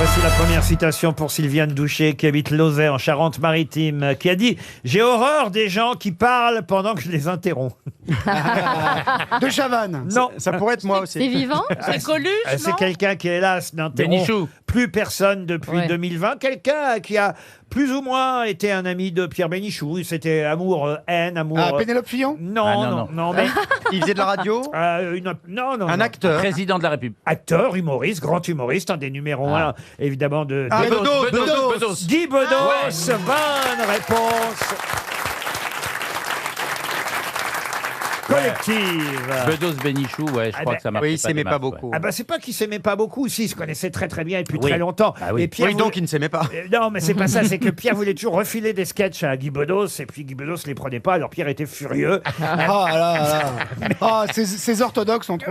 Voici la première citation pour Sylviane Douché, qui habite Lauzet, en Charente-Maritime, qui a dit « J'ai horreur des gens qui parlent pendant que je les interromps. » De Chavannes. Non. Ça pourrait être moi aussi. C'est vivant? C'est Coluche, C'est non? quelqu'un qui, hélas, n'interrompt Bénichou. plus personne depuis Ouais. 2020. Quelqu'un qui a plus ou moins été un ami de Pierre Bénichou. C'était amour-haine, amour... Ah, Pénélope Fillon. non, Ah, non, non, non. non, mais... Il faisait de la radio. non, non. Un non. acteur. Président de la République. Acteur, humoriste, grand humoriste, un des numéros 1, évidemment, de... Ah, de- Bedos. Guy Bedos, bonne réponse collective. Bedos Bénichou, ouais, je Ah crois ben, que ça marche. oui, il s'aimait pas beaucoup. Ah bah c'est pas qu'ils s'aimaient pas beaucoup, si, ils se connaissaient très très bien et depuis Oui. très longtemps. Ah oui. Et Pierre Oui, donc il ne s'aimait pas. Non, mais c'est pas ça, c'est que Pierre voulait toujours refiler des sketchs à Guy Bedos et puis Guy Bedos les prenait pas, alors Pierre était furieux. Oh là là. Oh, ces orthodoxes sont trop.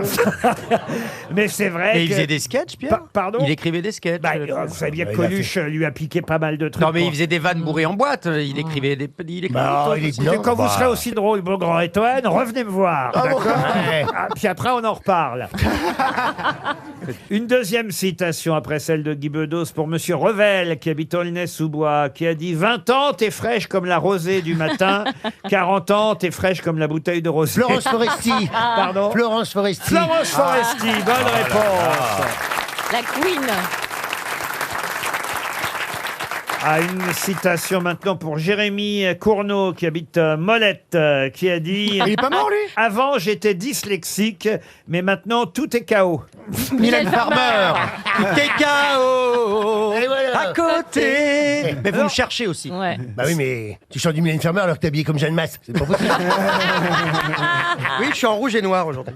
Mais c'est vrai Et il que... faisait des sketchs, Pierre Pardon. Il écrivait des sketchs. Bah, vous savez bien que il a Coluche lui a piqué pas mal de trucs. Non, mais il pour- faisait des vannes bourrées en boîte. Il écrivait des. Bah, Écoutez, quand vous serez aussi drôle, Beaugrand et Toen, revenez me voir, d'accord Ah, puis après, on en reparle. Une deuxième citation après celle de Guy Bedos pour Monsieur Revel, qui habite Aulnay-sous-Bois, qui a dit « 20 ans, t'es fraîche comme la rosée du matin. 40 ans, t'es fraîche comme la bouteille de rosée. » Florence Foresti. Pardon Florence Foresti. Florence Foresti, bonne réponse. La Queen. Une citation maintenant pour Jérémy Cournot, qui habite Molette, qui a dit Il est pas mort, lui? « Avant, j'étais dyslexique, mais maintenant, tout est chaos. » Mylène Farmer. T'es KO. Et voilà. À côté. Mais vous me cherchez aussi. Ouais. Bah oui, mais tu chantes du Mylène Farmer alors que t'es habillé comme Jeanne Masse. C'est pas possible. Oui, je suis en rouge et noir aujourd'hui.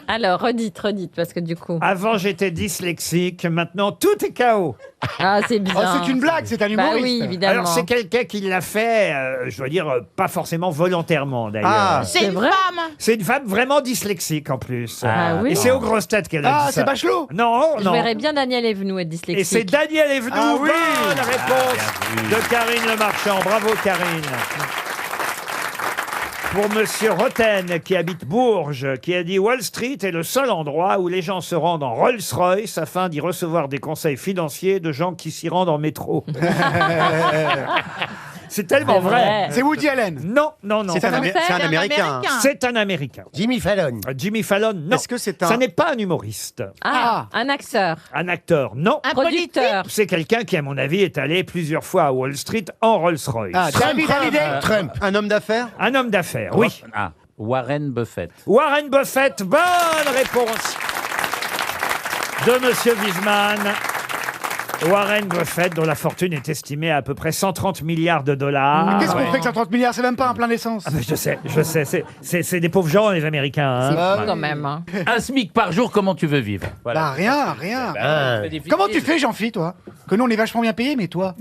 Alors, redites, parce que du coup... Avant, j'étais dyslexique, maintenant, tout est chaos. Ah, c'est bien. Oh, c'est une blague, c'est un humoriste. Bah oui, évidemment. Alors, c'est quelqu'un qui l'a fait, je dois dire, pas forcément volontairement, d'ailleurs. Ah. C'est C'est une vrai femme. C'est une femme vraiment dyslexique, en plus. Ah oui. Et c'est aux grosses têtes qu'elle a Ah, dit ça. c'est Bachelot. Non, Je non. verrais bien Daniel Evenou être dyslexique. Et c'est Daniel Evenou. Ah oui. Bonne réponse de Karine Le Marchand. Bravo, Karine. Pour Monsieur Roten, qui habite Bourges, qui a dit « Wall Street est le seul endroit où les gens se rendent en Rolls-Royce afin d'y recevoir des conseils financiers de gens qui s'y rendent en métro. » C'est tellement C'est vrai. vrai. C'est Woody Allen. Non, non, non. C'est un Français, C'est un C'est un américain. C'est un Américain. Jimmy Fallon. Jimmy Fallon, non. Est-ce que c'est un. Ça n'est pas un humoriste. Ah, un acteur. Un acteur, non. Un politique. Producteur. C'est quelqu'un qui, à mon avis, est allé plusieurs fois à Wall Street en Rolls-Royce. Ah, David Hallyday. Trump. Un homme d'affaires. Un homme d'affaires, oui. Ah, Warren Buffett. Warren Buffett, bonne réponse de Monsieur Wiesmann. Warren Buffett, dont la fortune est estimée à peu près 130 milliards de dollars. Qu'est-ce qu'on Ouais. fait avec 130 milliards? C'est même pas un plein d'essence. Ah, mais je sais, c'est des pauvres gens, les Américains. C'est Hein. fou quand même. Hein. Un SMIC par jour, comment tu veux vivre? Bah, rien. C'est difficile. Comment tu fais, Jean-Phi, toi? Que nous, on est vachement bien payés, mais toi?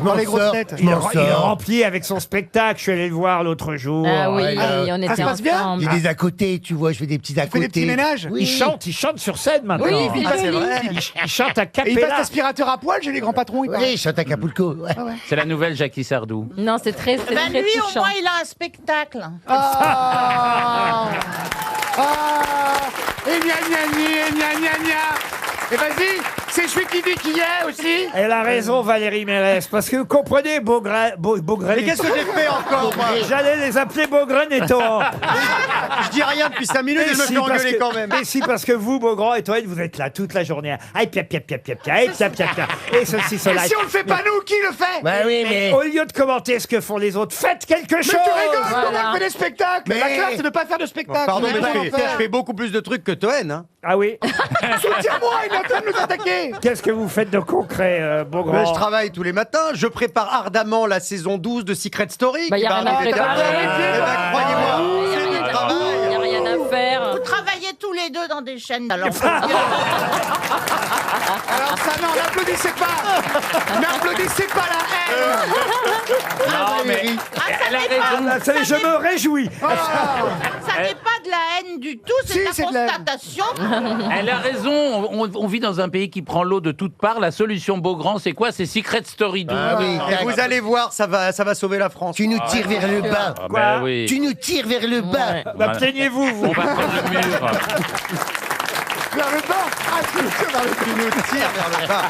Dans les grosses sors. têtes. Il, m'en il est sors. rempli avec son spectacle. Je suis allé le voir l'autre jour. Ah oui, ouais, on ça était se passe bien ensemble. Il y a des à côté, tu vois, je fais des petits à fais côté. des petits ménages Oui. Il chante sur scène maintenant. Oui, il passe- c'est joli. Il chante à Et il passe cappella. l'aspirateur à poil chez les grands patrons, il Oui, paraît. je chante Acapulco. Ouais. C'est la nouvelle Jackie Sardou. Non, c'est très, c'est Ben très lui, au touchant. moins, il a un spectacle. Ah Et gna gna gna gna gna gna. Et vas-y, c'est celui qui dit qui est aussi. Elle a raison, Valérie Mérès, parce que vous comprenez, Beaugren. Mais qu'est-ce que j'ai fait encore, moi? J'allais les appeler Beaugren et Tohan. Je dis rien depuis 5 minutes et je me fais engueuler quand même. Mais si, parce que vous, Beaugrand et Toen, vous êtes là toute la journée. Aïe, pia, pia, pia, pia, pia, aïe, pia, pia, pia. Et ceci, Et cela. si on le fait pas nous, qui le fait? Bah oui, mais. Au lieu de commenter ce que font les autres, faites quelque Mais chose. tu rigoles, Voilà. on fait des spectacles. Mais- La classe, c'est de pas faire de spectacle. Pardon, mais On va en faire. je fais beaucoup plus de trucs que Toen. Hein. Ah oui. Soutiens-moi, il est en train de nous attaquer. Qu'est-ce que vous faites de concret, Beaugrand? Mais je travaille tous les matins. Je prépare ardemment la saison 12 de Secret Story. Bah, qui y a va rien à arriver préparer. très bientôt. Eh ben, croyez-moi, Il y a c'est rien du à- travail. il y a rien à faire. Vous travaillez tous les deux dans des chaînes. Alors, Alors ça, non, n'applaudissez pas. N'applaudissez pas la haine. Non, mais elle a raison. Ah, ça y est, je me réjouis. ça n'est pas de la haine du tout, c'est Si, de la c'est de la haine. constatation. Elle a raison. On vit dans un pays qui prend l'eau de toutes parts. La solution Beaugrand, c'est quoi? C'est Secret Story 12. Ah oui, Et vous allez voir, ça va sauver la France. tu nous tires vers le bas. Ah, bah oui. Tu nous tires vers le bas. Ouais. Bah, plaignez-vous, vous. On va prendre le mur. Vers le bas. Ah, tu vers le Tu nous tires vers le bas.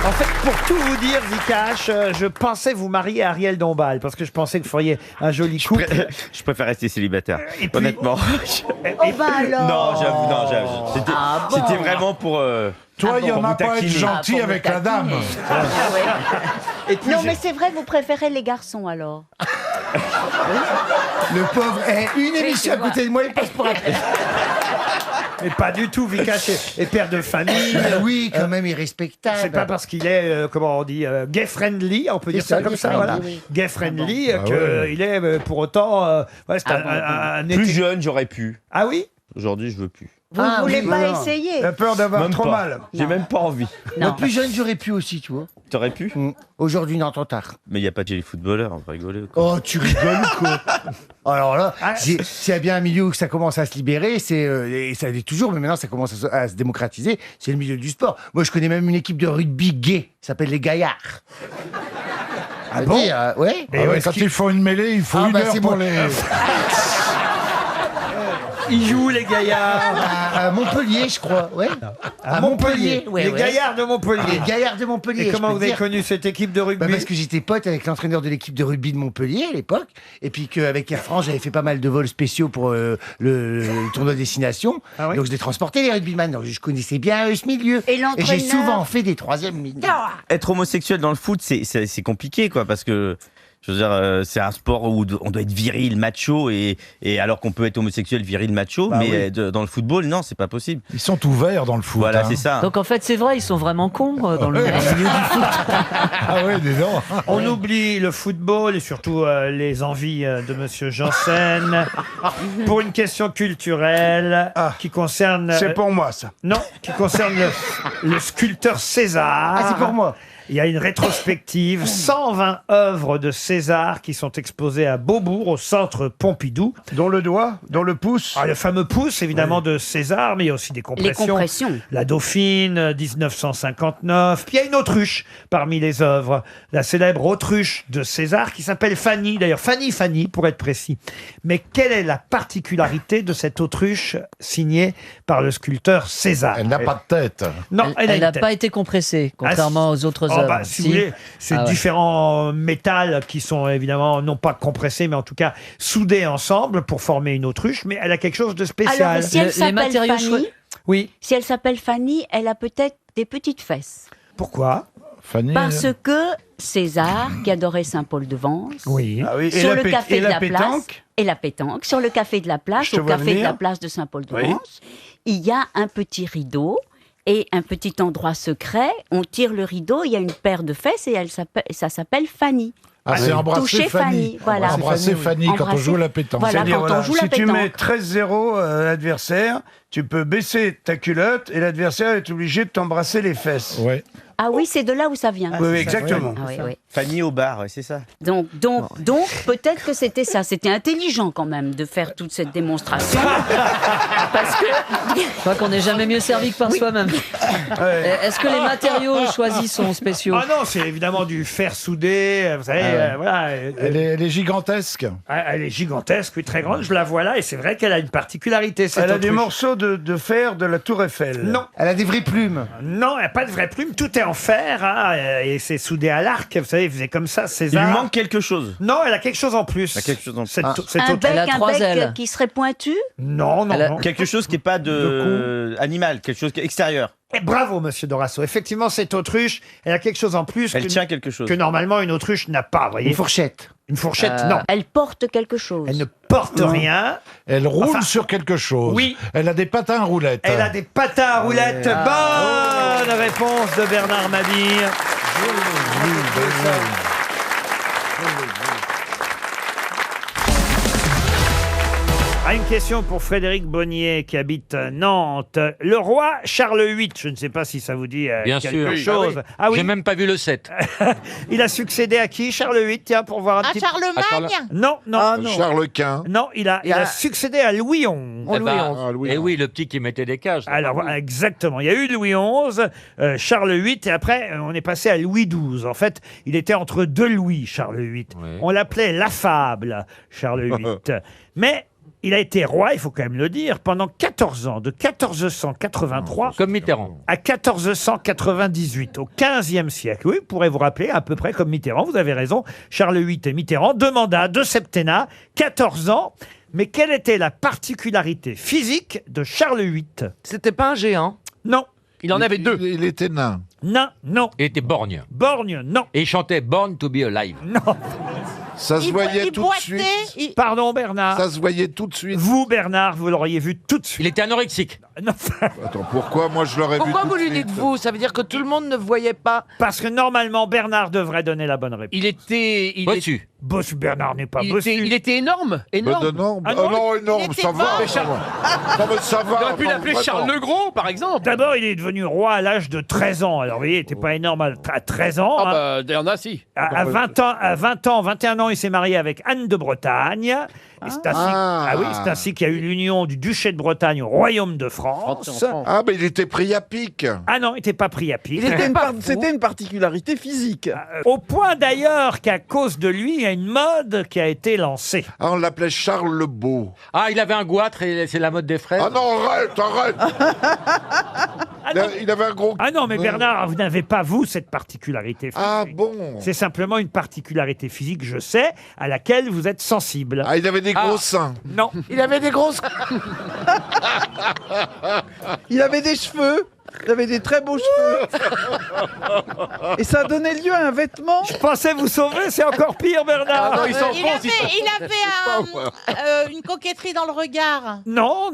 En fait, pour tout vous dire, Vikash, je pensais vous marier à Ariel Dombal, parce que je pensais que vous feriez un joli couple. Je préfère rester célibataire, Et puis- honnêtement. Oh bah alors. Non, j'avoue. C'était Ah bon. c'était vraiment pour... Toi, il y en pour a vous pas à être taquiner. gentil pour avec me la dame. taquiner. Et puis, Non, j'ai- mais c'est vrai, vous préférez les garçons alors. Le pauvre, une émission à côté de moi, il passe pour un... Mais pas du tout, Vikash est père de famille. Oui, quand même, il est respectable. C'est pas parce qu'il est, comment on dit, gay friendly, on peut dire ça ça, comme gay ça, friendly, voilà. oui. Gay friendly, Ah qu'il ouais. est pour autant. Ouais, c'est un Plus été- jeune, j'aurais pu. Ah oui. Aujourd'hui, je veux plus. Vous ne voulez oui, pas non. essayer? T'as peur d'avoir Même trop pas. mal. J'ai même pas envie. Moi, plus jeune, j'aurais pu aussi, tu vois. T'aurais pu Aujourd'hui, non, trop tard. Mais il n'y a pas de téléfootballeur, on va rigoler. ou quoi. Oh, tu rigoles ou quoi? Alors là, Ah, s'il y a bien un milieu où ça commence à se libérer, c'est et ça l'est toujours, mais maintenant ça commence à se démocratiser, c'est le milieu du sport. Moi, je connais même une équipe de rugby gay, ça s'appelle les Gaillards. Ah bon. Ouais. Ah ouais, quand il faut une mêlée, il faut Ah une bah, heure c'est pour bon. les... Ils jouent les gaillards À Montpellier, je crois. Ouais. à Montpellier. Ouais, Les ouais. gaillards de Montpellier. Les Gaillards de Montpellier. Et je comment peux vous te avez dire. connu cette équipe de rugby? Parce que j'étais pote avec l'entraîneur de l'équipe de rugby de Montpellier à l'époque, et puis qu'avec Air France, j'avais fait pas mal de vols spéciaux pour le tournoi destination. Ah oui. Donc je les transportais, les rugbyman. Donc je connaissais bien ce milieu. Et Et l'entraîneur? j'ai souvent fait des troisièmes minutes. Être homosexuel dans le foot, c'est compliqué, quoi, parce que... Je veux dire, c'est un sport où on doit être viril, macho, et alors qu'on peut être homosexuel, viril, macho, Bah mais oui. dans le football, non, c'est pas possible. Ils sont ouverts dans le foot. Voilà, hein. c'est ça. Donc en fait, c'est vrai, ils sont vraiment cons dans le milieu du foot. Ah ouais, dis donc. On oublie le football et surtout les envies de Monsieur Janssen pour une question culturelle Ah. qui concerne. C'est pour moi, ça. Non, qui concerne le sculpteur César. Ah, c'est pour moi. Il y a une rétrospective, 120 œuvres de César qui sont exposées à Beaubourg, au centre Pompidou. Dans le doigt, dans le pouce. Ah, le fameux pouce, évidemment, de César, mais il y a aussi des Les compressions. compressions. La Dauphine, 1959. Puis il y a une autruche parmi les œuvres. La célèbre autruche de César qui s'appelle Fanny. D'ailleurs, Fanny, pour être précis. Mais quelle est la particularité de cette autruche signée par le sculpteur César? Elle n'a pas de tête. Non, elle a Elle une n'a tête. pas été compressée, contrairement aux autres Oh, œuvres. bah, si vous voulez, c'est Ah ouais. différents métals qui sont évidemment non pas compressés, mais en tout cas soudés ensemble pour former une autruche. Mais elle a quelque chose de spécial. Alors, si elle Les s'appelle matériaux Fanny, Oui. si elle s'appelle Fanny, elle a peut-être des petites fesses. Pourquoi? Fanny. Parce que César, qui adorait Saint-Paul de Vence, Oui. Ah oui, sur le café de la place, pétanque. et la pétanque, sur le café de la place, Je te au vois café de venir. la place de Saint-Paul de Oui. Vence, il y a un petit rideau et un petit endroit secret. On tire le rideau, il y a une paire de fesses et ça s'appelle Fanny. Ah, c'est embrasser Toucher Fanny, voilà. Embrasser Fanny quand on Embrasser- joue la pétanque. Voilà, C'est-à-dire, quand on joue la si tu mets pétanque. 13-0 à l'adversaire, tu peux baisser ta culotte et l'adversaire est obligé de t'embrasser les fesses. Ouais. Ah oui, c'est de là où ça vient. Oui, exactement. Ah oui, oui. Fanny au bar, ouais, c'est ça. Donc peut-être que c'était ça. C'était intelligent quand même de faire toute cette démonstration. Parce que Je crois qu'on n'est jamais mieux servi que par soi-même. Est-ce que les matériaux choisis sont spéciaux? Ah non, c'est évidemment du fer soudé, vous savez, voilà. Elle est gigantesque. Elle est gigantesque, oui, très grande. Je la vois là, et c'est vrai qu'elle a une particularité. Cette Elle a des autruche. morceaux de fer de la Tour Eiffel. Non, Elle a des vraies plumes. non, elle n'a pas de vraie plume. Tout est en fer, hein, et c'est soudé à l'arc. Vous savez, il faisait comme ça, Il César. lui manque quelque chose. Non, elle a quelque chose en plus. Elle a quelque chose en plus. Cette, Ah. cette un autruche. Elle a bec, trois ailes. qui serait pointu. Non, non, Elle a- non. Quelque chose qui n'est pas de animal, quelque chose qui est extérieur. Et bravo, monsieur Dorasso. Effectivement, cette autruche, elle a quelque chose en plus Elle que, tient quelque chose. que normalement une autruche n'a pas. Voyez, Une fourchette. Une fourchette, non. Elle porte quelque chose. Elle ne porte rien. Elle roule Enfin, sur quelque chose. oui. Elle a des patins à roulettes. Elle a des patins à roulettes. Bonne réponse de Bernard Mabille. Ah, une question pour Frédéric Bonnier qui habite Nantes. Le roi Charles VIII, je ne sais pas si ça vous dit Bien quelque sûr. chose. Ah oui, J'ai même pas vu le 7. il a succédé à qui Charles VIII, tiens, pour voir un À petit Charlemagne. Non, non. Charles Quint. Non, il a succédé à Louis XI. Eh ben, et oui, le petit qui mettait des cages. Alors, voilà, exactement. Il y a eu Louis XI, Charles VIII, et après, on est passé à Louis XII. En fait, il était entre deux Louis, Charles VIII. Ouais. On l'appelait l'affable, Charles VIII. Mais Il a été roi, il faut quand même le dire, pendant 14 ans, de 1483 Comme Mitterrand. à 1498, au 15e siècle. Oui, vous pourrez vous rappeler, à peu près comme Mitterrand, vous avez raison, Charles VIII et Mitterrand, 2 mandats, 2 septennats, 14 ans. Mais quelle était la particularité physique de Charles VIII? C'était pas un géant. Non. Il en avait 2. Il était nain. Nain, non. Il était borgne. Borgne, non. Et il chantait Born to be alive. Non. Ça se voyait tout de suite. Pardon, Bernard. Ça se voyait tout de suite. Vous, Bernard, vous l'auriez vu tout de suite. Il était anorexique. Non. Attends, pourquoi moi je l'aurais vu Pourquoi tout vous de lui suite dites vous? Ça veut dire que tout le monde ne voyait pas. Parce que normalement, Bernard devrait donner la bonne réponse. Il était. Bossu. Bossu, Bernard n'est pas Il bossu. était, il était énorme. Énorme. énorme. Ah Oh non, non, énorme, ça va. Mais Charles- Non, mais ça va. On aurait pu non, l'appeler vraiment. Charles le Gros, par exemple. D'abord, il est devenu roi à l'âge de 13 ans. Alors, vous voyez, il n'était pas énorme à 13 ans. hein. Ah bah, il y en a, si. À 21 ans, il s'est marié avec Anne de Bretagne. Et c'est ainsi qu'il y a eu l'union du duché de Bretagne au royaume de France. Ah, mais il était pris à pic. Ah non, il n'était pas pris à pic. C'était une particularité physique. Au point d'ailleurs qu'à cause de lui, il y a une mode qui a été lancée. Ah, on l'appelait Charles le Beau. Ah, il avait un goitre et c'est la mode des fraises. Ah non, arrête. Il avait un gros... Ah non, mais Bernard, vous n'avez pas, vous, cette particularité physique. Ah bon. C'est simplement une particularité physique, je sais, à laquelle vous êtes sensible. Ah, il avait des gros seins. Non. Il avait des grosses. Il avait des cheveux. Il avait des très beaux cheveux. Et ça donnait lieu à un vêtement. Je pensais vous sauver, c'est encore pire, Bernard. Ah non, il Il s'enfonce. avait une coquetterie dans le regard. Non.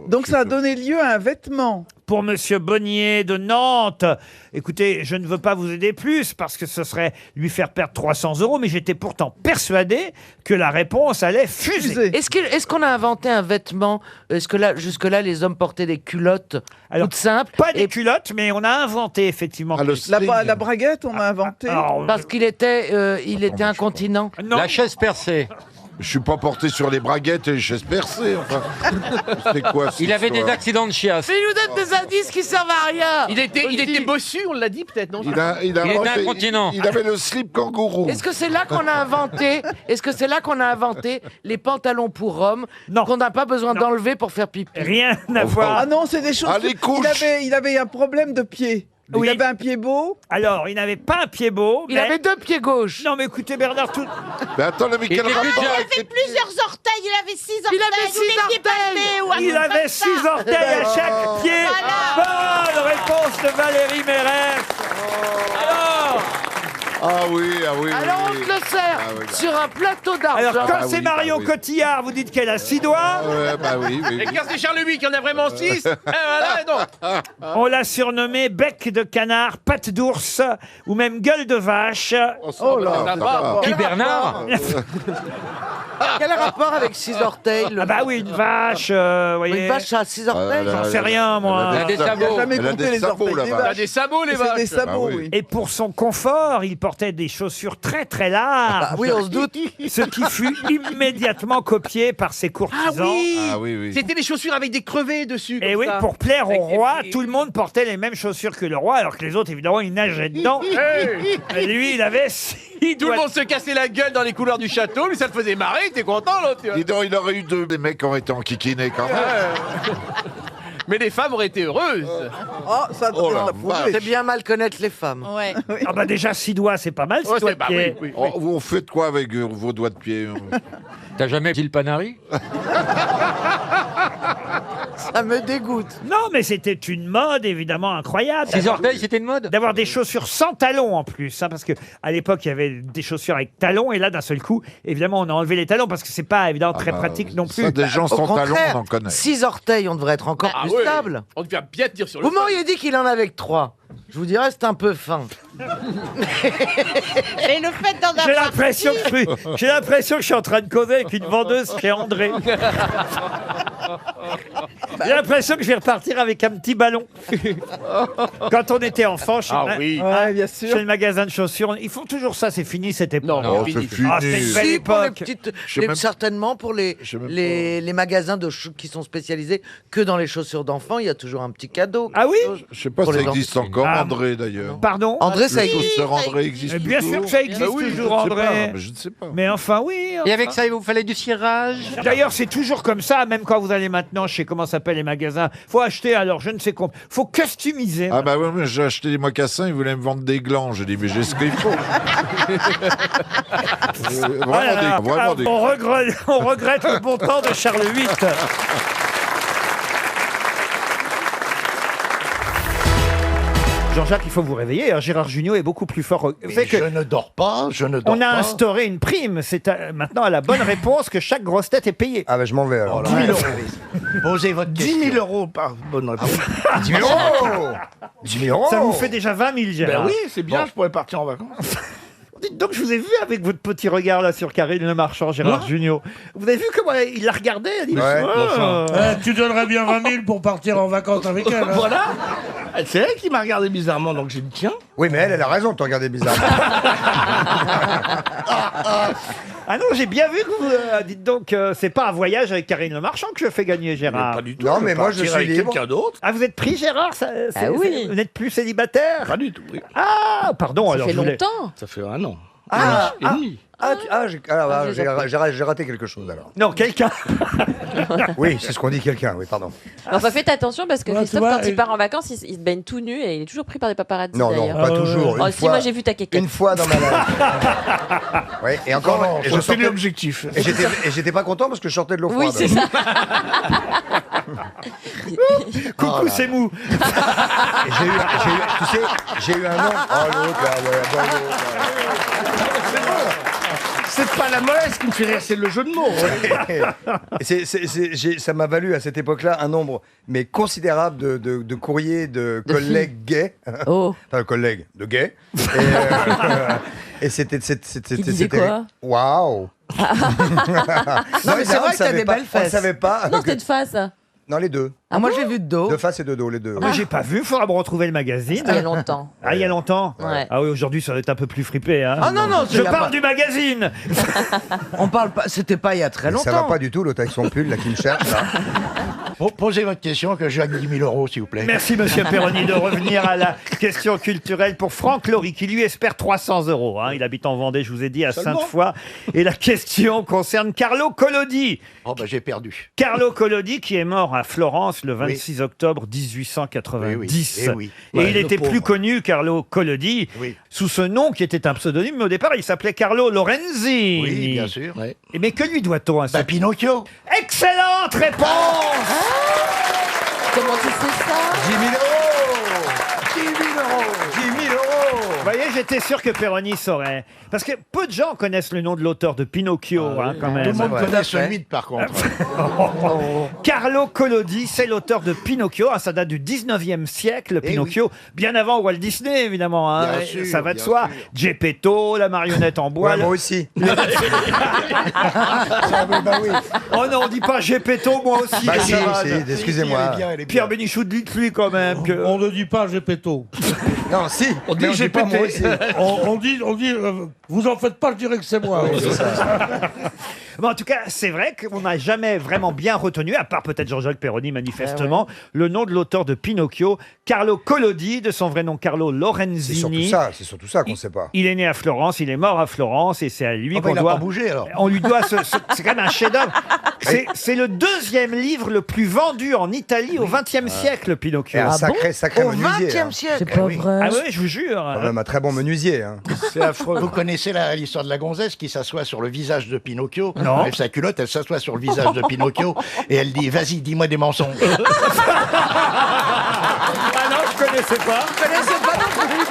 Donc ça a donné lieu à un vêtement. Pour Monsieur Bonnier de Nantes, écoutez, je ne veux pas vous aider plus parce que ce serait lui faire perdre 300 €, mais j'étais pourtant persuadé que la réponse allait fuser. Est-ce qu'on a inventé un vêtement? Est-ce que là, jusque-là, les hommes portaient des culottes toutes simples? Pas des culottes, mais on a inventé effectivement. La braguette, on a inventé. Parce qu'il était incontinent. Non. La chaise percée. Je suis pas porté sur les braguettes et les chaises percées, enfin. C'est quoi, cette Il avait des histoire accidents de chiasse. Mais il nous donne des indices qui servent à rien. Il était bossu, on l'a dit peut-être, non? Il était incontinent. Il avait le slip kangourou. Est-ce que c'est là qu'on a inventé les pantalons pour hommes qu'on n'a pas besoin d'enlever pour faire pipi? Rien à voir. Ah non, c'est des choses. Ah, les couches. Il avait un problème de pied. Oui. Il avait un pied beau. Alors, il n'avait pas un pied beau. Il avait 2 pieds gauches. Non, mais écoutez, Bernard, tout. Mais attends, mais quel rapport Il avec avait les... plusieurs orteils, il avait 6 orteils. Il avait 6 ou les pieds orteils. palmés, ou un Il truc avait comme 6 ça. orteils à chaque pied. Bonne réponse de Valérie Mérès. Alors, Ah oui. Alors on te le sert sur un plateau d'argent. alors quand Ah c'est oui, Marion oui. Cotillard, vous dites qu'elle a 6 doigts. Bah oui. Et quand c'est Charles VIII qui en a vraiment 6, voilà, non. On l'a surnommé bec de canard, patte d'ours ou même gueule de vache. Oh là, Ça va. Qui Bernard Quel rapport avec 6 orteils? Ah bah oui, une vache, voyez. Une vache à 6 orteils? J'en sais rien, moi. Elle a des sabots. Jamais Elle a compté des les sabots, orteils la des vache. Il a vaches. des sabots, les C'est vaches. des sabots, Ah oui. oui. Et pour son confort, il portait des chaussures très très larges. Ah oui, on se doute. Ce qui fut immédiatement copié par ses courtisans. Ah oui. C'était des chaussures avec des crevés dessus. Et comme oui, ça. pour plaire au Avec des roi, petits- tout le monde portait les mêmes chaussures que le roi, alors que les autres, évidemment, ils nageaient dedans. Et lui, il avait 6 Tout le monde se cassait la gueule dans les couloirs du château, lui ça le faisait marrer, t'es content là, tu vois. Dis donc, il aurait eu des mecs qui auraient été enquiquinés quand même. Mais les femmes auraient été heureuses. Oh, ça Oh la ça prouve. vache. C'est bien mal connaître les femmes. Ouais. Ah bah déjà 6 doigts, c'est pas mal, 6 Ouais, doigts c'est- de bah pied. oui. Oh, vous faites quoi avec vos doigts de pied T'as jamais dit le panari? Ça me dégoûte. Non, mais c'était une mode évidemment incroyable. 6 orteils, c'était une mode? D'avoir des chaussures sans talons en plus, hein, parce que à l'époque il y avait des chaussures avec talons et là d'un seul coup, évidemment, on a enlevé les talons parce que c'est pas évidemment très pratique non plus. Ça, des gens Au sans talons, contraire, on en connaît. 6 orteils, on devrait être encore Ah plus ouais. stable. On devient bien te dire sur le Vous sol. m'auriez dit qu'il en avait que 3. Je vous dirais, c'est un peu fin. Et le fait d'en J'ai avoir l'impression que je suis en train de causer avec une vendeuse chez André. J'ai l'impression que je vais repartir avec un petit ballon. Quand on était enfant, chez, Ouais, bien sûr. chez le magasin de chaussures, ils font toujours ça, c'est fini cette époque. Non, c'est fini. Ah, c'était une belle Si, pour les époque. petites, Je sais même- certainement pour les, je sais même les magasins qui sont spécialisés que dans les chaussures d'enfants, il y a toujours un petit cadeau. Ah oui? Je sais pas Pour si les ça existe encore, Ah. André d'ailleurs. Pardon? André, ça Le existe. chausseur André existe Mais bien toujours. sûr que ça existe Ah oui, toujours, je ne sais André. pas, mais je ne sais pas. Mais enfin, oui. Et avec ça, il vous fallait du cirage. D'ailleurs, c'est toujours comme ça, même quand vous allez maintenant chez, comment s'appelle les magasins, faut acheter, alors je ne sais quoi, faut customiser. Ah bah ouais, mais j'ai acheté des mocassins, ils voulaient me vendre des glands. J'ai dit, mais j'ai ce qu'il faut. Oh là là, Vraiment des... on regrette le bon temps de Charles VIII. Jean-Jacques, il faut vous réveiller. hein. Gérard Jugnot est beaucoup plus fort. Vous savez que Je ne dors pas, je ne dors on a pas. instauré une prime. C'est maintenant à la bonne réponse que chaque grosse tête est payée. Ah bah je m'en vais alors. 10 000 euros. Posez votre 10 000 euros par bonne réponse. 10 000 euros 10 000 euros Ça vous fait déjà 20 000, Gérard. Ben oui, c'est bien, je pourrais partir en vacances. Dites donc, je vous ai vu avec votre petit regard là sur Karine Le Marchand, Gérard Jugnot. Vous avez vu comment il la regardait? Elle dit, Ouais, oh. Tu donnerais bien 20 000 pour partir en vacances avec elle. hein. Voilà. C'est elle qui m'a regardé bizarrement, donc j'ai dit tiens. Oui, mais elle a raison de te regarder bizarrement. Ah non, j'ai bien vu que vous... dites donc, c'est pas un voyage avec Karine Le Marchand que je fais gagner, Gérard. Pas du tout. Non, je mais vais moi, je partir suis avec libre. quelqu'un d'autre. Ah, vous êtes pris, Gérard? oui. Vous n'êtes plus célibataire? Pas du tout. Oui. Ah, pardon, Ça alors fait je voulais- longtemps. Ça fait un an. Ah, Et demi. j'ai raté quelque chose alors. Non, quelqu'un. Oui, c'est ce qu'on dit quelqu'un, oui, pardon. Enfin, faites attention parce que Ouais, tu Christophe, vois, quand il part en vacances, il se baigne tout nu et il est toujours pris par des paparazzis Non, non, d'ailleurs. pas toujours. Oh, Une si, fois, moi j'ai vu ta quéquette. une fois dans ma life. Oui, et encore, Non, et faut je tenir sortais- l'objectif. et j'étais pas content parce que je sortais de l'eau froide. Oui, c'est ça. Coucou, c'est mou. Et tu sais, j'ai eu un an. Oh l'autre, là, ouais, bon, C'est pas la mollesse qui me fait rire, c'est le jeu de mots. Et ça m'a valu à cette époque-là un nombre mais considérable de courriers de collègues gays. Oh. Enfin, collègues de gays. Et c'était. disaient quoi Waouh! Non, mais c'est vrai que t'as des belles On ne fesses. savait pas. Non, c'était de face. Non, les deux. Ah, moi j'ai vu de dos. De face et de dos, les deux. Mais j'ai pas vu, il faudra me retrouver le magazine. Il y a longtemps. Ah, il y a longtemps? Ouais. Ah oui, aujourd'hui, ça doit être un peu plus fripé. Hein. Ah non, non, Je y a parle pas- du magazine. On parle pas, c'était pas il y a très Ça va longtemps. pas du tout, l'autre avec son pull, là, qui me cherche, là. Posez votre question que je gagne 10 000 euros, s'il vous plaît. Merci, monsieur Perroni, de revenir à la question culturelle pour Franck Laurie, qui lui espère 300 euros. Hein. Il habite en Vendée, je vous ai dit, à Seulement Sainte-Foy. Et la question concerne Carlo Collodi. Oh, bah, j'ai perdu. Carlo Collodi, qui est mort à Florence le 26 octobre 1890. Eh oui. Et Ouais, il le était pauvre. plus connu, Carlo Collodi, Oui. sous ce nom qui était un pseudonyme. Mais au départ, il s'appelait Carlo Lorenzi. Oui, bien sûr. Ouais. Et mais que lui doit-on à ce... Bah, Pinocchio. Excellente réponse. Comment tu sais ça? 10 000 euros 10 000 euros 10 000 euros Vous voyez, j'étais sûr que Perroni saurait. Parce que peu de gens connaissent le nom de l'auteur de Pinocchio, hein, quand même. Tout le monde Ouais. connaît ce mythe, par contre. Carlo Collodi, c'est l'auteur de Pinocchio. Ah, ça date du 19e siècle, Pinocchio. Bien avant Walt Disney, évidemment. Hein. Bien Et sûr, ça va de bien soi. sûr. Geppetto, la marionnette en bois. Ouais, le- moi aussi. Oh non, on dit pas Geppetto, moi aussi. Bah si, camarade. si, excusez-moi. Pierre Bénichou, dites-lui quand même que... On ne dit pas Gepetto. Non, si. On dit mais j'ai pas pété. moi aussi. On dit vous en faites pas, je dirais que c'est moi. Bon, en tout cas, c'est vrai qu'on n'a jamais vraiment bien retenu, à part peut-être Jean-Jacques Perroni manifestement, le nom de l'auteur de Pinocchio, Carlo Collodi, de son vrai nom Carlo Lorenzini. C'est surtout ça qu'on ne sait pas. Il est né à Florence, il est mort à Florence, et c'est à lui Oh, bah, qu'on il a doit... pas bougé, alors. On lui doit c'est quand même un chef-d'œuvre. C'est le deuxième livre le plus vendu en Italie au XXe siècle, Pinocchio. Et un sacré Au menuisier. hein. XXe siècle. C'est pas vrai. Ah oui, je vous jure. Quand même un très bon menuisier. Hein. C'est affreux. Vous connaissez l'histoire de la gonzesse qui s'assoit sur le visage de Pinocchio? Non. Elle lève sa culotte, elle s'assoit sur le visage de Pinocchio et elle dit vas-y, dis-moi des mensonges. Ah non, je connaissais pas. Je connaissais pas non plus.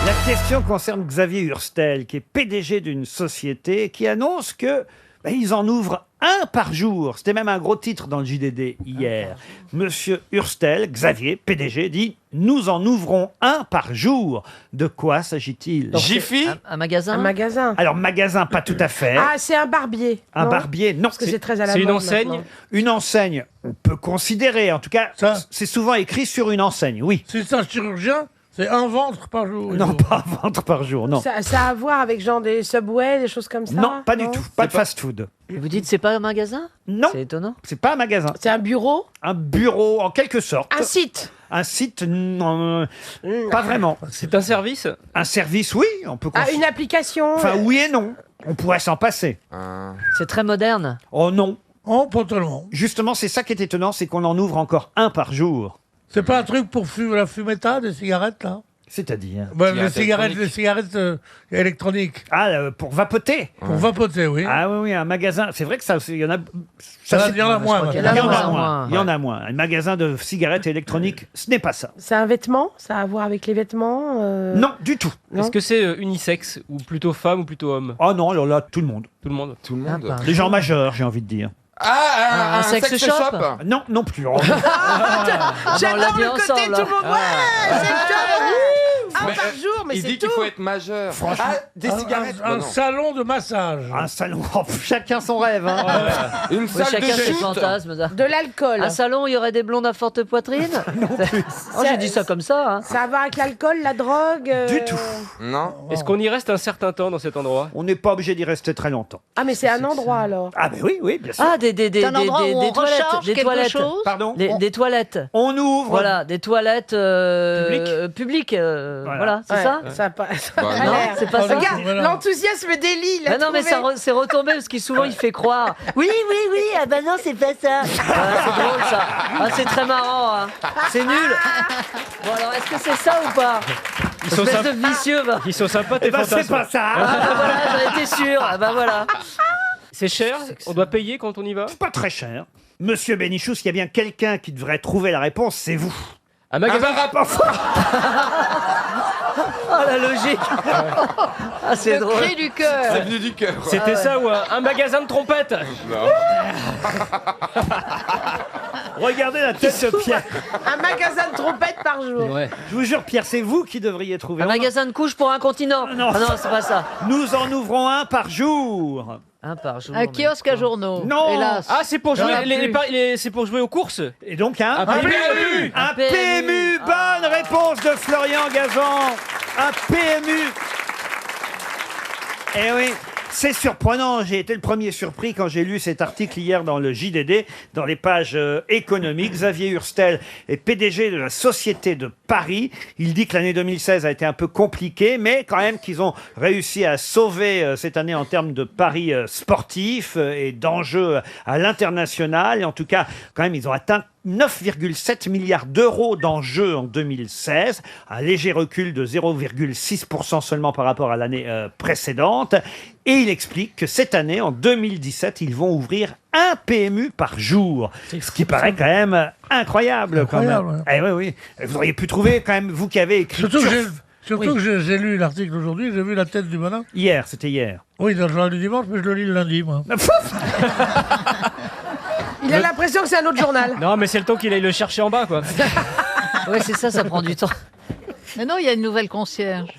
La question concerne Xavier Hurstel, qui est PDG d'une société qui annonce que ils en ouvrent un par jour. C'était même un gros titre dans le JDD hier. Monsieur Hurstel, Xavier, PDG, dit « Nous en ouvrons un par jour ». De quoi s'agit-il? Jiffy Un magasin. Un magasin. Alors, magasin, pas tout à fait. Ah, c'est un barbier. Un non barbier, non. Parce que c'est très à la mode maintenant. Une enseigne, on peut considérer. En tout cas, c'est souvent écrit sur une enseigne, oui. C'est un chirurgien, c'est un ventre par jour. Non, pas un ventre par jour, non. Ça a à voir avec genre des Subway, des choses comme ça? Non, pas du tout. Pas de fast-food. Et vous dites c'est pas un magasin? Non. C'est étonnant. C'est pas un magasin. C'est un bureau? Un bureau, en quelque sorte. Un site? Un site, non, pas vraiment. C'est un service? Un service, oui, on peut... Ah, une application? Enfin, oui et non. On pourrait s'en passer. C'est très moderne. Oh non. Oh, pas tellement. Justement, c'est ça qui est étonnant, c'est qu'on en ouvre encore un par jour. C'est pas un truc pour la fumetta des cigarettes, là? C'est-à-dire Les cigarettes électroniques. Ah, pour vapoter. Pour vapoter, oui. Ah oui, un magasin. C'est vrai que ça, il y en a. Il y en a moins. Il y en a moins. Un magasin de cigarettes électroniques, ce n'est pas ça. C'est un vêtement? Ça a à voir avec les vêtements? Non, du tout. Est-ce que c'est unisexe ou plutôt femme ou plutôt homme? Oh non, alors là, tout le monde. Tout le monde. Tout le monde. Les gens majeurs, j'ai envie de dire. Ah, un sex shop. Non, non plus. Oh. J'adore le côté tout le monde. Ouais, c'est un Mais, par jour, mais il c'est dit tout. qu'il faut être majeur. Franchement. Ah, des cigarettes. Un salon de massage. Un salon, oh, chacun son rêve. Hein. Une Oui, salle chacun de ses chute. fantasmes. ça. De l'alcool. Un salon où il y aurait des blondes à forte poitrine? Oh, j'ai dit ça comme ça. Hein. Ça a à voir avec l'alcool, la drogue? Du tout. Non. Est-ce qu'on y reste un certain temps dans cet endroit? On n'est pas obligé d'y rester très longtemps. Ah, mais c'est un endroit alors. Ah ben oui, oui, bien sûr. Ah, des un endroit où on toilettes. recharge Des quelque toilettes. chose? Pardon. Des toilettes. On ouvre. Voilà, des toilettes publiques. Voilà, c'est ça? Ça a pas. Bah, a non. l'air. C'est pas ça? Regarde, l'enthousiasme d'Élie. il a Ah non, mais trouvé. c'est retombé parce qu'il souvent il fait croire. Oui, ah bah non, c'est pas ça. Ah, c'est drôle ça. Ah, c'est très marrant. Hein. C'est nul. Bon, alors, est-ce que c'est ça ou pas? Ils sont Espèce sympas. de vicieux, va. Ils sont sympas, tes Eh ben, c'est fantasmes. pas ça. Ah bah voilà, j'en étais sûr. Ah bah voilà. C'est cher? On doit payer quand on y va? Pas très cher. Monsieur Bénichou, s'il y a bien quelqu'un qui devrait trouver la réponse, c'est vous. Un magasin? Oh la logique. Ah c'est Le drôle. cri du cœur. C'est venu du cœur. C'était ça ou un magasin de trompettes? Non. Regardez la tête de Pierre. Un magasin de trompettes par jour. Ouais. Je vous jure, Pierre, c'est vous qui devriez trouver. Un magasin de couches pour un continent. Non. Ah non, c'est pas ça. Nous en ouvrons un par jour. Un par jour. Un kiosque à journaux. Non. Hélas. Ah, c'est pour Il y en jouer, a c'est pour jouer aux courses? Et donc un PMU. Un PMU. Bonne réponse de Florian Gazan. Un PMU. Eh oui. C'est surprenant, j'ai été le premier surpris quand j'ai lu cet article hier dans le JDD, dans les pages économiques. Xavier Hurstel est PDG de la Société de Paris. Il dit que l'année 2016 a été un peu compliquée, mais quand même qu'ils ont réussi à sauver cette année en termes de paris sportifs et d'enjeux à l'international. Et en tout cas, quand même, ils ont atteint 9,7 milliards d'euros d'enjeux en 2016, un léger recul de 0,6% seulement par rapport à l'année précédente. Et il explique que cette année, en 2017, ils vont ouvrir un PMU par jour. Ce qui paraît quand même incroyable. Incroyable, quand même. Eh oui, oui. Vous auriez pu trouver quand même, vous qui avez écrit... Surtout que j'ai lu l'article aujourd'hui, j'ai vu la tête du bonhomme. Hier, c'était hier. Oui, dans le journal du dimanche, mais je le lis le lundi, moi. Il a l'impression que c'est un autre journal. Non, mais c'est le temps qu'il aille le chercher en bas, quoi. Ouais, c'est ça, ça prend du temps. Mais non, il y a une nouvelle concierge.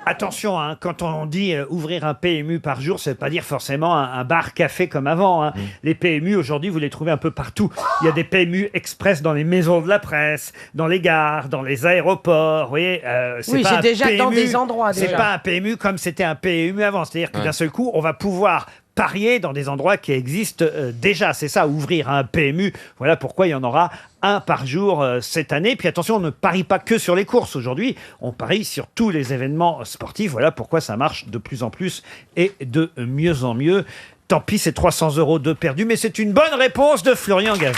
Attention, hein, quand on dit ouvrir un PMU par jour, ça ne veut pas dire forcément un bar-café comme avant. Hein. Les PMU, aujourd'hui, vous les trouvez un peu partout. Il y a des PMU express dans les maisons de la presse, dans les gares, dans les aéroports. Vous voyez, Oui, pas c'est un déjà PMU, dans des endroits, C'est déjà. pas un PMU comme c'était un PMU avant. C'est-à-dire que d'un seul coup, on va pouvoir parier dans des endroits qui existent déjà. C'est ça, ouvrir un PMU. Voilà pourquoi il y en aura un par jour cette année. Puis attention, on ne parie pas que sur les courses aujourd'hui. On parie sur tous les événements sportifs. Voilà pourquoi ça marche de plus en plus et de mieux en mieux. Tant pis, c'est 300 € de perdu, mais c'est une bonne réponse de Florian Gazan.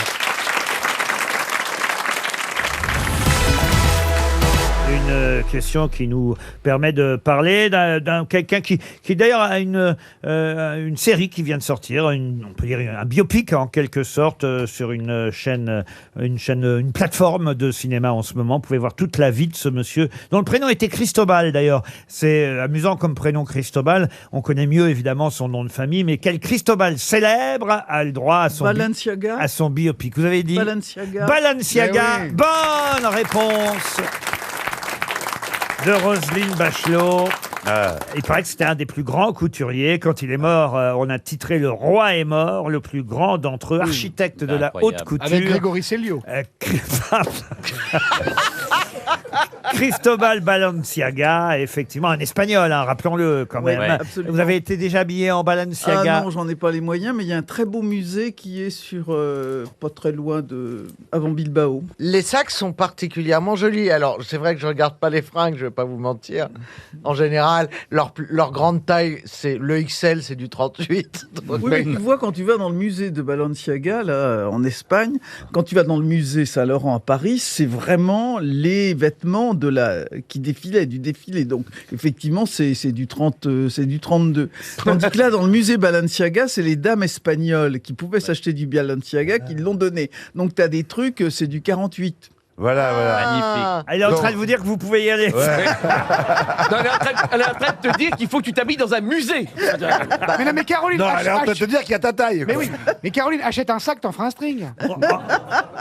Une question qui nous permet de parler d'un quelqu'un qui d'ailleurs a une série qui vient de sortir, on peut dire un biopic en quelque sorte sur une plateforme de cinéma en ce moment. Vous pouvez voir toute la vie de ce monsieur dont le prénom était Cristobal d'ailleurs. C'est amusant comme prénom Cristobal. On connaît mieux évidemment son nom de famille, mais quel Cristobal célèbre a le droit à son biopic. Vous avez dit Balenciaga. Eh oui. Bonne réponse de Roselyne Bachelot. Il paraît que c'était un des plus grands couturiers. Quand il est mort, on a titré Le Roi est mort, le plus grand d'entre eux, architecte de la haute couture. Avec Grégory Célio. Cristobal Balenciaga, effectivement, un Espagnol, hein, rappelons-le quand même. Ouais, absolument. Vous avez été déjà habillé en Balenciaga? Ah non, j'en ai pas les moyens, mais il y a un très beau musée qui est sur pas très loin avant Bilbao. Les sacs sont particulièrement jolis. Alors, c'est vrai que je regarde pas les fringues, je vais pas vous mentir. En général, leur grande taille, c'est le XL, c'est du 38. Oui, mais tu vois, quand tu vas dans le musée de Balenciaga, là, en Espagne, quand tu vas dans le musée Saint-Laurent à Paris, c'est vraiment les vêtements qui défilaient, du défilé. Donc, effectivement, c'est du 32. Tandis que là, dans le musée Balenciaga, c'est les dames espagnoles qui pouvaient s'acheter du Balenciaga qui l'ont donné. Donc, tu as des trucs, c'est du 48. Voilà. Magnifique. Elle est en train de vous dire que vous pouvez y aller. Non, elle est en train de te dire qu'il faut que tu t'habilles dans un musée. Mais non, mais Caroline, Elle est en train de te dire qu'il y a ta taille. Mais quoi. oui, mais Caroline, achète un sac, t'en feras un string.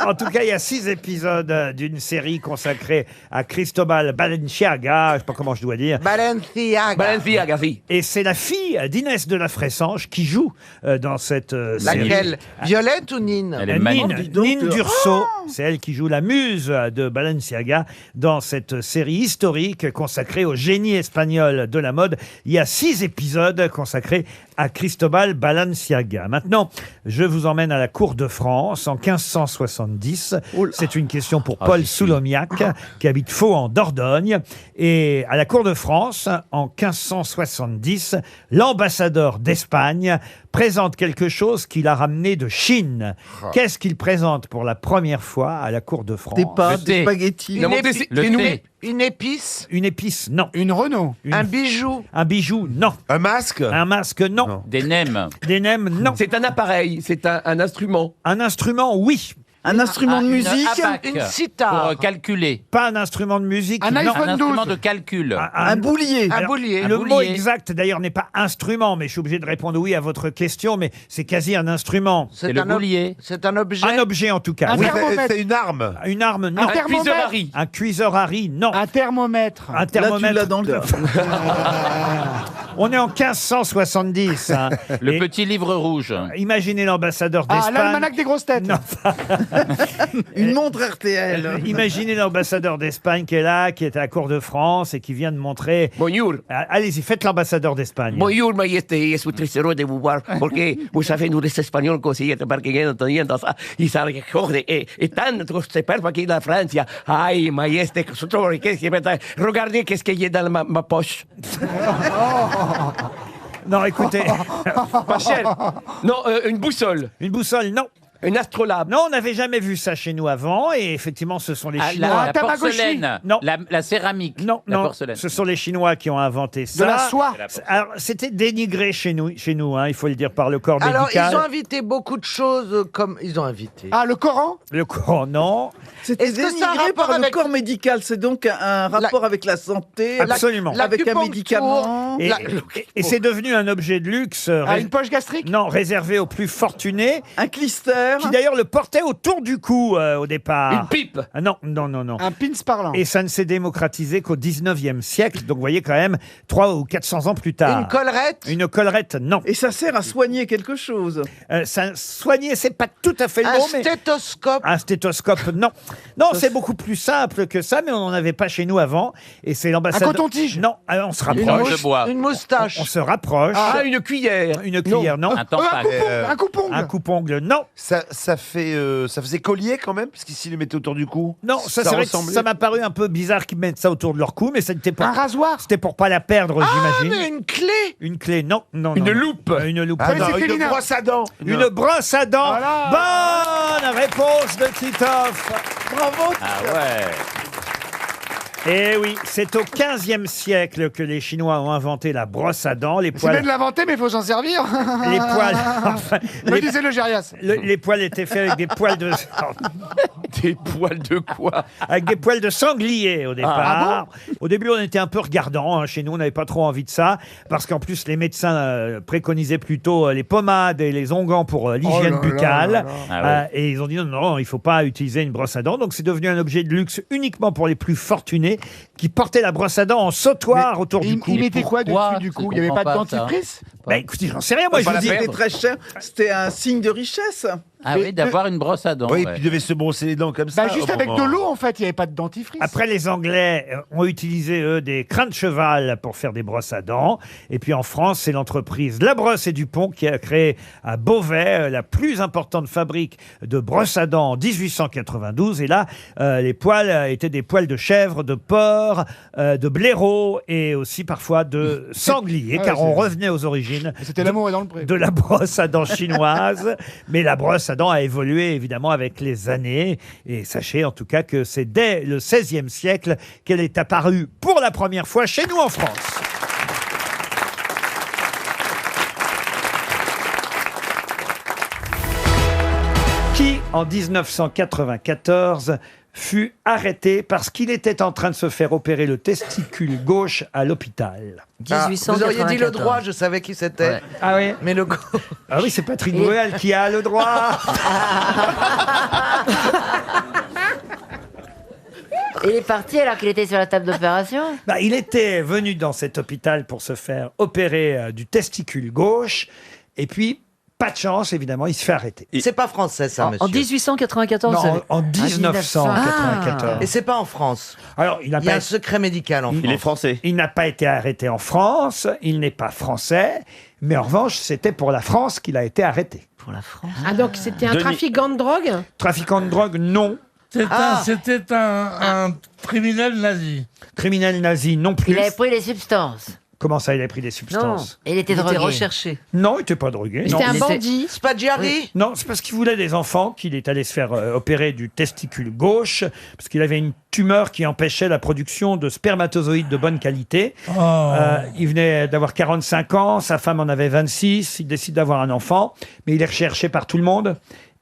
En tout cas, il y a 6 épisodes d'une série consacrée à Cristobal Balenciaga, je ne sais pas comment je dois dire. Balenciaga. Et c'est la fille d'Inès de la Fressange qui joue dans cette série. Laquelle? Violette ou Nine? Elle est magnifique. Nine Durso, c'est elle qui joue la muse de Balenciaga dans cette série historique consacrée au génie espagnol de la mode. Il y a 6 épisodes consacrés à Cristobal Balenciaga. Maintenant, je vous emmène à la cour de France en 1570. C'est une question pour Paul Soulomiac qui habite Faux en Dordogne. Et à la cour de France, en 1570, l'ambassadeur d'Espagne présente quelque chose qu'il a ramené de Chine. Qu'est-ce qu'il présente pour la première fois à la cour de France? Des pâtes, des spaghettis. Une épice? Une épice, non. Une Renault. Un bijou? Un bijou, non. Un masque? Un masque, non. Des nems. Des nems, non. C'est un appareil, c'est un instrument. Un instrument, oui. Un instrument de musique? Une sitar? Pour calculer. Pas un instrument de musique, Un non. iPhone Un instrument 12. de calcul. Un boulier? Un boulier? Le Un mot boulier. exact, d'ailleurs, n'est pas instrument, mais je suis obligé de répondre oui à votre question, mais c'est quasi un instrument. C'est le boulier. C'est un objet? Un objet, en tout cas. Un Oui. thermomètre. C'est une arme. Une arme, non. Un Un thermomètre. cuiseur à riz. Un cuiseur à riz, non. Un thermomètre. Un Là, thermomètre. tu l'as dans le... On est en 1570. Hein. Le Et petit livre rouge. imaginez l'ambassadeur Ah, d'Espagne. l'almanach des grosses têtes. Non. Une montre RTL. Imaginez l'ambassadeur d'Espagne qui est là, qui est à la cour de France et qui vient de montrer. Bonjour. Allez-y, faites l'ambassadeur d'Espagne. Bonjour, majesté, es un tristero de vous voir, porque vous savez, nous les Espagnols consiguiente parqueando teniendo ça, y ça recoge, et tanto se perd aquí en Francia. Ay, majesté, regardez qu'est-ce qu'il y a dans ma poche. Non, écoutez. Pas cher. Non, une boussole. Une boussole, non. Un astrolabe. Non, on n'avait jamais vu ça chez nous avant, et effectivement, ce sont les Chinois. La porcelaine. Non. La céramique. Non, La non, porcelaine. ce sont les Chinois qui ont inventé ça. De la soie. Alors, c'était dénigré chez nous, hein, il faut le dire par le corps Alors, médical. ils ont invité beaucoup de choses comme... Ils ont invité... Ah, le Coran? Le Coran, non. C'était Est-ce que ça a un dénigré rapport par le avec- corps médical. C'est donc un rapport avec la santé, Absolument. avec un l'acupuncture, médicament. Et c'est devenu un objet de luxe. Ah, une poche gastrique? Non, réservé aux plus fortunés, Un clister. qui d'ailleurs le portait autour du cou au départ. Une pipe. Ah, non. Un pins parlant. Et ça ne s'est démocratisé qu'au 19e siècle, donc vous voyez quand même 300 ou 400 ans plus tard. Une collerette? Une collerette, non. Et ça sert à soigner quelque chose. Ça soigner, c'est pas tout à fait le Un mot, mais... stéthoscope? Un stéthoscope, non. Non, c'est beaucoup plus simple que ça, mais on n'en avait pas chez nous avant. Et c'est l'ambassadeur... Un coton-tige? Non, on se Une rapproche. mouche de bois. Une moustache? On se rapproche. Ah, une cuillère. Une cuillère, non. Un tampax. Un coupon. Un coupe-ongle, non. Ça faisait collier quand même, parce qu'ici, ils le mettaient autour du cou. Non, ça c'est vrai que ressemblait. ça m'a paru un peu bizarre qu'ils mettent ça autour de leur cou, mais ça n'était pas... Un rasoir. C'était pour pas la perdre, Ah, j'imagine. mais une clé? Une clé, non, non, Une non. loupe. Une loupe. Ah, non. non, c'était une Lina. brosse à dents. Une brosse à dents. Voilà. Bonne réponse de Titoff. Bravo. Ah ouais. Eh oui, c'est au XVe siècle que les Chinois ont inventé la brosse à dents. Les C'est bien poils, de l'inventer, mais il faut s'en servir. les poils, enfin, Me disait le Gérias. les poils étaient faits avec des poils de... Des poils de quoi? Avec des poils de sanglier au départ. Au début, on était un peu regardant. Chez nous, on n'avait pas trop envie de ça. Parce qu'en plus, les médecins préconisaient plutôt les pommades et les onguents pour l'hygiène buccale. Et ils ont dit non, il ne faut pas utiliser une brosse à dents. Donc, c'est devenu un objet de luxe uniquement pour les plus fortunés qui portaient la brosse à dents en sautoir autour du cou. Il mettait quoi dessus, du coup? Il n'y avait pas de dentifrice? Bah écoutez, j'en sais rien. Moi, je vous dis... C'était très cher. C'était un signe de richesse. Ah oui, d'avoir une brosse à dents. Oui, ouais. puis il devait se brosser les dents comme ça. Bah, juste avec de l'eau, en fait. Il n'y avait pas de dentifrice. Après, les Anglais ont utilisé, eux, des crins de cheval pour faire des brosses à dents. Et puis en France, c'est l'entreprise La Brosse et Dupont qui a créé à Beauvais la plus importante fabrique de brosses à dents en 1892. Et là, les poils étaient des poils de chèvre, de porc, de blaireau et aussi parfois de sanglier, car on revenait aux origines. C'était l'amour est dans le pré. De la brosse à dents chinoise. Mais la brosse à dents a évolué évidemment avec les années. Et sachez en tout cas que c'est dès le XVIe siècle qu'elle est apparue pour la première fois chez nous en France. Qui, en 1994, fut arrêté parce qu'il était en train de se faire opérer le testicule gauche à l'hôpital. Vous auriez dit le droit, je savais qui c'était. Ouais. Ah oui. Mais le Ah oui, c'est Patrick Bruel qui a le droit. Il est parti alors qu'il était sur la table d'opération? Bah, il était venu dans cet hôpital pour se faire opérer du testicule gauche. Et puis, pas de chance, évidemment, il se fait arrêter. C'est pas français, ça, monsieur. En 1894 Non, vous savez. en 1994. Et c'est pas en France. Alors, il Il y a un secret médical en France. Il est français. Il n'a pas été arrêté en France, il n'est pas français, mais en revanche, c'était pour la France qu'il a été arrêté. Pour la France. Ah, donc c'était un Denis- trafiquant de drogue? Trafiquant de drogue, non. C'était un criminel nazi. Criminel nazi, non plus. Il avait pris les substances. Comment ça, il a pris des substances? Et il était drogué. recherché. Non, il n'était pas drogué. Non. C'était un bandit? Spaggiari? Non, c'est parce qu'il voulait des enfants qu'il est allé se faire opérer du testicule gauche, parce qu'il avait une tumeur qui empêchait la production de spermatozoïdes de bonne qualité. Il venait d'avoir 45 ans, sa femme en avait 26, il décide d'avoir un enfant, mais il est recherché par tout le monde.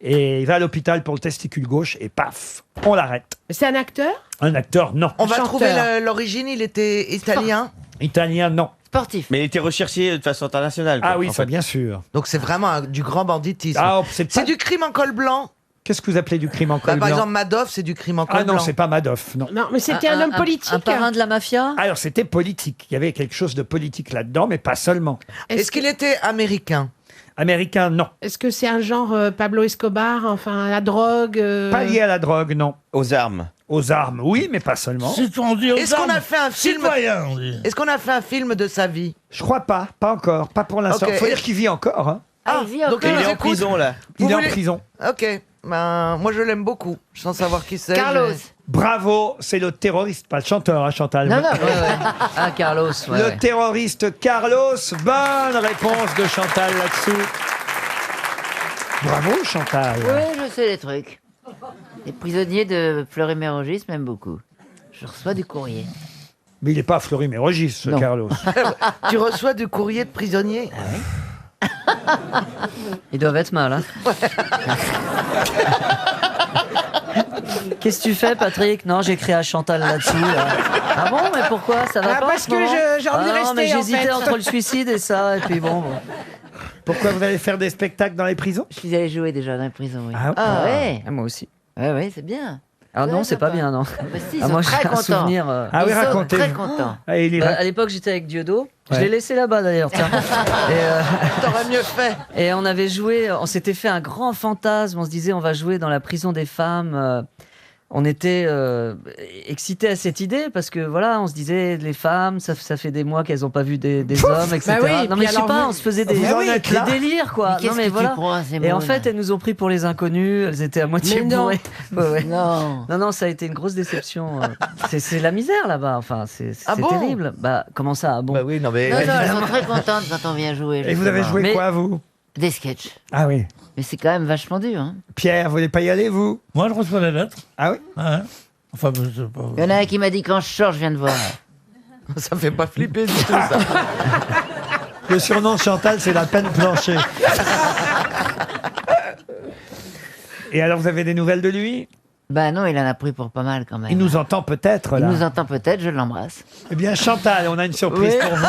Et il va à l'hôpital pour le testicule gauche et paf, on l'arrête. C'est un acteur? Un acteur, non. On va Chanteur. trouver l'origine, il était italien. Italien, non. Sportif. Mais il était recherché de façon internationale. Ah quoi, oui, en ça fait. bien sûr. Donc c'est vraiment du grand banditisme. Ah, c'est pas- du crime en col blanc. Qu'est-ce que vous appelez du crime en col Par blanc exemple, Madoff, c'est du crime en col Ah non, blanc. c'est pas Madoff, non. Non, mais c'était un homme politique. Un parrain de la mafia? Alors, c'était politique. Il y avait quelque chose de politique là-dedans, mais pas seulement. Est-ce qu'il était américain? Américain, non. Est-ce que c'est un genre Pablo Escobar, enfin la drogue Pas lié à la drogue, non. Aux armes. Aux armes, oui, mais pas seulement. Est-ce qu'on a fait un film Citoyen, on dit. Est-ce qu'on a fait un film de sa vie? Je crois pas encore, pas pour l'instant. Ok. Faut dire qu'il vit encore. Hein. Ah, il vit donc encore. Il est en écoute. prison, là. Il Vous est en voulez- prison. Ok. Ben, moi, je l'aime beaucoup, sans savoir qui c'est. Carlos. Bravo, c'est le terroriste, pas le chanteur, hein, Chantal. Non, non, Ah, Carlos, ouais. Le ouais. terroriste Carlos. Bonne réponse de Chantal là-dessous. Bravo, Chantal. Oui, je sais les trucs. Les prisonniers de Fleury-Mérogis m'aiment beaucoup. Je reçois du courrier. Mais il n'est pas Fleury-Mérogis, ce Non. Carlos. Tu reçois du courrier de prisonnier? Ils doivent être mal, hein. Qu'est-ce que tu fais, Patrick? Non, j'écris à Chantal là-dessous. Là. Ah bon, mais pourquoi? Ça va Ah, pas parce en ce que moment j'ai envie de Ah non, rester, mais en j'hésitais fait. entre le suicide et ça, et puis bon. Pourquoi vous allez faire des spectacles dans les prisons? Je suis allé jouer déjà dans les prisons, oui. Ah, ouais. Ah, moi aussi. Ouais, ouais, c'est bien. Ah non, Ouais, c'est pas sympa. bien, non. Ah bah si, ils Ah, sont moi, très j'ai un contents. souvenir. Ah oui, Ils sont racontez. très contents. Ah, il Bah, ira- à l'époque, j'étais avec Diodo. Je Ouais. l'ai laissé là-bas d'ailleurs, tiens. T'aurais mieux fait. Et on avait joué, on s'était fait un grand fantasme. On se disait, on va jouer dans la prison des femmes. On était excités à cette idée parce que voilà, on se disait, les femmes, ça fait des mois qu'elles n'ont pas vu des hommes, etc. Bah oui, non puis mais je sais alors pas, vous- on se faisait des, Vous en êtes des là délires quoi. Mais qu'est-ce non mais que tu voilà. crois à ces Et en mots-là fait, elles nous ont pris pour les inconnus. Elles étaient à moitié Mais non. bourrées. Ouais, ouais. Non. Non, non, ça a été une grosse déception. C'est la misère là-bas. Enfin, c'est Ah bon terrible. Bah, comment ça? Ah bon. Bah oui, non mais. Non, non, elles sont très contentes quand on vient jouer. Et vous avez justement. joué Mais- quoi, vous? Des sketchs. Ah oui. Mais c'est quand même vachement dur. Hein. Pierre, vous voulez pas y aller, vous? Moi, je reçois les lettres. Ah oui? Ouais. Enfin, je sais pas. Il y en a un qui m'a dit quand je sors, je viens de voir. Ça fait pas flipper du tout, ça. Le surnom de Chantal, c'est la peine plancher. Et alors, vous avez des nouvelles de lui? Bah non, il en a pris pour pas mal quand même. Il nous entend peut-être, Il là. nous entend peut-être, je l'embrasse. Eh bien, Chantal, on a une surprise Oui. pour vous.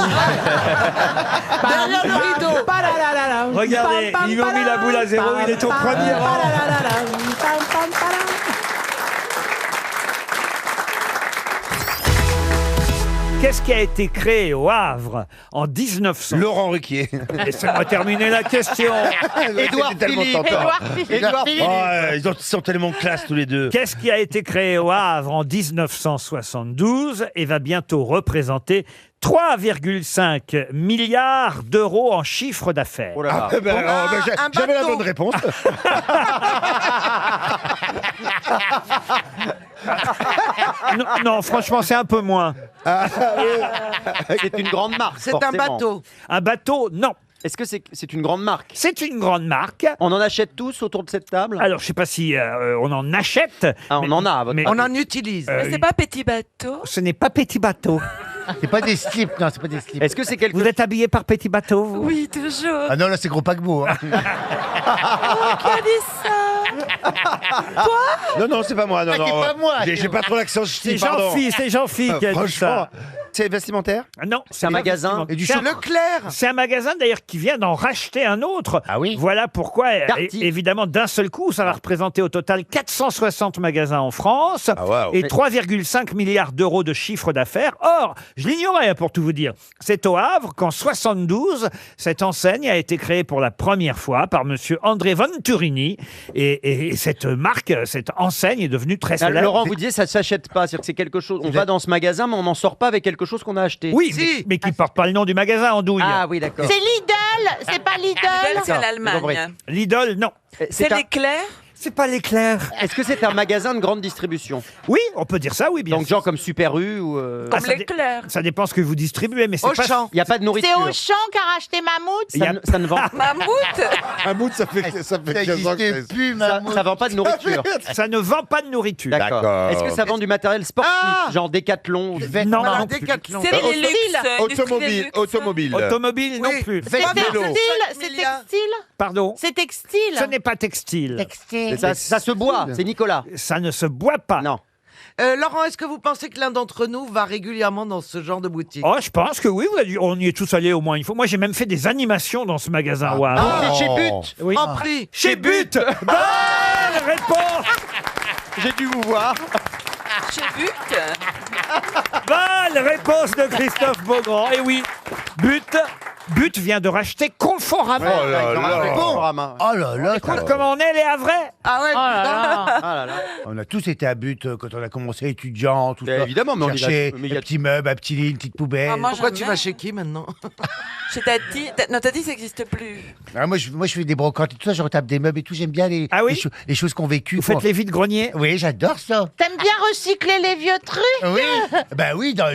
Derrière le rideau. Regardez, ils ont mis la boule à zéro, il est au premier rang. Qu'est-ce qui a été créé au Havre en 1900? Laurent Ruquier. Laissez-moi terminer la question. Édouard Philippe. Édouard Philippe. Ils sont tellement classe tous les deux. Qu'est-ce qui a été créé au Havre en 1972 et va bientôt représenter 3,5 milliards d'euros en chiffre d'affaires? J'avais la bonne réponse. Non, non, franchement, c'est un peu moins. C'est une grande marque. C'est un bateau. Un bateau, non. Est-ce que c'est une grande marque? C'est une grande marque. On en achète tous autour de cette table? Alors, je sais pas si on en achète. Ah, on en a, à votre mais- avis. On en utilise. Euh, Mais c'est pas petit bateau. Ce n'est pas Petit Bateau. C'est pas des slips, non, c'est pas des slips. Est-ce que c'est quelque Vous êtes habillé par Petit Bateau, vous? Oui, toujours. Ah non, là, c'est gros paquebot. Hein. Qui a dit ça? Non, non, c'est pas moi. Non, Ah, non. c'est pas moi, J'ai c'est- pas trop l'accent C'est ch'ti, pardon. Jean-Phi qui a dit ça. C'est vestimentaire? Non, C'est un magasin. Et du C'est un- chocolat. Leclerc. C'est un magasin d'ailleurs qui vient d'en racheter un autre. Ah oui. Voilà pourquoi, Darty. évidemment, d'un seul coup, ça va représenter au total 460 magasins en France Ah, waouh. et 3,5 milliards d'euros de chiffre d'affaires. Or, je l'ignorais pour tout vous dire. C'est au Havre qu'en 72, cette enseigne a été créée pour la première fois par monsieur André Venturini. Et cette marque, cette enseigne est devenue très Ah, célèbre. Laurent, vous disiez ça s'achète pas, c'est-à-dire que c'est quelque chose. On va dans ce magasin, mais on n'en sort pas avec quelque chose qu'on a acheté. Oui, Si. mais qui porte pas le nom du magasin, Andouille. Ah oui, d'accord. C'est Lidl, c'est pas Lidl, Lidl. c'est en J'ai compris. Allemagne. Lidl, non. C'est un- l'éclair. C'est pas l'éclair. Est-ce que c'est un magasin de grande distribution? Oui, on peut dire ça, oui, bien Donc sûr. genre comme Super U ou... Ah, Comme ça dé- l'éclair. Ça dépend ce que vous distribuez, mais c'est pas... Auchan. Il n'y a pas de C'est nourriture. Auchan qui a racheté Mammouth. Il y a- Ça ne vend, Mammouth. Un bout, ça fait 15 ans que n'existe plus, maman. ça vend pas de nourriture. Ça ne vend pas de nourriture. D'accord. D'accord. Est-ce que ça vend du matériel sportif, genre Décathlon, Non, Voilà, non plus. Décathlon. C'est les les luxe. Automobile, automobile. Automobile non plus. C'est vélo. textile. C'est textile. Pardon. C'est textile. Ce n'est pas textile. ça se boit, c'est Nicolas. Ça ne se boit pas. Non. Laurent, est-ce que vous pensez que l'un d'entre nous va régulièrement dans ce genre de boutique? Oh, je pense que oui, on y est tous allés au moins une fois. Moi, j'ai même fait des animations dans ce magasin. Wow. Ah, c'est chez But. Oui. En prix. Chez But. Bonne réponse. J'ai dû vous voir. Chez But. Bonne réponse de Christophe Beaugrand. Et oui, But vient de racheter Conforama. Oh là là. Bon. Oh là là, Écoute comment on est, les Havrais. Ah ouais. Ah là là. on a tous été à but quand on a commencé étudiant, tout ça. Évidemment, mais on y va- Chercher mais il y a- un petit meuble, un petit lit, une petite poubelle. Ah, moi, pourquoi tu jamais. vas chez qui maintenant? Chez Tati. Non, Tati, ça n'existe plus. Ah, moi, je fais des brocantes et tout ça, je retape des meubles et tout. J'aime bien les, Ah oui les choses qu'on vécu. Vous faites les vides greniers. Oui, j'adore ça. T'aimes bien recycler les vieux trucs? Oui, ben oui, dans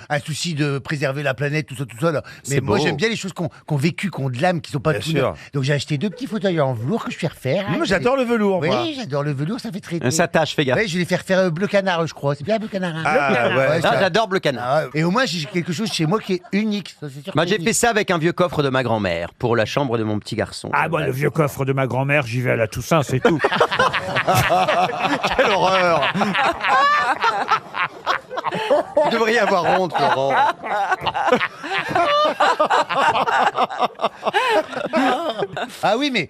un souci de préserver la planète, tout ça, là. Mais C'est moi, beau. j'aime bien les choses qu'on vécu, qu'on de l'âme, qui sont pas Bien tout sûr. neufs. Donc j'ai acheté 2 petits fauteuils en velours que je fais refaire. Moi, j'adore le velours, moi. Oui, j'adore le velours, ça fait très. Ça tâche, fais gaffe. Oui, je vais les faire faire bleu canard, je crois. C'est bien bleu canard. Hein. Ah, Bleu canard. ouais. ça- J'adore Bleu Canard. Ah, et au moins, j'ai quelque chose chez moi qui est unique. Ça, c'est sûr Moi, que j'ai c'est fait ça avec un vieux coffre de ma grand-mère pour la chambre de mon petit garçon. Ah, bon, le vieux coffre de ma grand-mère, j'y vais à la Toussaint, c'est tout. Quelle horreur. Vous devriez avoir honte, Laurent. Ah oui, mais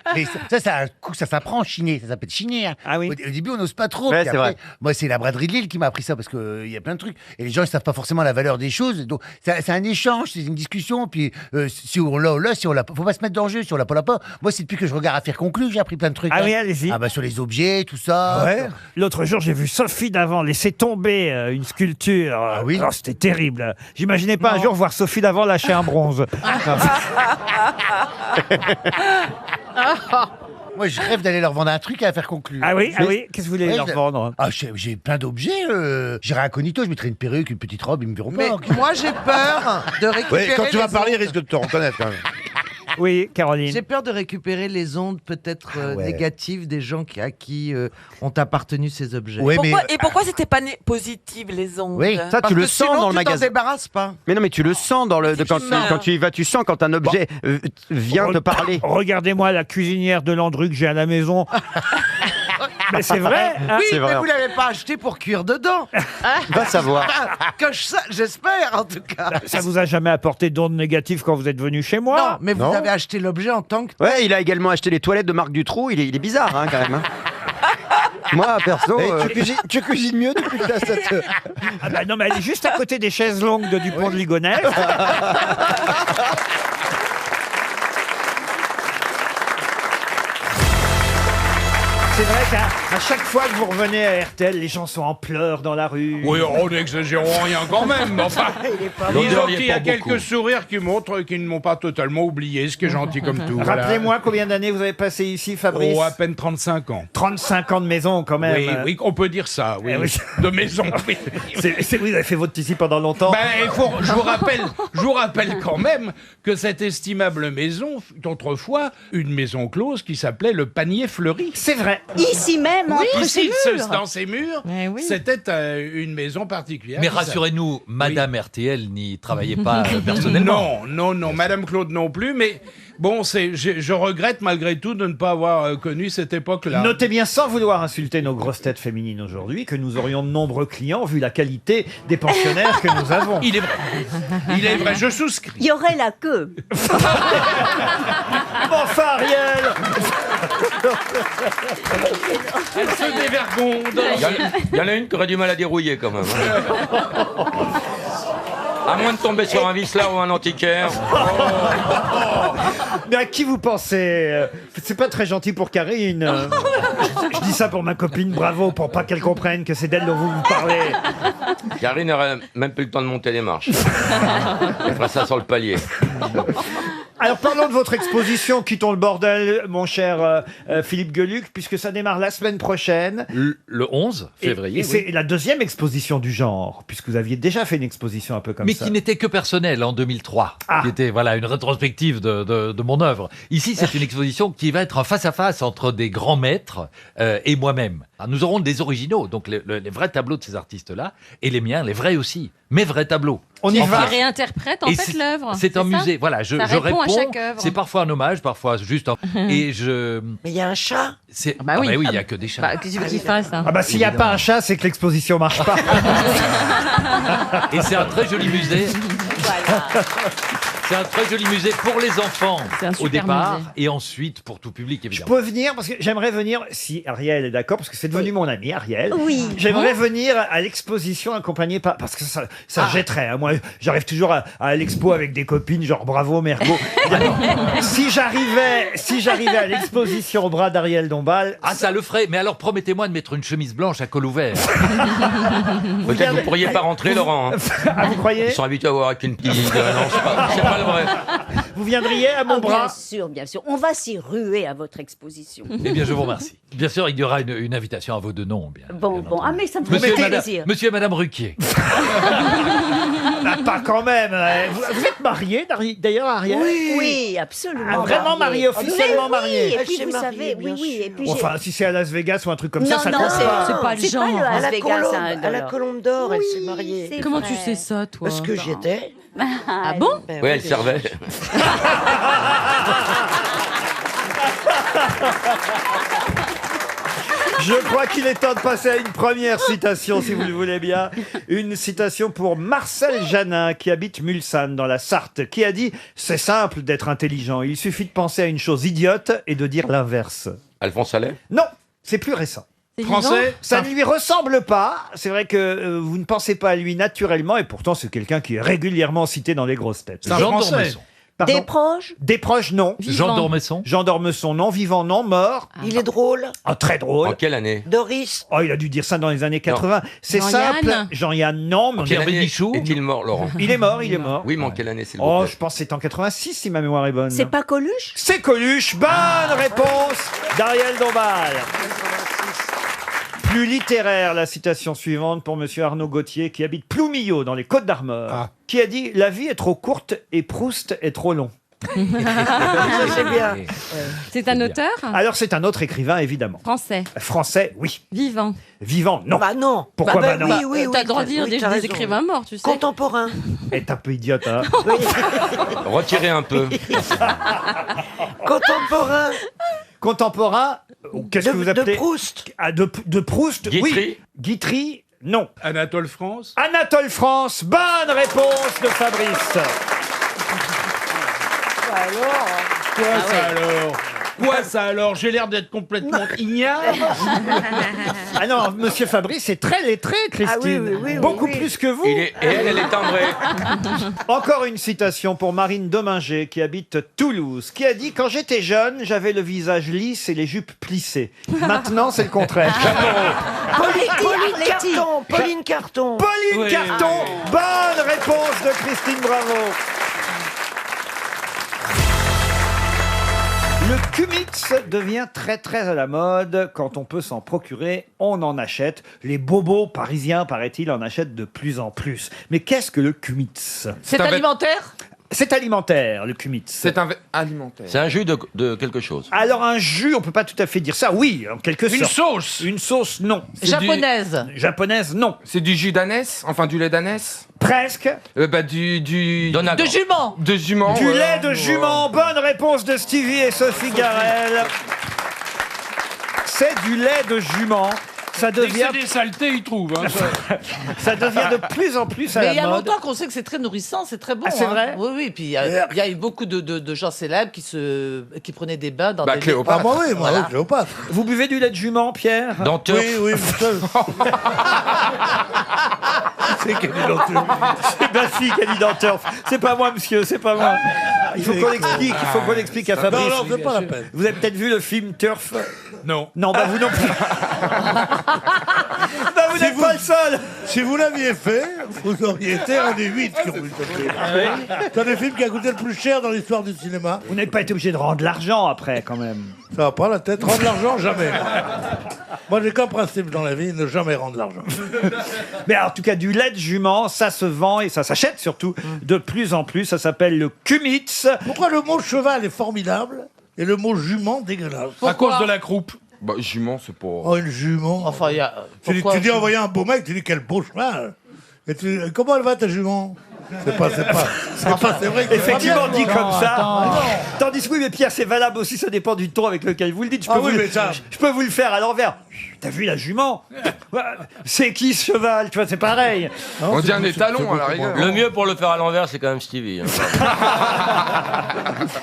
ça a un coup, ça s'apprend, chiner. Ça s'appelle chiner. Hein. Ah oui. Au début, on n'ose pas trop. Ouais, puis c'est après, vrai. moi, c'est la braderie de Lille qui m'a appris ça parce qu'il y a plein de trucs. Et les gens, ils savent pas forcément la valeur des choses. Donc, c'est un échange, c'est une discussion. Puis, si on l'a, si on l'a pas, faut pas se mettre dans le jeu. Si on l'a pas. Moi, c'est depuis que je regarde Affaires conclues que j'ai appris plein de trucs. Ah hein. oui, allez-y. Ah bah, sur les objets, tout ça. Ouais. L'autre jour, j'ai vu Sophie Davant laisser tomber une sculpture. Ah oui. C'était terrible. J'imaginais pas un jour voir Sophie Davant lâcher un bronze. Moi, je rêve d'aller leur vendre un truc à Affaires conclues. Ah oui, qu'est-ce que vous voulez Ouais, leur vendre? Ah, j'ai plein d'objets. J'irai incognito, je mettrai une perruque, une petite robe, ils me verront Mais pas. moi, j'ai peur de récupérer. Ouais, quand tu vas les parler, il autres. risque de te reconnaître quand même. Oui, Caroline. J'ai peur de récupérer les ondes peut-être ouais. négatives des gens à qui ont appartenu ces objets. Ouais, mais- Et pourquoi c'était pas positive, les ondes? Oui, ça Parce tu le que sens sinon, dans le tu t'en magasin. débarrasses pas. Mais non, mais tu le sens dans le quand tu y vas, tu sens quand un objet vient te parler. Regardez-moi la cuisinière de Landru que j'ai à la maison. Mais c'est vrai. hein. Oui, c'est vrai. mais vous l'avez pas acheté pour cuire dedans. Va savoir. J'espère en tout cas. Ça vous a jamais apporté d'ondes négatives quand vous êtes venu chez moi? Non, mais vous Non. avez acheté l'objet en tant que. Ouais, il a également acheté les toilettes de Marc Dutroux. Il est bizarre, hein, quand même. hein. Moi, perso. Tu cuisines mieux depuis que t'as cette... Ah bah non, mais elle est juste à côté des chaises longues de Dupont de Ligonnès. C'est vrai qu'à chaque fois que vous revenez à RTL, les gens sont en pleurs dans la rue. Oui, on n'exagérons rien quand même, mais enfin. Disons qu'il y a quelques beaucoup. sourires qui montrent qu'ils ne m'ont pas totalement oublié, ce qui est gentil comme tout. voilà. Rappelez-moi combien d'années vous avez passé ici, Fabrice? Oh, à peine 35 ans. 35 ans de maison quand même. Oui, oui, on peut dire ça, oui. Eh oui. De maison, oui. Vous avez fait votre ici pendant longtemps. Ben, je vous rappelle quand même que cette estimable maison fut autrefois une maison close qui s'appelait le Panier Fleuri. C'est vrai. Ici même, entre Ici, ces murs. dans ces murs, c'était une maison particulière. Mais qui rassurez-nous, Madame RTL n'y travaillait pas personnellement. Non, Madame Claude non plus, mais bon, je regrette malgré tout de ne pas avoir connu cette époque-là. Notez bien, sans vouloir insulter nos grosses têtes féminines aujourd'hui, que nous aurions de nombreux clients vu la qualité des pensionnaires que nous avons. Il est vrai, je souscris. Il y aurait la queue. Enfin, Ariel. Elle se dévergonde. Il y en a une qui aurait du mal à dérouiller quand même. hein. À moins de tomber sur un Vislar ou un antiquaire. Mais à qui vous pensez? C'est pas très gentil pour Karine. Je dis ça pour ma copine, bravo, pour pas qu'elle comprenne que c'est d'elle dont vous parlez. Karine n'aurait même plus le temps de monter les marches. Elle fera ça sur le palier. Alors parlons de votre exposition, quittons le bordel, mon cher Philippe Gueluc, puisque ça démarre la semaine prochaine. Le 11 février. Et c'est la deuxième exposition du genre, puisque vous aviez déjà fait une exposition un peu comme Mais ça. qui n'était que personnelle en 2003, qui était une rétrospective de mon œuvre. Ici, c'est une exposition qui va être en face-à-face entre des grands maîtres et moi-même. Alors, nous aurons des originaux, donc les vrais tableaux de ces artistes-là, et les miens, les vrais aussi, mes vrais tableaux. On y va. Qui réinterprète en Et fait l'œuvre. C'est un musée, voilà, je Ça répond réponds, à chaque œuvre. c'est parfois un hommage, parfois juste un... Et je... Mais il y a un chat. Bah oui. oui, il n'y a que des chats. Qu'est-ce que tu veux qu'il fasse hein Ah bah s'il n'y a pas un chat, c'est que l'exposition marche pas. Et c'est un très joli musée. C'est un très joli musée pour les enfants un au super départ musée. et ensuite pour tout public Je évidemment. peux venir, parce que j'aimerais venir, si Ariel est d'accord, parce que c'est devenu mon ami, Ariel. Oui. J'aimerais venir à l'exposition accompagné par... Parce que ça jetterait. hein. Moi, j'arrive toujours à l'expo avec des copines, genre bravo, Mergo. Si j'arrivais à l'exposition au bras d'Ariel Dombal... Ah, ça le ferait, mais alors promettez-moi de mettre une chemise blanche à col ouvert. Peut-être vous pourriez pas rentrer, Laurent. hein. Ah, vous croyez? Ils sont habitués à voir avec une petite... non, c'est pas le vrai. Vous viendriez à mon Ah, bras? bien sûr, bien sûr. On va s'y ruer à votre exposition. Eh bien, je vous remercie. Bien sûr, il y aura une invitation à vos deux noms. Bien. Bon, ah mais ça me fait Monsieur et, plaisir. Monsieur et Madame Ruquier. Ah, pas quand même. Vous êtes marié d'ailleurs, Ariel? Oui, absolument. Ah, vraiment marié, officiellement Mais oui, marié. Et puis vous savez, oui. Et puis j'ai- Enfin, si c'est à Las Vegas ou un truc comme ça, Non, ça non, compte pas. c'est pas le genre. Las À la Vegas, Colombe, hein, à la alors. Colombe d'Or, elle Oui, s'est mariée. c'est Comment vrai. tu sais ça, toi Parce que j'y étais. Ah bon Ben Oui, elle servait. Je crois qu'il est temps de passer à une première citation, si vous le voulez bien. Une citation pour Marcel Janin, qui habite Mulsanne, dans la Sarthe, qui a dit « C'est simple d'être intelligent. Il suffit de penser à une chose idiote et de dire l'inverse. Alphonse Allais » Non, c'est plus récent. C'est Français. Ça ne lui ressemble pas. C'est vrai que vous ne pensez pas à lui naturellement, et pourtant c'est quelqu'un qui est régulièrement cité dans les grosses têtes. C'est un Jean Français. Dormesson. Pardon. Des proches? Des proches, non. Jean Dormesson. Jean Dormesson, non. Vivant, non. Mort. Il est drôle. Ah, très drôle. En quelle année? Doris. Oh, il a dû dire ça dans les années 80. C'est Jean-Yann. simple. Jean-Yann, non. mais on Pierre dirait- Bénichou. Est-il mort, Laurent? Il est mort, il est mort. Oui, mais en quelle année, s'il vous Oh, plaît? je pense que c'est en 86, si ma mémoire est bonne. C'est pas Coluche? C'est Coluche. Bonne réponse d'Ariel Dombal. Plus littéraire, la citation suivante pour monsieur Arnaud Gauthier, qui habite Ploumillot, dans les Côtes-d'Armor, qui a dit « La vie est trop courte et Proust est trop long ». c'est bien. C'est un auteur Alors, c'est un autre écrivain, évidemment. Français. Français, oui. Vivant. Vivant, non. Bah non. Pourquoi bah non Oui, oui, oui. T'as le droit de dire oui, des t'as raison. écrivains morts, tu sais. Contemporain. Elle est un peu idiote, hein. Retirez un peu. Contemporain. Contemporain, qu'est-ce que vous appelez De Proust. Ah, de Proust, Guitry. oui. Guitry, non. Anatole France. Anatole France, bonne réponse de Fabrice. Quoi ça alors Quoi ça alors J'ai l'air d'être complètement ignare. Ah non, monsieur Fabrice est très lettré, Christine. oui, Beaucoup oui. plus que vous. Et elle est timbrée. Encore une citation pour Marine Dominger, qui habite Toulouse, qui a dit « Quand j'étais jeune, j'avais le visage lisse et les jupes plissées. Maintenant, c'est le contraire. Pauline Carton. Pauline Carton. Pauline Oui, Carton, oui. bonne réponse de Christine Bravo. Le Cumitz devient très très à la mode. Quand on peut s'en procurer, on en achète. Les bobos parisiens, paraît-il, en achètent de plus en plus. Mais qu'est-ce que le Cumitz? C'est alimentaire? C'est alimentaire, le Cumitz. C'est un alimentaire. C'est un jus de quelque chose. Alors un jus, on peut pas tout à fait dire ça. Oui, en quelque sorte. Une sauce. Une sauce, non. Japonaise. Japonaise, non. C'est du jus d'ânesse, enfin du lait d'ânesse. Presque. Du Donagan. De jument. de jument. Du ouais. lait de jument. Bonne réponse de Stevie et Sophie Garel. C'est du lait de jument. Ça Dès que devient, c'est des saletés, ils trouvent. Hein, ça devient de plus en plus à Mais la il y a mode. longtemps qu'on sait que c'est très nourrissant, c'est très bon. Ah, c'est vrai Oui, oui. Puis il y a eu beaucoup de gens célèbres qui prenaient des bains dans des. Cléopâtre. Ah, moi, oui, moi, Voilà. Cléopâtre. Vous buvez du lait de jument, Pierre? Dans Turf. Oui, c'est quel C'est ma fille qui a dit dans Turf. C'est pas moi, monsieur, c'est pas moi. Il faut qu'on l'explique, à Fabrice. Non, non, c'est pas la peine. Vous avez peut-être vu le film Turf? Non. Non, bah vous non plus. Bah vous n'êtes pas le seul. Si vous l'aviez fait, vous auriez été un des 8 qui ont vu ce film. C'est un des films qui a coûté le plus cher dans l'histoire du cinéma. Vous n'avez pas été obligé de rendre l'argent après, quand même. Ça va pas la tête, rendre l'argent, jamais. Moi, j'ai qu'un principe dans la vie, ne jamais rendre l'argent. Mais alors, en tout cas, du lait de jument, ça se vend et ça s'achète surtout de plus en plus. Ça s'appelle le Cumitz. Pourquoi le mot cheval est formidable et le mot jument dégueulasse? À cause de la croupe. Bah, jument, c'est pas. Oh, une jument. Enfin, il y a. Tu pourquoi- dis envoyer un beau mec, tu dis quel beau cheval. Et tu dis, comment elle va ta jument? C'est vrai que Effectivement, c'est pas dit bien. comme ça. Non. Tandis que oui, mais Pierre, c'est valable aussi, ça dépend du ton avec lequel vous le dites. Je peux, Ah vous, oui, le- mais ça- je peux vous le faire à l'envers. T'as vu la jument? C'est qui ce cheval? Tu vois, c'est pareil. On dit un étalon à la rigueur. Le mieux pour le faire à l'envers, c'est quand même Stevie.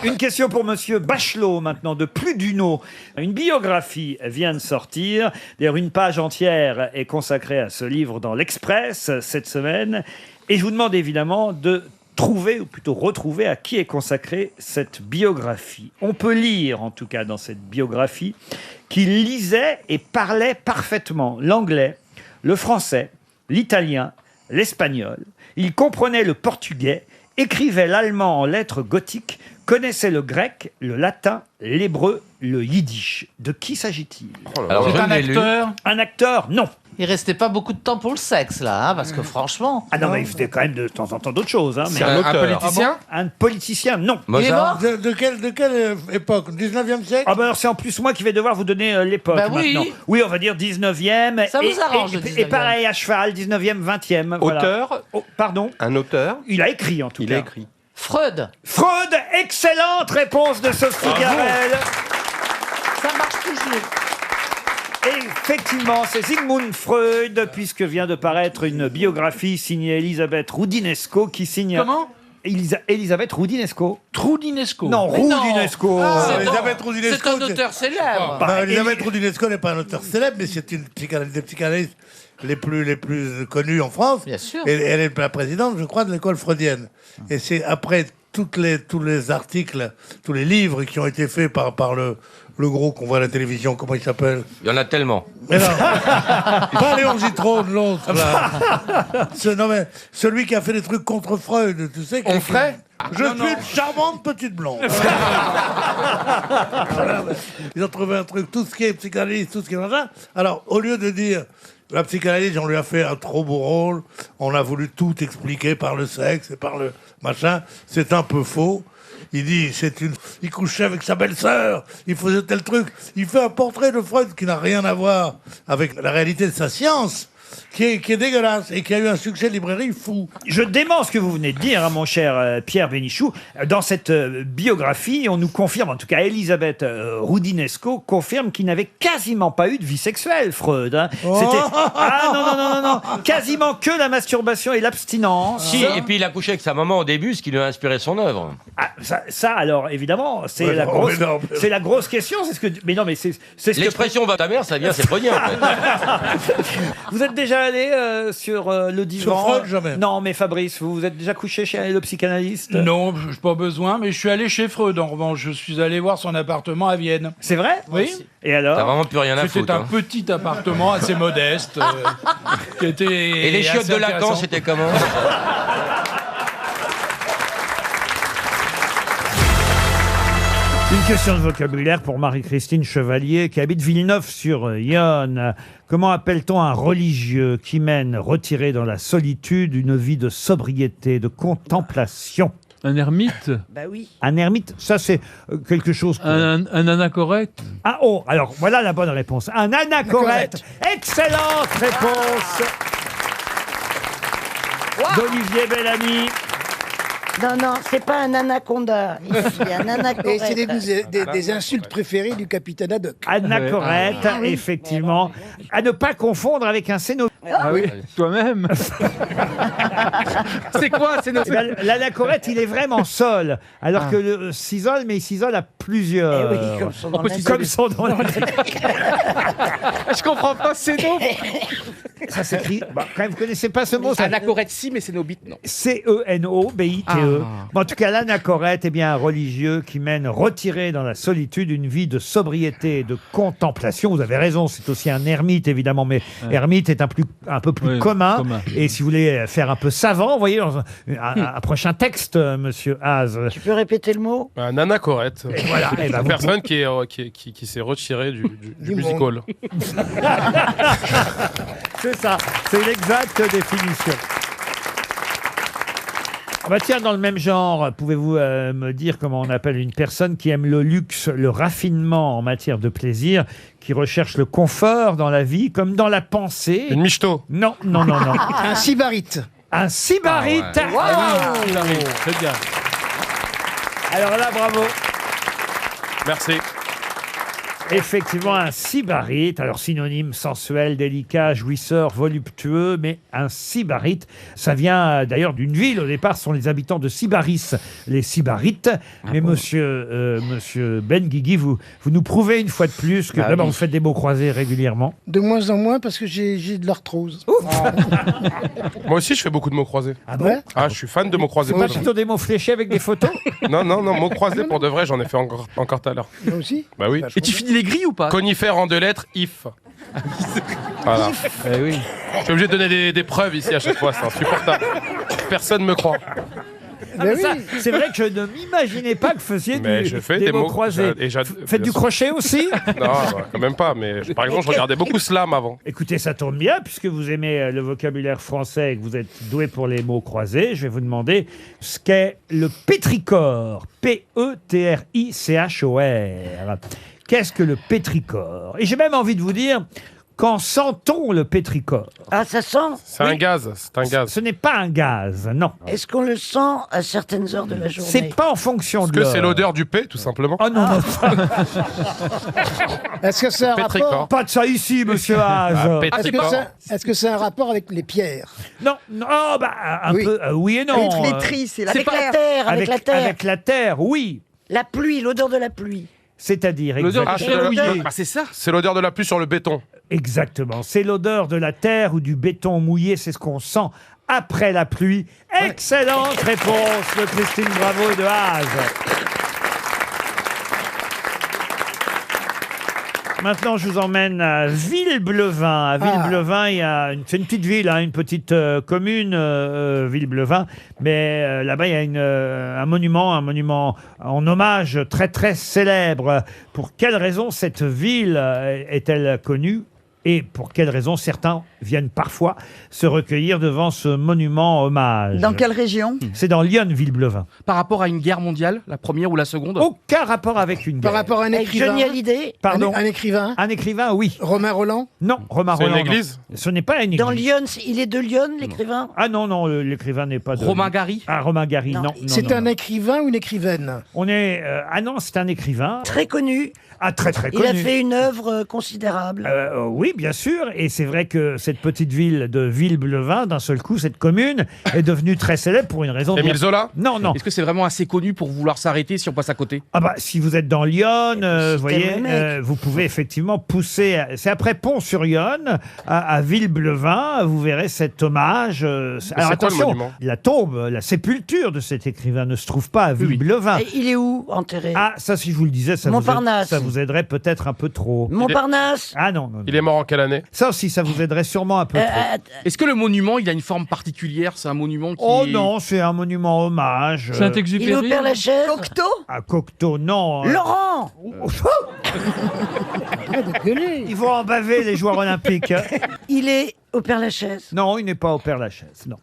Une question pour monsieur Bachelot, maintenant, de Pluduno. Une biographie vient de sortir. D'ailleurs, une page entière est consacrée à ce livre dans l'Express cette semaine. Et je vous demande évidemment de trouver, ou plutôt retrouver, à qui est consacrée cette biographie. On peut lire, en tout cas, dans cette biographie, qu'il lisait et parlait parfaitement l'anglais, le français, l'italien, l'espagnol. Il comprenait le portugais, écrivait l'allemand en lettres gothiques, connaissait le grec, le latin, l'hébreu, le yiddish. De qui s'agit-il? Alors, C'est je un l'ai lu. acteur. Un acteur? Non. Il restait pas beaucoup de temps pour le sexe, là, hein, parce que franchement. Ah non, mais il faisait quand même de temps en temps d'autres choses. Hein, mais C'est un politicien. un politicien, non. Mozart. De quelle époque? 19e siècle? Ah ben alors c'est en plus moi qui vais devoir vous donner l'époque Bah oui. maintenant. Oui, on va dire 19e. Ça vous arrange, le Et 19e. pareil à cheval, 19e, 20e. voilà. Auteur. Oh, pardon. Un auteur. Il a écrit en tout Il cas. a écrit. Freud. Freud, excellente réponse de Sophie Garel. Ça marche toujours. Et effectivement, c'est Sigmund Freud, puisque vient de paraître une biographie signée Elisabeth Roudinesco, qui signe... Comment Elisabeth Roudinesco. Troudinesco. Non, Mais non. Roudinesco. C'est Elisabeth non, Roudinesco, c'est un auteur célèbre. Bah, Elisabeth Roudinesco n'est pas un auteur célèbre, mais c'est une des psychanalystes les plus connus en France. Bien sûr. Et elle est la présidente, je crois, de l'école freudienne. Et c'est après tous les articles, tous les livres qui ont été faits par le gros qu'on voit à la télévision, comment il s'appelle? Il y en a tellement. Mais non, pas Léon Zitrone, l'autre, là. Non, mais celui qui a fait des trucs contre Freud, tu sais. Onfray. Je suis une charmante petite blonde. Voilà. Ils ont trouvé un truc, tout ce qui est psychanalyse, tout ce qui est machin. Alors, au lieu de dire la psychanalyse, on lui a fait un trop beau rôle, on a voulu tout expliquer par le sexe et par le machin, c'est un peu faux. Il dit, il couchait avec sa belle-sœur, il faisait tel truc. Il fait un portrait de Freud qui n'a rien à voir avec la réalité de sa science. Qui est dégueulasse et qui a eu un succès de librairie fou. Je dément ce que vous venez de dire, hein, mon cher Pierre Bénichou. Dans cette biographie, on nous confirme, en tout cas Elisabeth Roudinesco confirme qu'il n'avait quasiment pas eu de vie sexuelle, Freud. Hein. C'était non, quasiment que la masturbation et l'abstinence. Si, et puis il a couché avec sa maman au début, ce qui lui a inspiré son œuvre. Ah, ça, alors évidemment, c'est Ouais, la non, grosse, mais non, mais- c'est la grosse question. C'est ce que, mais non, mais c'est ce que L'expression va ta mère, ça vient, c'est poignant. En fait. Vous êtes déjà allé sur le divan? Sur Freud, jamais. Non, mais Fabrice, vous vous êtes déjà couché chez le psychanalyste? Non, je n'ai pas besoin, mais je suis allé chez Freud. En revanche, je suis allé voir son appartement à Vienne. C'est vrai? Oui. Et alors? T'as vraiment plus rien à C'était foutre. un hein. petit appartement assez modeste. Qui était Et les chiottes assez de Lacan, intéressant. c'était comment? Une question de vocabulaire pour Marie-Christine Chevalier qui habite Villeneuve-sur-Yonne. Comment appelle-t-on un religieux qui mène, retiré dans la solitude, une vie de sobriété, de contemplation? Un ermite? Bah oui. Un ermite, ça c'est quelque chose... Un anachorète? Ah oh, alors voilà la bonne réponse. Un anachorète. Excellente réponse d'Olivier Bellamy. Non, c'est pas un anaconda. C'est un anacorète. Et c'est des insultes préférées du capitaine Haddock. Anachorète, Ah oui. effectivement. À ne pas confondre avec un céno. Ah oui, toi-même. C'est quoi, c'est Eh ben, l'anachorète, il est vraiment seul, alors que le s'isole, mais il s'isole à plusieurs. Eh oui, comme son nom l'indique. Comme son nom l'indique. Je comprends pas, c'est non. Ça s'écrit. Bah, quand même, vous connaissez pas ce mot, ça? Anachorète, si, mais Cénobite, non. Cénobite. Bon, en tout cas, l'anachorète est bien un religieux qui mène retiré dans la solitude une vie de sobriété et de contemplation. Vous avez raison, c'est aussi un ermite, évidemment, mais ermite est un peu plus commun. Et si vous voulez faire un peu savant, vous voyez, dans un prochain texte, monsieur Haas. Tu peux répéter le mot? Un anachorète. Et voilà, eh ben, Une vous personne qui s'est retirée du music hall. C'est ça, c'est l'exacte définition. Ah bah tiens, dans le même genre, pouvez-vous me dire comment on appelle une personne qui aime le luxe, le raffinement en matière de plaisir, qui recherche le confort dans la vie comme dans la pensée? Une michto. Non. Un sybarite. Un sybarite. Ah ouais. C'est bien. Alors là, bravo. Merci. Effectivement, un sybarite, alors synonyme sensuel, délicat, jouisseur, voluptueux, mais un sybarite, ça vient d'ailleurs d'une ville, au départ, ce sont les habitants de Sybaris, les sybarites. Mais monsieur Benguigui, vous nous prouvez une fois de plus que d'abord vous faites des mots croisés régulièrement. De moins en moins parce que j'ai de l'arthrose. Moi aussi, je fais beaucoup de mots croisés. Ah bon? Ah, je suis fan de mots croisés. C'est pas plutôt des mots fléchés avec des photos? Non, mots croisés pour de vrai, j'en ai fait encore tout à l'heure. Moi aussi? Bah oui. Et tu finis les grilles ou pas? Conifère en deux lettres, if. Voilà. Eh oui. Je suis obligé de donner des preuves ici à chaque fois, c'est insupportable. Personne me croit. Ah, mais ça, c'est vrai que je ne m'imaginais pas que vous faisiez Mais je fais des mots croisés. Faites du crochet aussi? Non, quand même pas. Mais par exemple, je regardais beaucoup Slam avant. Écoutez, ça tombe bien, puisque vous aimez le vocabulaire français et que vous êtes doué pour les mots croisés. Je vais vous demander ce qu'est le pétrichor. P-E-T-R-I-C-H-O-R. Qu'est-ce que le pétrichor? Et j'ai même envie de vous dire, qu'en sent-on le pétrichor? Ah, ça sent? C'est un gaz, c'est un gaz. Ce n'est pas un gaz, non. Est-ce qu'on le sent à certaines heures de la journée? C'est pas en fonction Est-ce de que l'heure. c'est l'odeur du P, tout simplement? Oh non, non. Est-ce que c'est un Pétrichor. rapport? Pas de ça ici, monsieur Haas. Est-ce que c'est un rapport avec les pierres? Non, un peu, oui et non. C'est avec la terre, avec la terre. Avec la terre, oui. La pluie, l'odeur de la pluie. C'est-à-dire, L'odeur exactement. du terre c'est ça. C'est l'odeur de la pluie sur le béton. Exactement. C'est l'odeur de la terre ou du béton mouillé. C'est ce qu'on sent après la pluie. Excellente réponse de Christine Bravo et de Haas. Maintenant, je vous emmène à Villeblevin. À Villeblevin, c'est une petite ville, une petite commune, Villeblevin. Mais là-bas, il y a un monument en hommage très très célèbre. Pour quelle raison cette ville est-elle connue? Et pour quelle raison certains viennent parfois se recueillir devant ce monument hommage. Dans quelle région? C'est dans Lyon-Villeblevin. Par rapport à une guerre mondiale, la première ou la seconde? Aucun rapport avec une guerre. Par rapport à un Avec écrivain. Johnny Hallyday? Pardon. Un écrivain. Un écrivain, oui. Romain Roland. Non, Romain C'est une Roland. non. église Ce n'est pas une église. Dans Lyon, il est de Lyon, l'écrivain? Ah non, non, l'écrivain n'est pas de... Romain Gary? Ah, Romain Gary, non. non, C'est non, un non. écrivain ou une écrivaine? On est... ah non, c'est un écrivain. Très connu. Ah, très très Il connu. a fait une œuvre considérable. Oui, bien sûr. Et c'est vrai que cette petite ville de Villeblevin, d'un seul coup, cette commune, est devenue très célèbre pour une raison... Émile Zola? Non, non. Est-ce que c'est vraiment assez connu pour vouloir s'arrêter si on passe à côté? Ah bah, si vous êtes dans Lyon, vous voyez, le mec. vous pouvez effectivement pousser... C'est après Pont-sur-Yonne, à Villeblevin, vous verrez cet hommage. Alors c'est quoi le attention, monument? la tombe, la sépulture de cet écrivain ne se trouve pas à Villeblevin. Et il est où, enterré? Ah, ça, si je vous le disais, Montparnasse. ça vous aiderait peut-être un peu trop. Montparnasse. Ah non, non, non. Il est mort en quelle année? Ça aussi, ça vous aiderait sûrement un peu trop. Est-ce que le monument, il a une forme particulière? C'est un monument qui... Oh non, c'est un monument hommage. C'est un Saint-Exupéry. Il est au Père-Lachaise. Cocteau. À Cocteau, non. Laurent. Ils vont en baver, les joueurs olympiques. Il est au Père-Lachaise. Non, il n'est pas au Père-Lachaise, non.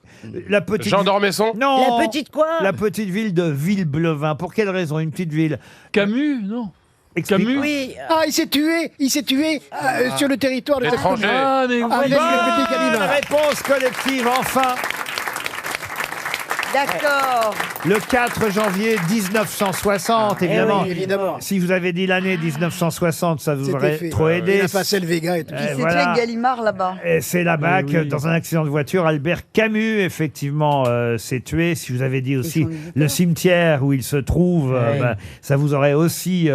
La petite... Jean d'Ormesson? Non. La petite quoi? La petite ville de Villeblevin. Pour quelle raison? Une petite ville. Camus, non? Explique. Camus? Oui. Ah, il s'est tué sur le territoire de cette Étranger. commune. Ah, mais Avec le petit Bonne Gallimard. réponse collective, enfin. D'accord. Le 4 janvier 1960, évidemment. oui, évidemment. Si vous avez dit l'année 1960, ça vous C'était aurait fait. trop aidé. Il a passé le Vega et tout. Qui s'est tué avec Gallimard là-bas? Et c'est là-bas que, oui. dans un accident de voiture, Albert Camus, effectivement, s'est tué. Si vous avez dit aussi le cimetière où il se trouve, ça vous aurait aussi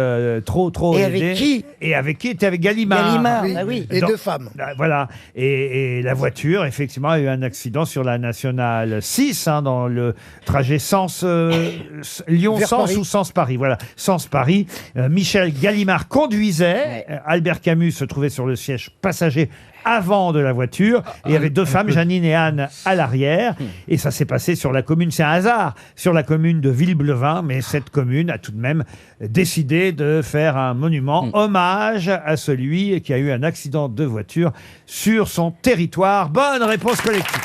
trop Et aidé. avec qui? Et avec qui? Était avec Gallimard. Gallimard, Oui. ah oui. Et Dans- deux femmes. Voilà. Et la voiture, effectivement, a eu un accident sur la nationale 6, dans le trajet sens Lyon-Sens Paris. ou Sens-Paris. Voilà, Sens-Paris. Michel Gallimard conduisait. Albert Camus se trouvait sur le siège passager avant de la voiture. Et il y avait deux femmes, Janine et Anne, à l'arrière. Et ça s'est passé sur la commune, c'est un hasard, sur la commune de Villeblevin. Mais cette commune a tout de même décidé de faire un monument hommage à celui qui a eu un accident de voiture sur son territoire. Bonne réponse collective.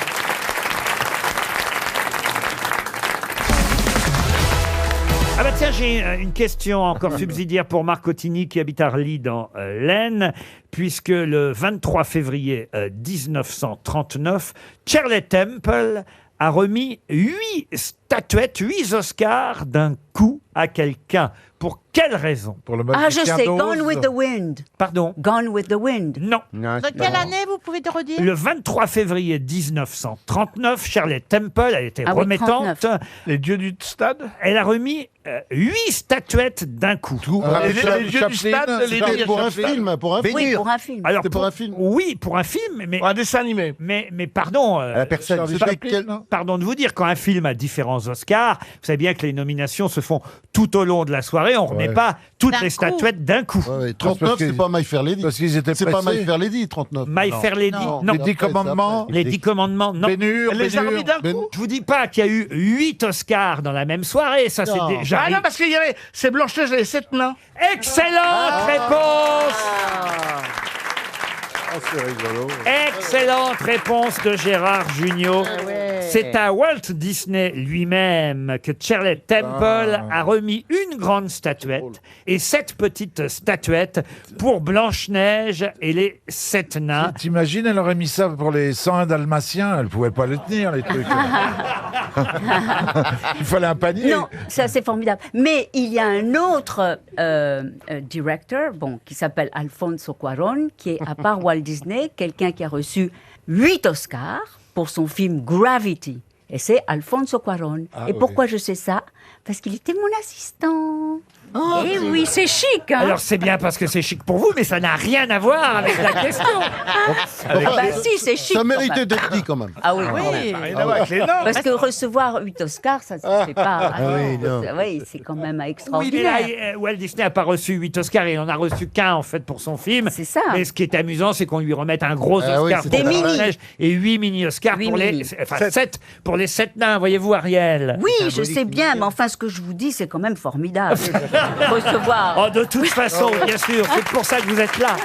Ah bah tiens, j'ai une question encore subsidiaire pour Marc Ottini qui habite Arly dans l'Aisne, puisque le 23 février 1939, Shirley Temple a remis 8 statuettes, 8 Oscars d'un coup à quelqu'un. Pour quelle raison? Pour le Ah, je sais, Gone with the Wind. Pardon? Gone with the Wind. Non. De quelle année, vous pouvez te redire? Le 23 février 1939, Shirley Temple, elle était Ah oui, remettante. 39. Les dieux du stade? Elle a remis 8 statuettes d'un coup. Les dieux du stade, les dieux pour un film, pour un film. Oui, pour un film. Alors, C'était pour un film. Oui, pour un film, mais, Un dessin animé. mais pardon, personne. pas- Quel- pardon de vous dire, quand un film a différents Oscars, vous savez bien que les nominations se font tout au long de la soirée, on ne remet Ouais. pas toutes D'un les coup. statuettes d'un coup. Ouais, ouais, 39, c'est pas My Fair Lady. Parce qu'ils étaient C'est pas pressés. My Fair Lady, 39. My Fair Lady, Non. non. Les 10 commandements. Les 10 commandements, non. Bénur, Elle les a remis d'un coup. Je vous dis pas qu'il y a eu 8 Oscars dans la même soirée, ça c'est Non. déjà... Ah non, parce qu'il y avait. C'est Blanche-Neige et les 7 nains. Excellente réponse. Ah, c'est rigolo. Excellente réponse de Gérard Jugnot. C'est à Walt Disney lui-même que Shirley Temple a remis une grande statuette et 7 petites statuettes pour Blanche-Neige et les 7 nains. T'imagines, elle aurait mis ça pour les 101 dalmatiens, elle pouvait pas les tenir, les trucs. Il fallait un panier. Non, ça c'est formidable. Mais il y a un autre directeur, qui s'appelle Alfonso Cuarón, qui est, à part Walt Disney, quelqu'un qui a reçu 8 Oscars pour son film Gravity. Et c'est Alfonso Cuarón. Et pourquoi je sais ça? Parce qu'il était mon assistant. Et oui, c'est chic. Hein. Alors c'est bien parce que c'est chic pour vous, mais ça n'a rien à voir avec la question. Ah bah si, c'est chic. Ça quand méritait même. d'être dit quand même. Ah oui, Oui. Rien à voir avec les noms. Parce que recevoir 8 Oscars, ça ne se fait pas. oui, non. Oui, c'est quand même Oui, mais extraordinaire. là, Walt Disney n'a pas reçu 8 Oscars, il en a reçu qu'un en fait pour son film. C'est ça. Mais ce qui est amusant, c'est qu'on lui remette un gros Ah oui, Oscar c'est pour des mini. Blanche-Neige et 8 mini-Oscars Huit pour les... mini. Enfin, 7 pour les 7 nains, voyez-vous Ariel. Oui, je sais bien, mais enfin, ce que je vous dis, c'est quand même formidable. Recevoir. Oh, de toute façon, bien sûr, c'est pour ça que vous êtes là.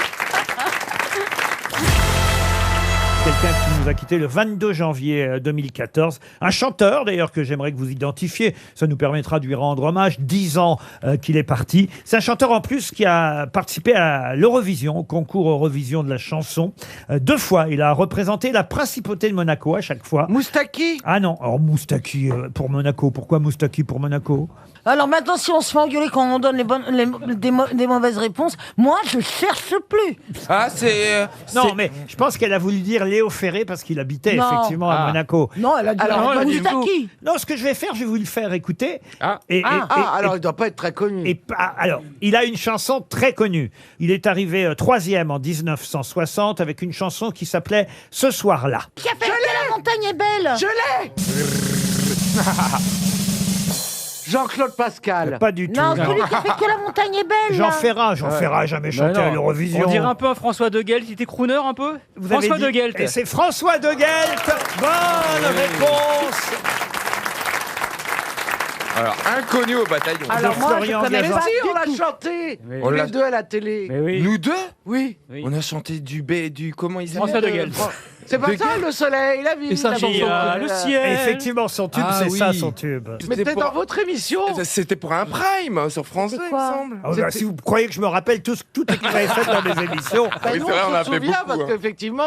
quelqu'un qui nous a quitté le 22 janvier 2014. Un chanteur, d'ailleurs, que j'aimerais que vous identifiez. Ça nous permettra de lui rendre hommage. 10 ans qu'il est parti. C'est un chanteur, en plus, qui a participé à l'Eurovision, au concours Eurovision de la chanson. 2 fois, il a représenté la principauté de Monaco, à chaque fois. Moustaki? Ah non, alors Moustaki pour Monaco. Pourquoi Moustaki pour Monaco? Alors maintenant, si on se fait engueuler quand on donne des mauvaises réponses, moi, je cherche plus. Ah, c'est. Non, mais je pense qu'elle a voulu dire Léo Ferré parce qu'il habitait Non. effectivement à Monaco. Non, elle a dit Moustaki. Non, ce que je vais faire, je vais vous le faire écouter. Alors il doit pas être très connu. Alors, il a une chanson très connue. Il est arrivé 3e en 1960 avec une chanson qui s'appelait Ce soir-là. Qui a fait La montagne est belle. Je l'ai. Jean-Claude Pascal. Pas du tout. Non, celui qui a fait Que la montagne est belle. Jean là. Ferrat, a jamais chanté à l'Eurovision. On dirait un peu un François de Guelt, il était crooner un peu. Vous François avez de dit- Guelt. Et c'est François de Guelt. Bonne réponse. Alors, inconnu au bataillon. Alors moi, je Florian connais Gazan. pas. Si, on l'a chanté. Oui. Tous On l'a- les deux à la télé. Nous deux? Oui. On a chanté du comment il François de Guelt. C'est pas ça, le soleil, la vie. Et ça, la j'ai, chanson. le ciel. Effectivement, son tube, Ah c'est oui. ça, son tube. Mais t'es dans votre émission. C'était pour un prime sur France 2, il me semble. Ah, bah, si vous croyez que je me rappelle tout ce que vous avez fait dans mes émissions. Bah Oui, nous, c'est vrai, on on a se fait souvient beaucoup, parce hein. qu'effectivement,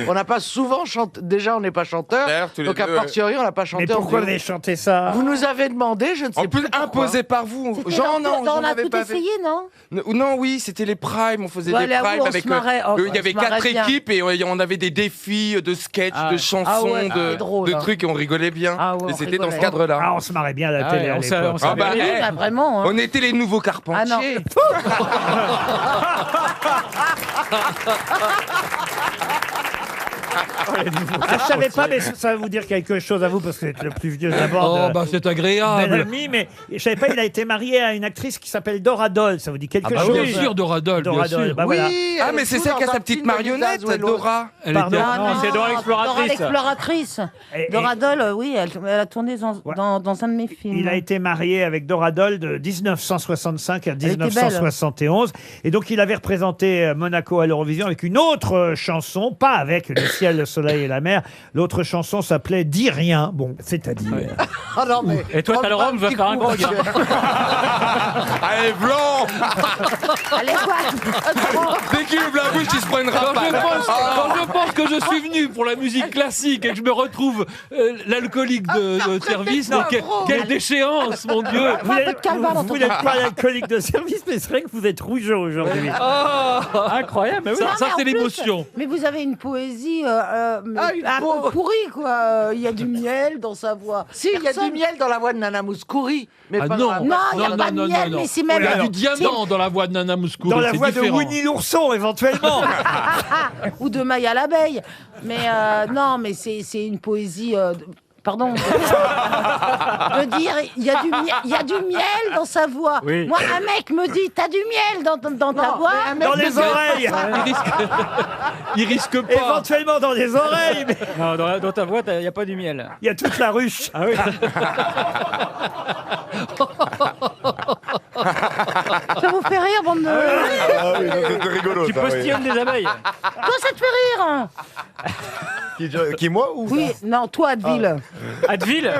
on n'a pas souvent chanté. Déjà, on n'est pas chanteur. D'ailleurs, tous les Donc, a deux, fortiori, on n'a pas chanté Mais en pourquoi duo. vous avez chanté ça? Vous nous avez demandé, je ne sais En plus, plus. pourquoi. imposé par vous. C'était Jean, non, on j'en a avais tout pas fait. essayé, non? Non, oui, c'était les primes. On faisait Ouais, des là, primes où on avec. se marrait. Oh, il y on avait se marrait 4 bien. équipes et on avait des défis de sketch, Ah de ouais. chansons, Ah ouais, de, c'est drôle, de hein. trucs et on rigolait bien. Ah ouais, et on c'était dans ce rigolait. cadre-là. Ah, on se marrait bien à la Ah télé ouais, à on s'est- l'époque. on s'est- Ah bah, Oui, eh, bah, vraiment. Hein. on était les nouveaux Carpentiers. Ah, je savais pas, mais ça va vous dire quelque chose à vous parce que vous êtes le plus vieux d'abord. Oh, bah c'est agréable. Ami, mais je savais pas, il a été marié à une actrice qui s'appelle Dora Dole. Ça vous dit quelque Ah bah chose? bien sûr, Dora Dole, bien Dora Dole, sûr. bah voilà. Ah, mais c'est celle qui a sa petite marionnette, Dora. Elle Pardon. était- Non, c'est Dora Dora l'exploratrice. l'exploratrice. Et- Dora Dole, oui, elle a tourné dans un de mes films. Il a été marié avec Dora Dole de 1965 à était belle. 1971. Et donc, il avait représenté Monaco à l'Eurovision avec une autre chanson, pas avec Le ciel, le soleil et la mer. L'autre chanson s'appelait Dis rien. Bon, c'est-à-dire. Ah non, mais. Et toi, t'as le rhum, va faire un grog. Allez, blanc. Allez, quoi? Dès qu'il ouvre la bouche, il se prend une Quand rafale. je pense que je suis venu pour la musique classique et que je me retrouve l'alcoolique de service, mais quelle déchéance, mon Dieu! Vous Un peu n'êtes de calva dans ton vous n'êtes pas l'alcoolique de service, mais c'est vrai que vous êtes rougeau aujourd'hui. Incroyable, mais oui. Ça, mais en c'est plus, l'émotion. Mais vous avez une poésie une un peu pourrie, quoi. Il y a du miel dans sa voix. Si, il y a du miel dans la voix de Nana Mouskouri. Mais Ah pas non, dans la- Non, il n'y a pas de miel, mais c'est même... Il y a alors, du diamant dans la voix de Nana Mouskouri. Dans la c'est voix de différent. Winnie l'ourson, éventuellement. Ou de Maya l'abeille. Mais non, mais c'est une poésie... Pardon. Je veux dire, il y a du miel dans sa voix. Oui. Moi, un mec me dit, t'as du miel dans ta voix. Dans les oreilles. Il risque pas. Éventuellement dans les oreilles, mais Non, dans ta voix, il n'y a pas du miel. il y a toute la ruche. Ah oui. Ça vous fait rire, bande de... Ah oui, c'était rigolo. Tu ça, oui. postillonnes des abeilles. Toi, ça te fait rire, hein? Qui, moi ou Oui, non, toi, Advil. Advil.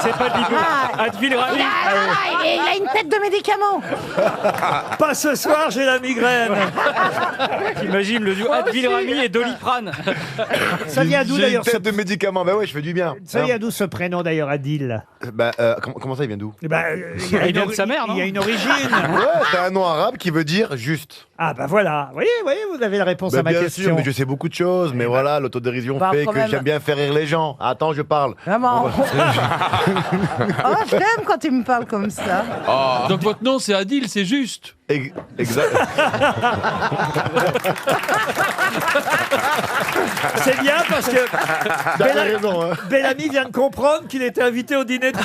C'est pas Advil. Ah. Advil Rami. Il a une tête de médicament. Pas ce soir, j'ai la migraine. T'imagines le duo Advil Rami et Doliprane. Ça vient d'où J'ai d'ailleurs une ce... tête de médicament. Bah ouais, je fais du bien. Ça vient d'où ce prénom d'ailleurs, Adil? Bah, comment ça, il vient d'où? Eh ben, Il vient de sa mère, il y a non une origine. Ouais, c'est un nom arabe qui veut dire juste. Ah bah voilà, vous voyez, vous avez la réponse Bah, à ma bien question. sûr, mais je sais beaucoup de choses. Mais voilà, l'autodérision Bah, fait quand que même. j'aime bien faire rire les gens. Attends, je parle. Vraiment. Oh, je t'aime quand tu me parles comme ça. Donc votre nom c'est Adil, c'est juste. Exact. C'est bien parce que T'as raison, hein. Bellamy vient de comprendre qu'il était invité au dîner de...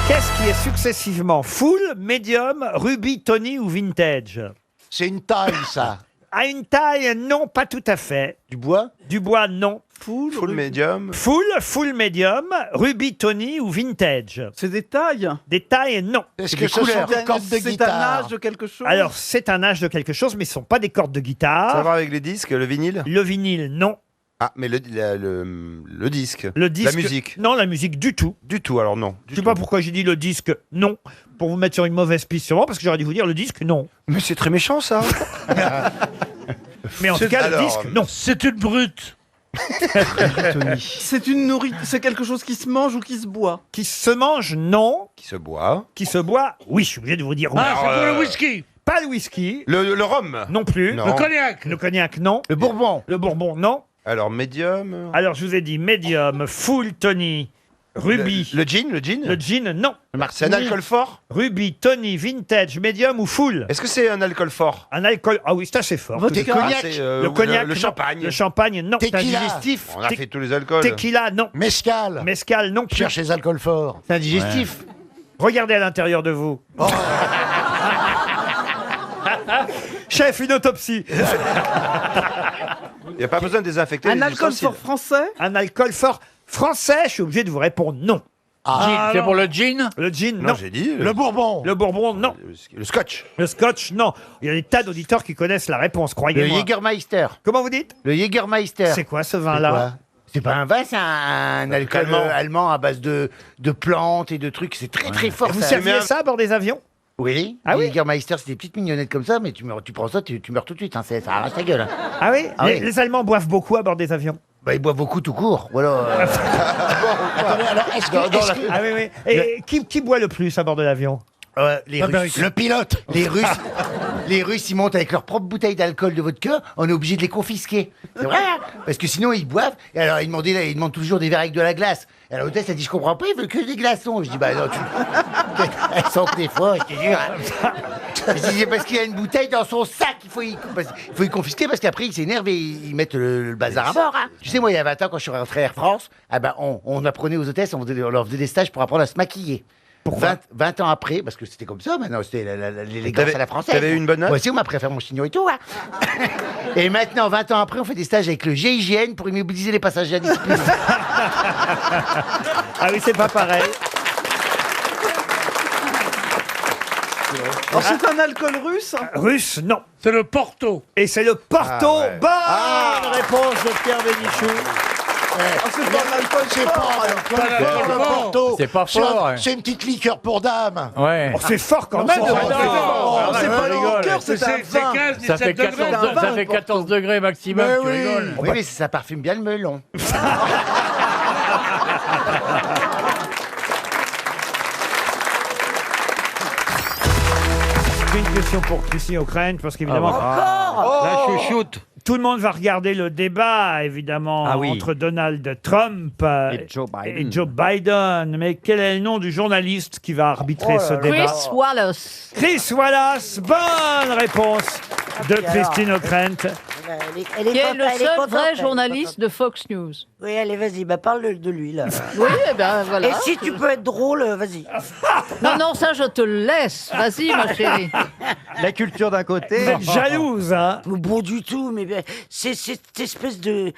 Qu'est-ce qui est successivement full, medium, ruby, Tony ou vintage? C'est une taille, ça. À une taille, non, pas tout à fait. Du bois? Du bois, non. Full médium. Full médium, Ruby, Tony ou vintage. C'est des tailles? Des tailles, non. Est-ce que ce sont des cordes de guitare? C'est un âge de quelque chose? Alors, c'est un âge de quelque chose, mais ce ne sont pas des cordes de guitare. Ça va voir avec les disques, le vinyle? Le vinyle, non. Ah, mais le disque. Le disque. La musique. Non, la musique du tout. Du tout, alors non. Je ne sais pas pourquoi j'ai dit le disque, non. Pour vous mettre sur une mauvaise piste, sûrement, parce que j'aurais dû vous dire le disque, non. Mais c'est très méchant, ça. Mais en tout cas, le disque, non. C'est une brute. C'est une nourriture, c'est quelque chose qui se mange ou qui se boit? Qui se mange, non. Qui se boit. Qui se boit, oui, je suis obligé de vous dire oui. Ah, c'est pour le whisky. Pas le whisky. Le rhum. Non plus. Non. Le cognac. Le cognac, non. Le bourbon. Le bourbon, non. Alors, médium. Alors, je vous ai dit médium, full, Tony, Ruby. Le gin, le gin. Le gin, non. C'est un alcool fort. Ruby, Tony, vintage, médium ou full. Est-ce que c'est un alcool fort? Un alcool, ah oui, c'est assez fort. Vodka. tout de suite. Cognac. C'est, Le cognac, le non. champagne. Le champagne, non. Tequila. C'est un digestif. On a fait tous les alcools. Tequila, non. Mescal. Mescal, non plus. Cherche les alcools forts. C'est un digestif. Regardez à l'intérieur de vous. Chef, une autopsie. Il n'y a pas besoin de désinfecter Un les alcool ustensiles. fort français? Un alcool fort français, je suis obligé de vous répondre non. C'est pour le gin? Le gin, Non, non. j'ai dit. Le bourbon. Le bourbon, non. Le scotch. Le scotch, non. Il y a des tas d'auditeurs qui connaissent la réponse, Le croyez-moi. Jägermeister. Comment vous dites? Le Jägermeister. C'est quoi ce vin-là? C'est pas un vin, c'est un alcool allemand à base de plantes et de trucs. C'est très très fort. Vous ça. serviez ça à bord des avions? Oui. Ah oui. Jägermeister, c'est des petites mignonnettes comme ça, mais tu prends ça, tu meurs tout de suite. Hein, ça arrache ta gueule. Hein. Ah oui, Ah oui. Les Allemands boivent beaucoup à bord des avions. Bah, ils boivent beaucoup tout court. Voilà. Attendez, alors, est-ce que... Ah oui, oui. Et qui boit le plus à bord de l'avion? Les Russes. Le pilote. Les Russes, ils montent avec leur propre bouteille d'alcool de vodka. On est obligé de les confisquer. C'est vrai. Parce que sinon, ils boivent. Et alors, ils demandent toujours des verres avec de la glace. Et alors, l'hôtesse a dit, je comprends pas, il veut que des glaçons. Je dis, bah non, elles sont des fois, je te jure. Je dis, c'est parce qu'il y a une bouteille dans son sac. Il faut y confisquer parce qu'après, ils s'énervent et ils mettent le bazar à bord. Hein. Tu sais, moi, il y a 20 ans, quand je suis rentré à Air France, ah ben, on apprenait aux hôtesses, on leur faisait des stages pour apprendre à se maquiller. Pour 20 ans après, parce que c'était comme ça, maintenant c'était l'élégance à la française. T'avais eu une bonne note? Moi aussi, on m'a appris à faire mon chignon et tout. Hein. Et maintenant, 20 ans après, on fait des stages avec le GIGN pour immobiliser les passagers à discipline. Ah oui, c'est pas pareil. Alors, c'est un alcool russe? Russe, non. C'est le Porto. Et c'est le Porto. Ah ouais. Bonne réponse de Pierre Bénichou. C'est pas un alcool fort. Le Porto. C'est pas fort. C'est une petite liqueur pour dames. Ouais. Oh, c'est fort quand même. C'est pas le liqueur, c'est un vin. 15, Ça fait 17 degrés. 14, ça fait 14 degrés maximum, tu rigoles. Oui, mais ça parfume bien le melon. J'ai une question pour Christine O'Krent, parce qu'évidemment, La chouchoute. tout le monde va regarder le débat, évidemment, Ah oui. entre Donald Trump Et Joe Biden. et Joe Biden. Mais quel est le nom du journaliste qui va arbitrer ce débat? Chris Wallace. Chris Wallace. Bonne réponse de Christine O'Krent. Qui est le seul vrai journaliste de Fox News. Oui, allez, vas-y, parle de lui, là. Oui, eh ben voilà. Et si tu peux être drôle, vas-y. Non, non, ça je te le laisse. Vas-y, ma chérie. La culture d'un côté. Vous êtes jalouse, hein? Bon du tout, mais c'est cette espèce de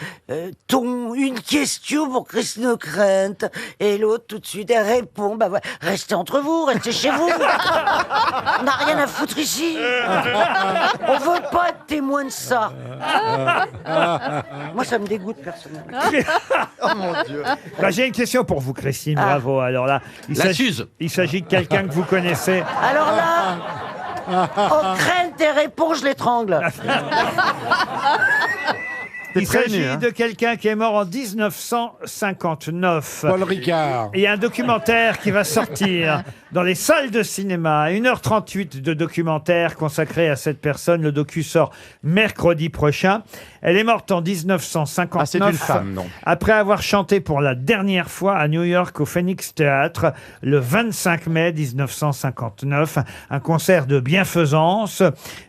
ton, une question pour Christine O'Krent, et l'autre tout de suite elle répond, bah ouais, restez entre vous, restez chez vous. On n'a rien à foutre ici. On veut pas être témoin de ça. Moi ça me dégoûte personnellement. Oh mon Dieu. Bah, j'ai une question pour vous, Christine. Bravo. Alors là, il s'agit de quelqu'un que vous connaissez. Alors là, O'Krent et répond, je l'étrangle. Il s'agit de quelqu'un qui est mort en 1959. Paul Ricard. Il y a un documentaire qui va sortir dans les salles de cinéma. 1h38 de documentaire consacré à cette personne. Le docu sort mercredi prochain. Elle est morte en 1959. Ah, c'est une femme, non. Après avoir chanté pour la dernière fois à New York au Phoenix Theatre le 25 mai 1959. Un concert de bienfaisance.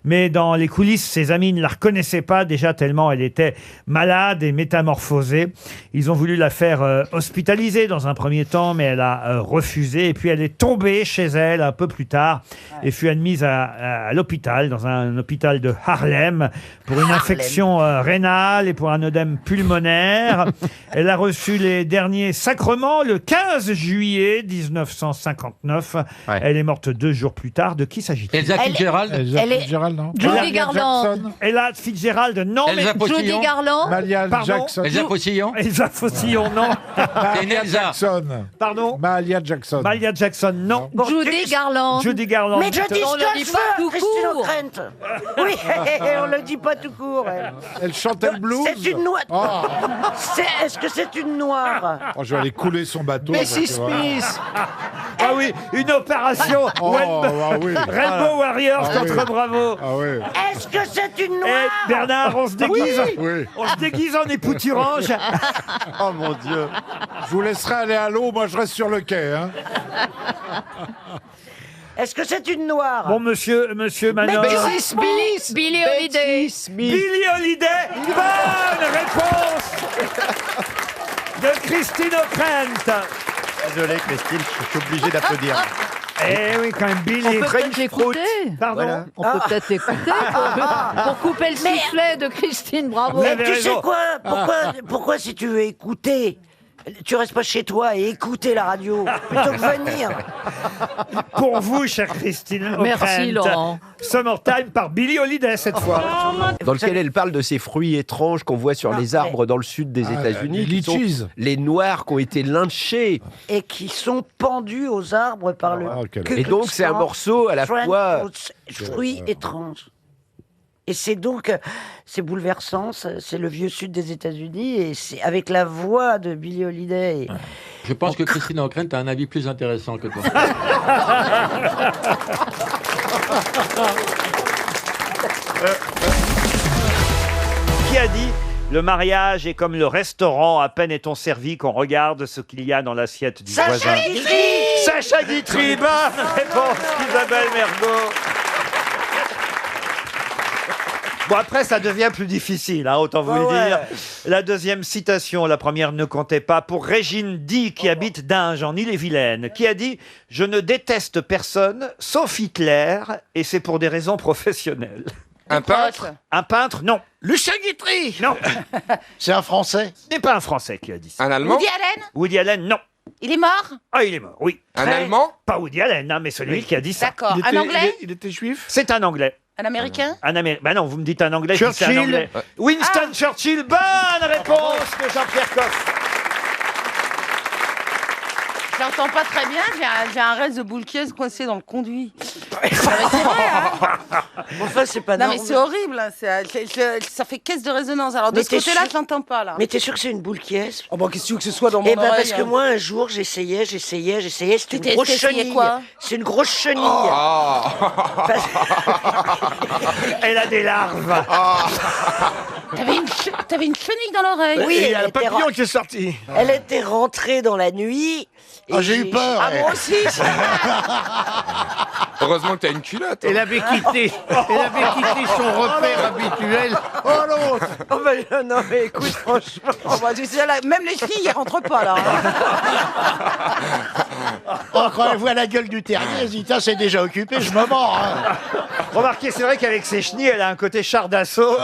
Mais dans les coulisses, ses amis ne la reconnaissaient pas déjà tellement elle était malade et métamorphosée. Ils ont voulu la faire hospitaliser dans un premier temps, mais elle a refusé. Et puis elle est tombée chez elle un peu plus tard et fut admise à l'hôpital, dans un hôpital de Harlem, pour une infection rénale et pour un œdème pulmonaire. Elle a reçu les derniers sacrements le 15 juillet 1959. Elle est morte 2 jours plus tard. De qui s'agit-il? Elsa Fitzgerald. Elsa Elle est- Fitzgerald, non Judy Garland. Ella Fitzgerald, non. Elsa mais... Faucillon. Judy Garland. Malia Pardon Jackson. Elsa Faucillon. Elsa Faucillon, non. C'est une Elsa. Jackson. Pardon. Malia Jackson. Malia Jackson, non. Judy Garland. Judy Garland. Mais je dis On ce le que dit je pas veux, tout Christine court. O'Krent. Oui, on le dit pas tout court. elle. Elle chantait le blues. C'est une noire. Oh. Est-ce que c'est une noire? Oh, je vais aller couler son bateau. Bessie parce que voilà. Smith. Ah oui, une opération Oh, ah oui. Rainbow Warriors Ah contre oui. Bravo. Ah oui. Est-ce que c'est une Et noire? Bernard, on se déguise. Oui. On se déguise en épouturange. Oh mon Dieu. Je vous laisserai aller à l'eau, moi je reste sur le quai. Hein. Est-ce que c'est une noire? Bon, monsieur Manon. Bessie Smith. Billie Holiday. Bessie Smith. Billie Holiday. Bonne réponse de Christine O'Krent. Désolé Christine, je suis obligé d'applaudir. Eh oui, quand même, On Billie. peut peut-être écouter. Pardon. Voilà. On peut peut-être écouter pour couper le sifflet de Christine Bravo. Vous Mais avez tu raison. sais quoi? Pourquoi si tu veux écouter, tu restes pas chez toi et écouter la radio plutôt que venir? Pour vous, chère Christine O'Krent. Merci, Laurent. Summertime par Billie Holiday cette fois. Dans lequel elle parle de ces fruits étranges qu'on voit sur les arbres dans le sud des États-Unis, les qui sont litchis. les noirs qui ont été lynchés. Et qui sont pendus aux arbres par le. Ah, quel- Ku Et donc Klux c'est un Klan, morceau à la Frank fois. Oates, fruits étranges. Et c'est donc, c'est bouleversant, c'est le vieux sud des États-Unis, et c'est avec la voix de Billie Holiday. Je pense que Christine O'Krent a un avis plus intéressant que toi. Qui a dit le mariage est comme le restaurant, à peine est-on servi qu'on regarde ce qu'il y a dans l'assiette du Sacha voisin. Guitry. Sacha Guitry, bonne réponse d'Isabelle Mergo. Bon, après, ça devient plus difficile, hein, autant vous le dire. La deuxième citation, la première ne comptait pas, pour Régine Di, qui habite Dinges, en Ille-et-Vilaine, qui a dit « Je ne déteste personne, sauf Hitler, et c'est pour des raisons professionnelles. » Un peintre? Un peintre, non. Lucien Guitry. Non. C'est un Français? Ce n'est pas un Français qui a dit ça. Un Allemand? Woody Allen. Woody Allen, non. Il est mort. Ah, il est mort, oui. Un Allemand? Pas Woody Allen, hein, mais celui qui a dit ça. D'accord. Un Anglais. Il était juif. C'est un Anglais. Un Américain. Un Américain. Bah non, vous me dites un Anglais, je dis c'est un Churchill. Anglais. Winston Churchill, bonne réponse de Jean-Pierre Coff. Je l'entends pas très bien, j'ai un reste de boule caisse coincé dans le conduit. C'est vrai, hein. Enfin, c'est pas Non normal. mais c'est horrible, hein, ça fait caisse de résonance. Alors de Mais ce t'es côté-là, sûr- je l'entends pas là. Mais t'es sûr que c'est une boule qui est? Oh bah qu'est-ce que tu veux que ce soit dans mon Eh ben oreille parce que hein. moi un jour j'essayais, c'est une grosse t'essayais chenille. quoi? C'est une grosse chenille. Ah. Elle a des larves. T'avais une chenille dans l'oreille. Oui, Et il y elle a le était papillon ren- qui est sorti. Elle était rentrée dans la nuit. et Ah, j'ai eu peur, Ah, ouais. moi aussi. Heureusement que t'as une culotte. hein. Elle avait quitté son repère habituel. Oh l'autre. Oh, bah, non mais écoute, franchement. Oh, bah, tu sais, là, même les chenilles, elles rentrent pas là. Oh, quand elle voit la gueule du terrier, elle se dit, c'est déjà occupé, je me mords. Hein. Remarquez, c'est vrai qu'avec ses chenilles, elle a un côté char d'assaut.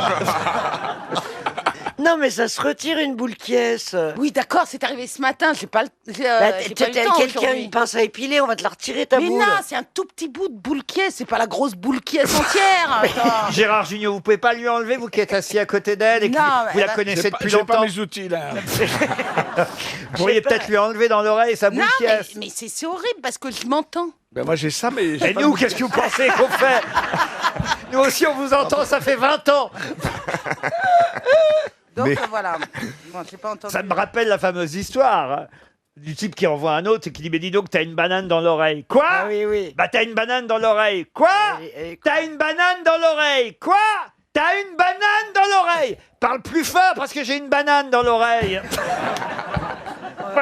Non mais ça se retire une boule qui est. Oui, d'accord, c'est arrivé ce matin. J'ai pas le j'ai Bah, pas eu le temps quelqu'un aujourd'hui. une pince à épiler, on va te la retirer ta Mais boule. non, c'est un tout petit bout de boule qui est, c'est pas la grosse boule qui est entière. Attends. Gérard Junior, vous pouvez pas lui enlever, vous qui êtes assis à côté d'elle et qui, Non, vous la mais- connaissez depuis J'ai pas longtemps. mes outils là. Vous pourriez peut-être lui enlever dans l'oreille sa boule Non, qui est. mais c'est horrible parce que je m'entends. Ben moi j'ai ça mais. j'ai Et pas nous, de- qu'est-ce que vous pensez qu'on fait? Nous aussi, on vous entend, ça fait 20 ans. Donc Mais- voilà. Bon, j'ai pas entendu. Ça me rappelle la fameuse histoire hein, du type qui envoie un autre et qui dit « Mais dis donc, t'as une banane dans l'oreille. » Quoi? Ah oui, oui. Bah t'as une banane dans l'oreille. Quoi? T'as une banane dans l'oreille. Quoi? T'as une banane dans l'oreille. Parle plus fort parce que j'ai une banane dans l'oreille.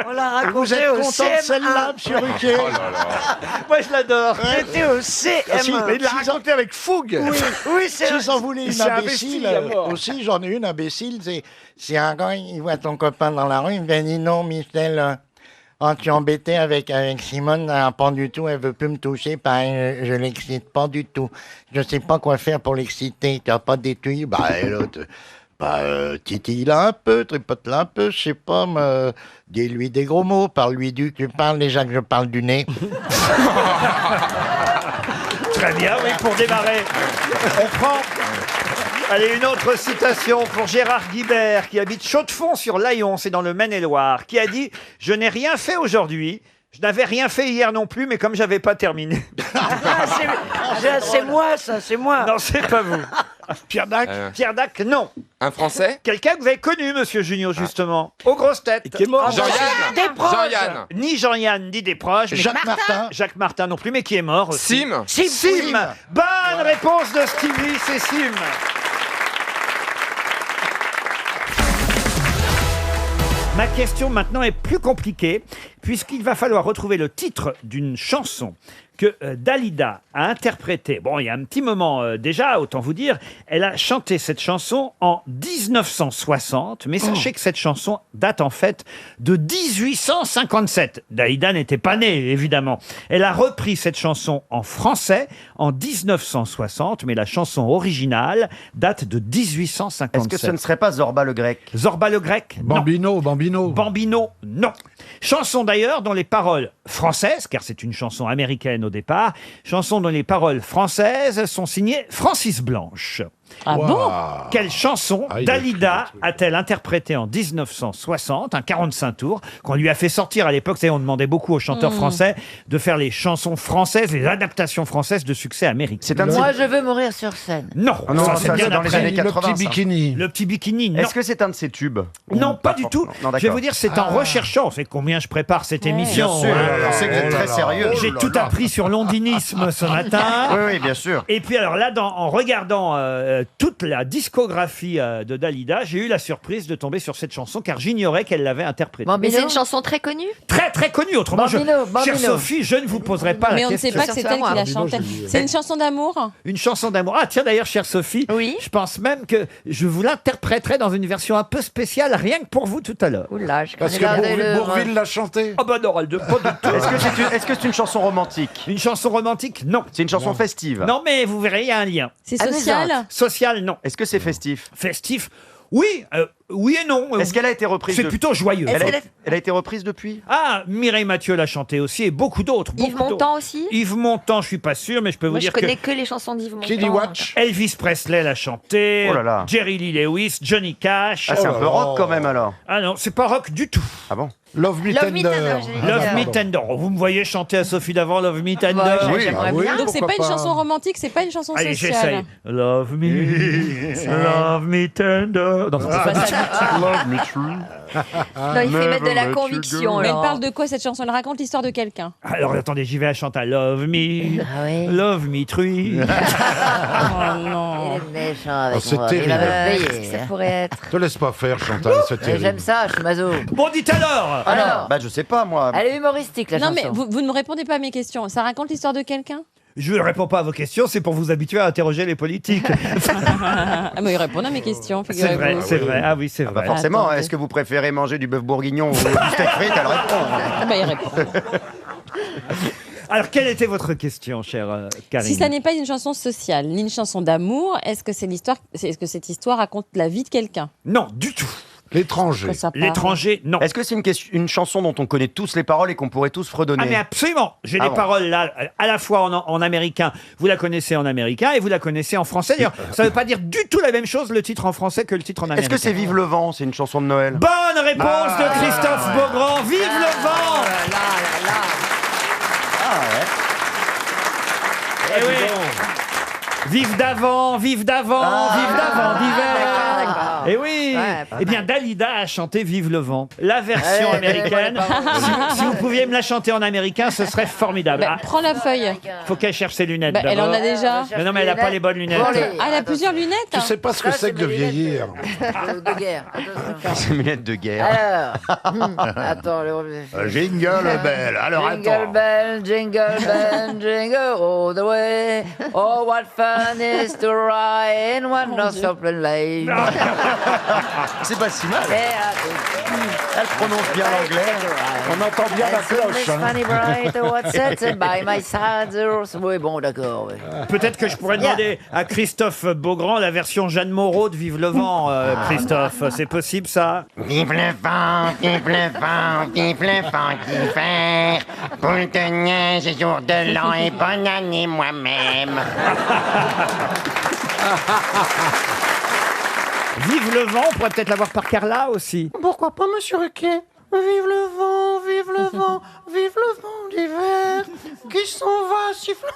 On l'a raconté Vous êtes au content de CM1. celle-là, monsieur Ruquier? Moi, je l'adore. C'était au CM1. Mais il l'a raconté avec fougue. Oui, c'est Si j'en voulais une s'est investi imbécile, à mort. aussi, j'en ai une imbécile. C'est un gars, il voit ton copain dans la rue, il me dit, dis non, Michel, tu es embêté avec Simone, pas du tout, elle veut plus me toucher, pareil, je l'excite pas du tout. Je sais pas quoi faire pour l'exciter, tu as pas d'étui? Bah, l'autre... titille-la un peu, tripote-la un peu, je sais pas, dis-lui des gros mots, parle-lui du... Tu parles déjà que je parle du nez. Très bien, oui, pour démarrer. On prend... Allez, une autre citation pour Gérard Guibert, qui habite Chaux-de-Fonds sur l'Aillon, c'est dans le Maine-et-Loire, qui a dit « Je n'ai rien fait aujourd'hui, je n'avais rien fait hier non plus, mais comme j'avais pas terminé. » C'est moi, ça, c'est moi. Non, c'est pas vous. Pierre Dac. Pierre Dac, non. Un Français? Quelqu'un que vous avez connu, monsieur Junio, justement. Aux grosses têtes. Qui est mort. Jean-Yann. Desproges. Jean-Yann. Ni Jean-Yann, ni Desproges. mais Jacques Martin. Jacques Martin non plus, mais qui est mort aussi. Sim. Sim. Bonne réponse de Stevie, c'est Sim. Ma question maintenant est plus compliquée, puisqu'il va falloir retrouver le titre d'une chanson que Dalida a interprétée. Bon, il y a un petit moment déjà, autant vous dire, elle a chanté cette chanson en 1960, mais sachez que cette chanson date en fait de 1857. Dalida n'était pas née, évidemment. Elle a repris cette chanson en français en 1960, mais la chanson originale date de 1857. Est-ce que ce ne serait pas Zorba le Grec? Zorba le Grec? Non. Bambino. Bambino, non. Chanson d'ailleurs dont les paroles françaises, car c'est une chanson américaine au départ, chanson dont les paroles françaises sont signées Francis Blanche. Ah bon? Quelle chanson Ah, il a Dalida écrit a-t-elle interprétée en 1960, un 45 tours, qu'on lui a fait sortir à l'époque? Vous savez, on demandait beaucoup aux chanteurs français de faire les chansons françaises, les adaptations françaises de succès américains. C'est un de Moi, je veux mourir sur scène. Non, Ah non, ça, ça, bien c'est dans les après. années 80. Le petit ça. bikini. Le petit bikini, non. Est-ce que c'est un de ces tubes? Non, Ou pas du tout. Non, Je vais d'accord. vous dire, c'est en recherchant. C'est combien je prépare cette émission. Bien sûr, hein. on sait que vous êtes très sérieux. J'ai tout appris sur l'ondinisme ce matin. Oui, oui, bien sûr. Et puis alors là, en regardant toute la discographie de Dalida, j'ai eu la surprise de tomber sur cette chanson car j'ignorais qu'elle l'avait interprétée. Mais c'est une chanson très connue? Très très connue. Autrement, Bambino. chère Sophie, je ne vous poserai pas Mais la on ne question. sait pas que c'est elle qui la chantait. C'est une chanson d'amour? Une chanson d'amour. Ah tiens d'ailleurs, chère Sophie, Oui. je pense même que je vous l'interpréterai dans une version un peu spéciale, rien que pour vous tout à l'heure. Oula, je Parce connais que Bourvil l'a chanté. Ah bah non, pas du tout. Est-ce que c'est une chanson romantique? Une chanson romantique? Non. C'est une chanson festive? Non, mais vous verrez, il y a un lien. C'est social? Social, non. Est-ce que c'est festif? Festif? Oui, oui et non. Est-ce qu'elle a été reprise? C'est plutôt joyeux. Elle a été reprise depuis? Ah, Mireille Mathieu l'a chanté aussi et beaucoup d'autres. Yves Montand aussi? Yves Montand, je suis pas sûr, mais je peux vous Moi, je dire connais que que les chansons d'Yves Montand. Kitty Watch. Elvis Presley l'a chanté, Oh là là. Jerry Lee Lewis, Johnny Cash. Ah, c'est un peu rock quand même alors. Ah non, c'est pas rock du tout. Ah bon? Love Me Love Me Tender. Tender, j'ai Love dit. Me Tender. Vous me voyez chanter à Sophie d'avant Love Me Tender. Oui, J'aimerais oui, bien. Donc c'est pourquoi pas une chanson romantique, c'est pas une chanson Allez, sociale. j'essaye. Love me tender. Non, c'est pas ça. Love Me True. Non, il fait mettre de la conviction. Mais elle alors. parle de quoi cette chanson? Elle raconte l'histoire de quelqu'un. Alors attendez, j'y vais à chanter. Love me, Ah oui. love me true. Oh non. Il est méchant avec Oh, c'est moi. terrible. Il va me Qu'est-ce payer. Qu'est-ce que ça pourrait être? Te laisse pas faire, Chantal, c'est Mais terrible. j'aime ça, je suis maso. Bon, dites alors. Alors, Bah je sais pas moi. elle est humoristique la Non chanson. mais vous ne me répondez pas à mes questions. Ça raconte l'histoire de quelqu'un? Je ne réponds pas à vos questions, c'est pour vous habituer à interroger les politiques. Ah mais il répond à mes questions, C'est vrai, figurez-vous. c'est vrai. Ah oui, c'est Bah vrai. forcément, Attendez. est-ce que vous préférez manger du bœuf bourguignon ou du steak frites? Elle répond. Ah bah il répond. Alors, quelle était votre question, chère Karine? Si ça n'est pas une chanson sociale, ni une chanson d'amour, est-ce que cette histoire raconte la vie de quelqu'un? Non, du tout. L'étranger. Que ça parle. L'étranger, non. Est-ce que c'est une chanson dont on connaît tous les paroles et qu'on pourrait tous fredonner? Ah mais absolument. J'ai Ah des bon. paroles là, à la fois en américain. Vous la connaissez en américain et vous la connaissez en français. D'ailleurs, ça ne veut pas dire du tout la même chose le titre en français que le titre en américain. Est-ce que c'est Vive le vent? C'est une chanson de Noël? Bonne réponse de Christophe Beaugrand. Vive le vent. Ah ouais. Eh oui. Vive d'avant, vive d'avant, vive d'avant d'hiver. d'accord. Et oui. Ouais, pas Eh bien, Dalida a chanté Vive le vent. La version américaine. Si vous pouviez me la chanter en américain, ce serait formidable. Bah, prends la feuille. Faut qu'elle cherche ses lunettes. Bah, elle en d'abord. a déjà. Mais non, mais elle n'a pas les bonnes lunettes. Ah, elle a plusieurs lunettes. Tu sais pas ce que c'est que de vieillir. De guerre. C'est une lunette de guerre. Alors, attends, Jingle bell. Alors attends. jingle bell, jingle all the way. Oh, what fun is to ride in one horse open lane. C'est pas si mal. Yeah. Elle prononce bien l'anglais. On entend bien la cloche. hein. Funny bright, what's set by my side? Oui, bon, d'accord. Oui. Peut-être que je pourrais demander à Christophe Beaugrand la version Jeanne Moreau de Vive le vent, Christophe. C'est possible, ça? Vive le vent, vive le vent, vive le vent d'hiver. Boule de neige, jour de l'an et bonne année moi-même. Vive le vent, on pourrait peut-être l'avoir par Carla aussi. Pourquoi pas, monsieur Ruquier? Vive le vent, vive le vent, vive le vent d'hiver qui s'en va sifflant.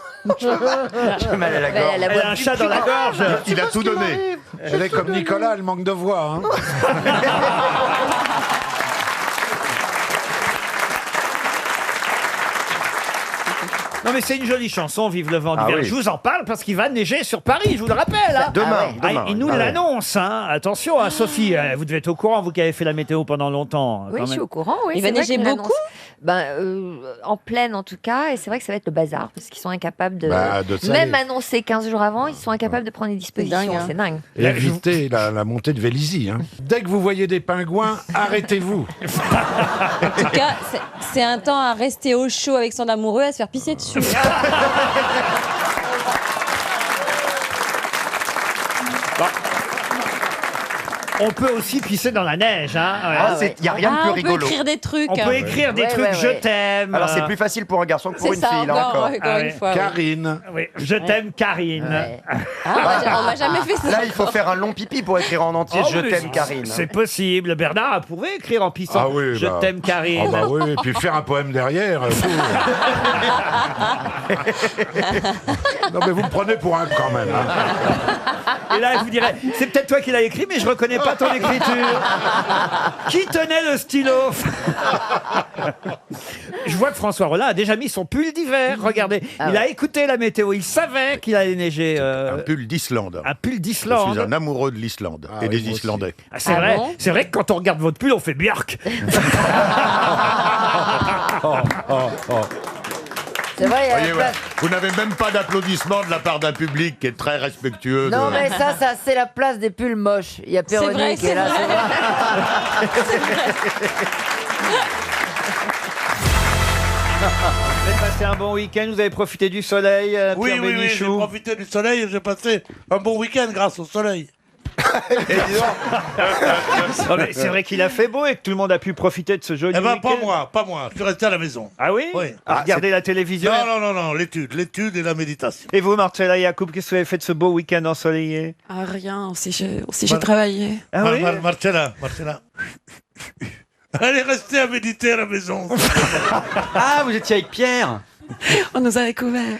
J'ai mal à la Mais gorge. elle a Elle a un chat dans la gorge. Il a tout donné. Elle est comme Nicolas, elle manque de voix. hein. Non mais c'est une jolie chanson, Vive le vent d'hiver. oui. Je vous en parle parce qu'il va neiger sur Paris, je vous le rappelle. Hein. Demain, Ah, demain. il nous l'annonce. Hein. Attention, hein, Sophie, vous devez être au courant, vous qui avez fait la météo pendant longtemps. Oui, quand je suis même. au courant. Oui, Il va c'est vrai neiger qu'il beaucoup l'annonce. En pleine en tout cas, et c'est vrai que ça va être le bazar parce qu'ils sont incapables de, De saler. même annoncer 15 jours avant, ils sont incapables de prendre des dispositions. dingue, hein. C'est dingue. Et évitez la montée de Vélizy. hein. Dès que vous voyez des pingouins, arrêtez-vous. En tout cas, c'est un temps à rester au chaud avec son amoureux, à se faire pisser dessus. On peut aussi pisser dans la neige. Hein. Ouais. Il n'y a rien de plus on rigolo. peut écrire des trucs. On peut écrire des trucs je t'aime. Alors c'est plus facile pour un garçon que pour C'est une ça, fille, là encore, encore. encore une fois. oui. Karine. Oui, je t'aime, Karine. On m'a jamais fait ça. Là, il faut faire un long pipi pour écrire en entier Oh, Je mais t'aime, Karine. C'est possible. Bernard pouvait écrire en pissant. Ah oui, je bah. t'aime, Karine. Ah bah oui, et puis faire un poème derrière. tout. Non mais vous me prenez pour un quand même. hein. Et là, vous direz, c'est peut-être toi qui l'as écrit, mais je reconnais pas ton écriture. Qui tenait le stylo? Je vois que François Rollin a déjà mis son pull d'hiver. Regardez, il a écouté la météo. Il savait qu'il allait neiger. Un pull d'Islande. Un pull Je suis d'Islande. un amoureux de l'Islande et des Islandais. Ah, c'est vrai. bon C'est vrai que quand on regarde votre pull, on fait Björk. C'est vrai, il y a Voyez, la ouais, place- vous n'avez même pas d'applaudissements de la part d'un public qui est très respectueux. Non, de- mais ça, c'est la place des pulls moches. Il y a C'est vrai, Péronique qui est c'est là. vrai. c'est vrai. Vous avez passé un bon week-end, vous avez profité du soleil, Oui, Pierre oui, oui, j'ai Bénichou. profité du soleil et j'ai passé un bon week-end grâce au soleil. Non, mais c'est vrai qu'il a fait beau et que tout le monde a pu profiter de ce joli Eh ben, week-end. pas moi. Je suis resté à la maison. Ah oui, Oui. À regarder la télévision. Non, l'étude et la méditation. Et vous, Marcella Yacoub, qu'est-ce que vous avez fait de ce beau week-end ensoleillé? Ah, rien, aussi j'ai travaillé. Ah oui Marcella. Elle est restée à méditer à la maison. Ah, vous étiez avec Pierre. On nous a découvert.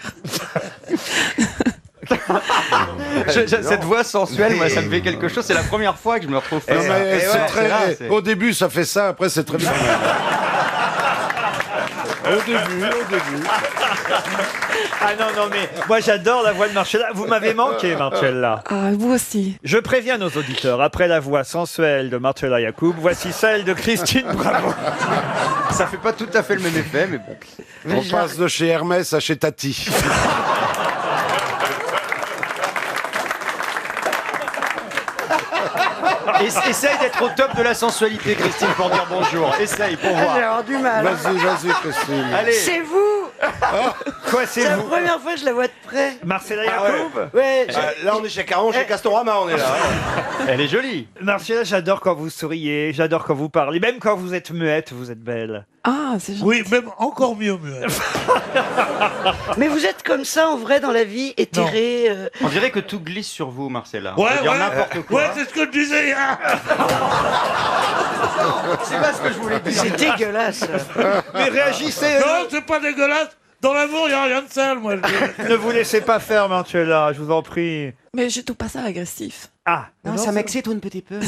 Cette voix sensuelle, moi, ça me fait quelque chose. C'est la première fois que je me retrouve Non, face à- mais Et c'est ouais, très- c'est rare, c'est- Au début, ça fait ça, après, c'est très bien. Au début. Ah non, mais moi j'adore la voix de Marcella. Vous m'avez manqué, Marcella. Ah, vous aussi. Je préviens nos auditeurs, après la voix sensuelle de Marcella Yacoub, voici celle de Christine Bravo. Ça fait pas tout à fait le même effet, mais bon. On passe de chez Hermès à chez Tati. Essaye d'être au top de la sensualité, Christine, pour dire bonjour. Essaye, pour voir. J'ai avoir du mal. Vas-y, Christine. Allez. C'est vous. Quoi, c'est C'est la vous première fois que je la vois de près. Marcella Yacoub Ouais. Là, on est chez Caron, chez Castorama, on est là. Elle est jolie. Marcella, j'adore quand vous souriez, j'adore quand vous parlez. Même quand vous êtes muette, vous êtes belle. Ah, c'est gentil. Oui, même encore mieux. Mais vous êtes comme ça en vrai dans la vie, éthéré. On dirait que tout glisse sur vous, Marcella. Ouais, On peut dire ouais, n'importe quoi. ouais, c'est ce que je disais. Hein. C'est pas ce que je voulais dire. C'est dégueulasse. Mais réagissez. Non, c'est pas dégueulasse. Dans l'amour, il n'y a rien de sale, moi. Ne vous laissez pas faire, Marcella, je vous en prie. Mais je trouve pas ça agressif. Ah, Non, ça m'excite un petit peu. Je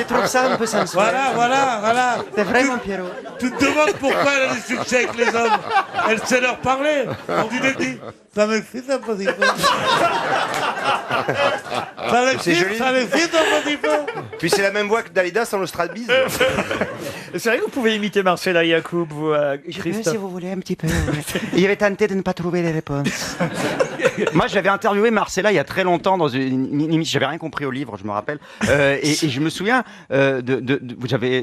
trouve ça un peu sensuel. Voilà. C'est vraiment Pierrot. Tu te demandes pourquoi elle a du succès avec les hommes. Elle sait leur parler. On dit, ça m'excite un petit peu. C'est joli. Ça m'excite un petit peu. Puis c'est la même voix que Dalida sans le strabisme. C'est vrai que vous pouvez imiter Marcella Yacoub, vous, Christophe. Si vous voulez, un petit peu. Il avait tenté de ne pas trouver les réponses. Moi, j'avais interviewé Marcella il y a très longtemps dans une émission. J'avais rien compris au livre, je me rappelle. Et je me souviens,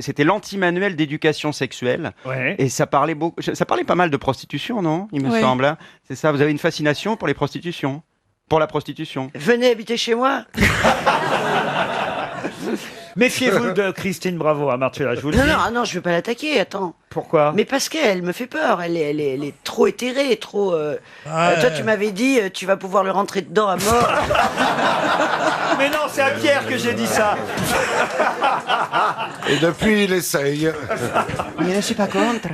c'était l'anti-manuel d'éducation sexuelle. Ouais. Et ça parlait pas mal de prostitution, non? Il me Oui. semble. Hein. C'est ça, vous avez une fascination pour les prostitutions. Pour la prostitution. Venez habiter chez moi. Méfiez-vous de Christine Bravo, Marcella, je vous le dis. Non, je veux pas l'attaquer, attends. Pourquoi? Mais parce qu'elle me fait peur, elle est trop éthérée, trop... toi, tu m'avais dit, tu vas pouvoir le rentrer dedans à mort. Mais non, c'est à Pierre que j'ai dit ça. Et depuis, il essaye. Mais je ne suis pas contre.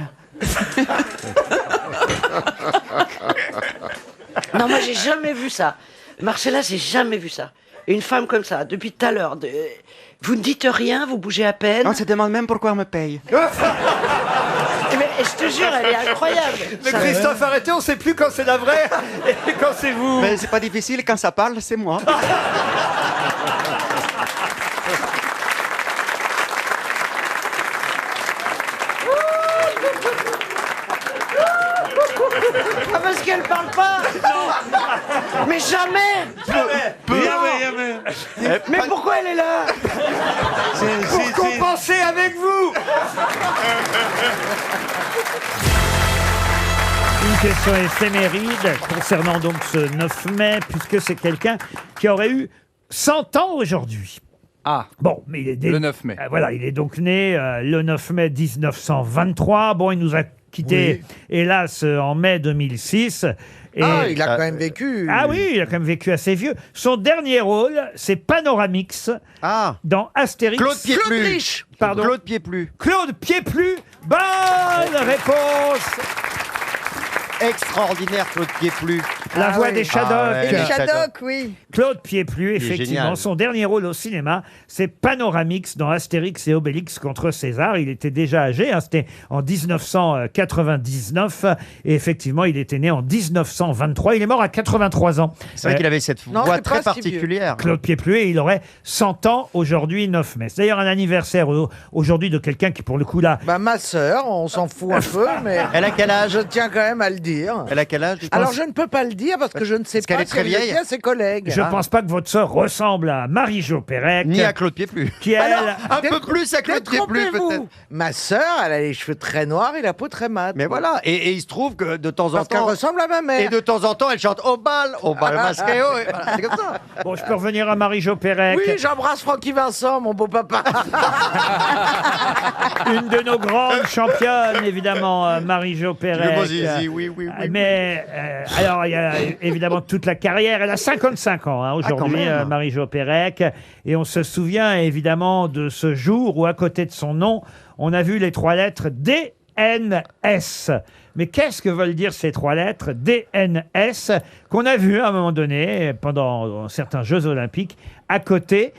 Non, moi, j'ai jamais vu ça. Marcella, j'ai jamais vu ça. Une femme comme ça, depuis tout à l'heure, vous ne dites rien, vous bougez à peine. On se demande même pourquoi on me paye. Mais je te jure, elle est incroyable. Mais Christophe, arrêtez, on sait plus quand c'est la vraie et quand c'est vous. Mais c'est pas difficile, quand ça parle, c'est moi. Ah, parce qu'elle parle pas. Mais jamais. Jamais. Mais pourquoi elle est là? Pour compenser avec vous. Une question éphéméride concernant donc ce 9 mai, puisque c'est quelqu'un qui aurait eu 100 ans aujourd'hui. Ah. Bon, mais il est Le 9 mai. voilà, il est donc né le 9 mai 1923. Bon, il nous a quittés, hélas, en mai 2006. Et il a quand même vécu. Ah oui, il a quand même vécu assez vieux. Son dernier rôle, c'est Panoramix dans Astérix. Claude Pieplu. Pardon. Claude Pieplu. Claude Pieplu. Bonne réponse. Extraordinaire, Claude Pieplu. La voix des Shadocks. Les Shadocks, oui. Claude Pieplu, est effectivement, génial. son dernier rôle au cinéma, c'est Panoramix dans Astérix et Obélix contre César. Il était déjà âgé, hein, c'était en 1999, et effectivement, il était né en 1923. Il est mort à 83 ans. C'est vrai qu'il avait cette voix très particulière. Claude Pieplu, et il aurait 100 ans aujourd'hui, 9 mai. C'est d'ailleurs un anniversaire aujourd'hui de quelqu'un qui, pour le coup, là... Bah, ma sœur, on s'en fout un peu, mais... Elle a quel âge? Je tiens quand même à le dire. Elle a quel âge? Alors, je ne peux pas le dire parce que je ne sais qu'elle pas est très si elle le vieille. dit à ses collègues. Je pense pas que votre sœur ressemble à Marie-Jo Pérec. Ni à Claude Pieplu. Qui, elle... Un peu plus à Claude Pieplu, peut-être. Ma sœur, elle a les cheveux très noirs et la peau très mate. Mais voilà, et il se trouve que de temps en Parce qu'elle temps... ressemble à ma mère. Et de temps en temps, elle chante au bal masqué, oh, et voilà, c'est comme ça. Bon, je peux revenir à Marie-Jo Pérec. Oui, j'embrasse Francky Vincent, mon beau papa. Une de nos grandes championnes, évidemment, Marie-Jo Pérec. Le Mozizi, oui. Mais alors, il y a évidemment toute la carrière. Elle a 55 ans hein, aujourd'hui, quand même. Marie-Jo Pérec. Et on se souvient évidemment de ce jour où, à côté de son nom, on a vu les 3 lettres DNS. Mais qu'est-ce que veulent dire ces 3 lettres DNS qu'on a vu à un moment donné, pendant certains Jeux Olympiques, à côté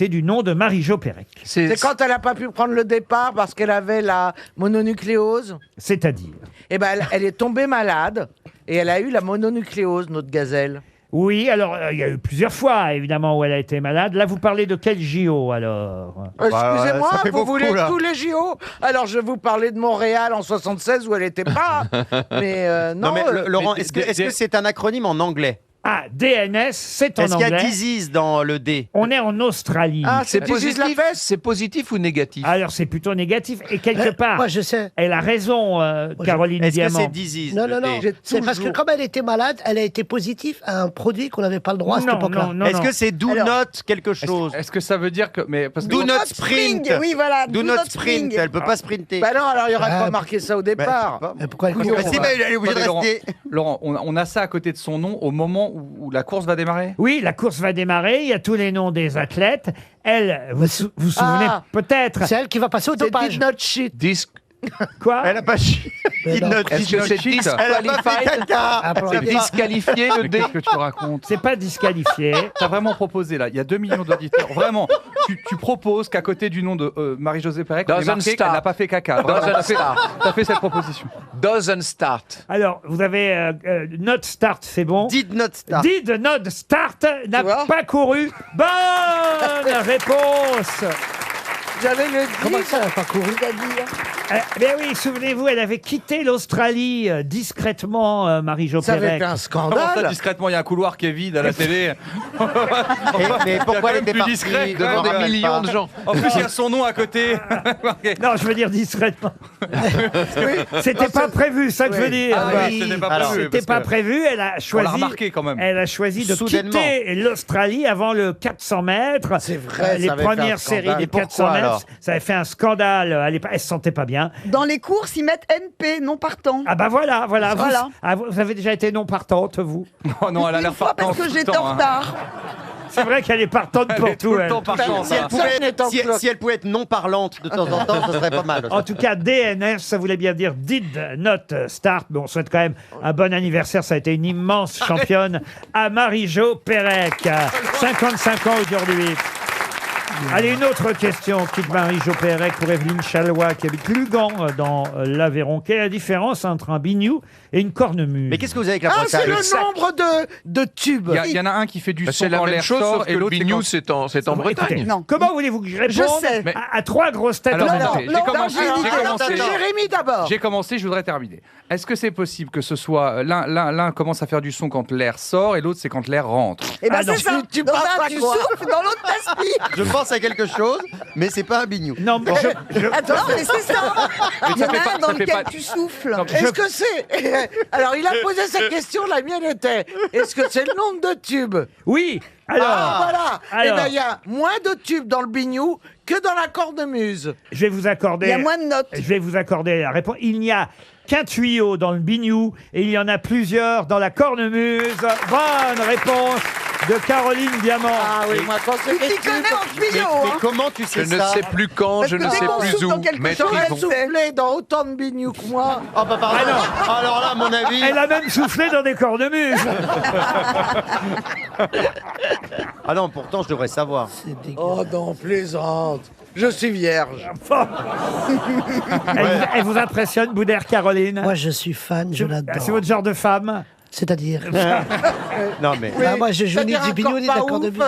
du nom de Marie-Jo Pérec. C'est quand elle n'a pas pu prendre le départ parce qu'elle avait la mononucléose. C'est-à-dire? Eh ben, elle est tombée malade et elle a eu la mononucléose, notre gazelle. Oui, alors il y a eu plusieurs fois, évidemment, où elle a été malade. Là, vous parlez de quel JO, alors? Excusez-moi, ça fait vous beaucoup, voulez là. tous les JO? Alors, je vais vous parler de Montréal en 76 où elle n'était pas. Mais non, Non, mais Laurent, est-ce que c'est un acronyme en anglais? Ah, DNS, c'est en Est-ce qu'il y anglais. a disease dans le D? On est en Australie. Ah, C'est positif, positif, c'est positif ou négatif? Alors, c'est plutôt négatif. Et quelque part, Moi, je sais. elle a raison, Caroline Est-ce que Diamant. c'est disease? Non, le non, non. D? C'est parce que comme elle était malade, elle a été positive à un produit qu'on n'avait pas le droit à cette Non, époque-là. non, non, Est-ce non. que c'est do Alors, not quelque chose? Est-ce que ça veut dire que... Mais parce que... Do not sprint. Oui, voilà. Do not sprint. Elle peut pas sprinter. Bah non, alors il n'y aurait Ah, pas marqué ça au départ. Mais pourquoi elle court Bah si, bah, elle est obligée de Attendez, rester. Laurent, on a ça à côté de son nom au moment où la course va démarrer? Oui, la course va démarrer. Il y a tous les noms des athlètes. Elle, vous vous souvenez Ah, peut-être. C'est elle qui va passer au C'est dopage. did not shit. Quoi? Elle a pas chié. Est-ce que c'est Elle a pas fait caca. C'est disqualifié le dé? Qu'est-ce que tu racontes? C'est pas disqualifié. T'as vraiment proposé là, il y a 2 millions d'auditeurs. Vraiment, tu proposes qu'à côté du nom de Marie-Josée Pérec, on ait marqué qu'elle n'a pas fait caca. T'as fait cette proposition. Doesn't start. Alors, vous avez not start, c'est bon. Did not start. Did not start n'a pas couru. Bonne réponse. J'allais le dire. Comment ça, elle n'a pas couru? Mais oui, souvenez-vous, elle avait quitté l'Australie discrètement, Marie-Jo Ça avait Pérec. été un Comment ça, scandale. discrètement, il y a un couloir qui est vide à la télé. Mais pourquoi elle était plus partie discret devant des millions de gens? En plus, il y a son nom à côté. Non, je veux dire discrètement. C'était pas prévu, ça que je veux dire. Ah oui, c'était pas prévu. C'était parce pas que prévu, elle a On l'a choisi. remarqué quand même. Elle a choisi de Soudainement. quitter l'Australie avant le 400 mètres. C'est vrai, Les ça avait fait un premières scandale. séries des Et pourquoi, 400 mètres, alors ça avait fait un scandale. Elle se sentait pas bien. Dans les courses, ils mettent NP, non partant. Ah bah voilà. Voilà. Vous avez déjà été non partante, vous? Oh non, elle a Une l'air fois partante parce que tout le j'étais temps, en hein. retard. C'est vrai qu'elle est partante Elle pour est tout tout. le elle. temps partante. Si elle, si elle pouvait être non parlante de temps en temps, ça serait pas mal. En tout cas, DNS, ça voulait bien dire Did Not Start. Mais on souhaite quand même un bon anniversaire. Ça a été une immense championne à Marie-Jo Pérec. 55 ans aujourd'hui. Allez, une autre question, quitte Marie-Jo Pérec pour Evelyne Chalois, qui habite Lugan, dans l'Aveyron. Quelle est la différence entre un bignou et une cornemuse? Mais qu'est-ce que vous avez avec la Ah, c'est Bretagne? le nombre de tubes. Il y en a un qui fait du son C'est la quand même l'air chose, sort sauf et que le l'autre bignou, c'est c'est en Bretagne. Écoutez, Non. comment voulez-vous que je réponde Je sais. à trois grosses têtes Alors, en même temps? écoutez, j'ai commencé. Jérémy d'abord. J'ai commencé, je voudrais terminer. Est-ce que c'est possible que ce soit l'un commence à faire du son quand l'air sort et l'autre c'est quand l'air rentre? Et ben Ah, non. c'est ça. Tu Dans penses un, à tu quoi souffles, dans l'autre t'aspires. Je pense à quelque chose, mais c'est pas un bignou. Non, mais Attends, mais c'est ça. Il y en fait a pas- un dans ça fait lequel pas- tu souffles. Non, Est-ce que c'est... Alors, il a posé sa question, la mienne était... Est-ce que c'est le nombre de tubes? oui. Alors, Voilà. Et alors. bien, il y a moins de tubes dans le bignou que dans la cornemuse. je vais vous accorder. Il y a moins de notes. Je vais vous accorder la réponse. Il n'y a qu'un tuyau dans le bignou et il y en a plusieurs dans la cornemuse. Bonne réponse de Caroline Diamant. Ah oui, moi, quand c'est Tu t'y des connais tubes... en tuyau, Mais hein. comment tu sais Je ne ça? sais plus quand, Parce je que ne dès sais qu'on plus souffle où. dans quelque Maître chose, J'aurais Yvon. soufflé dans autant de bignou que moi. Oh, bah, pardon. Ah non. Alors là, à mon avis. Elle a même soufflé dans des cornemuses. Ah non, pourtant, je devrais savoir. Oh non, plaisante. Je suis vierge. Elle vous impressionne, Boudère, Caroline? Moi, je suis fan, je l'adore. C'est votre genre de femme? C'est-à-dire Non, mais. Bah, moi, je joue ni C'est-à-dire du un bignou corps ni pas d'accord de ouf, bille.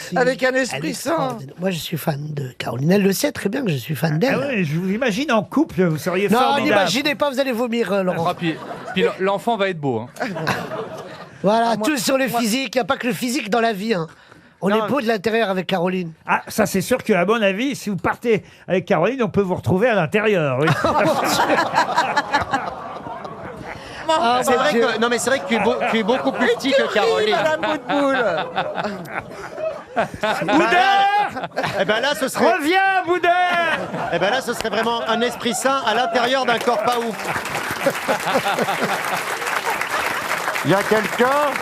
Si. avec un Elle est esprit sain. extraordinaire. Moi, je suis fan de Caroline. Elle le sait très bien que je suis fan d'elle. Ah ouais, je vous imagine en couple, vous seriez Non, formidable. n'imaginez pas, vous allez vomir, Laurent. Ah, puis l'enfant va être beau. Hein. Voilà, tout sur le physique. Il n'y a pas que le physique dans la vie. Hein. On est beau de l'intérieur avec Caroline. Ah, ça c'est sûr qu'à mon avis, si vous partez avec Caroline, on peut vous retrouver à l'intérieur. Oui. C'est vrai que, non, mais c'est vrai que tu es beaucoup plus petit que Caroline. Madame Boutboul. Boudère, Eh ben là, ce serait. reviens, Boudère. Eh ben là, ce serait vraiment un esprit sain à l'intérieur d'un corps pas ouf. Il y a quelqu'un?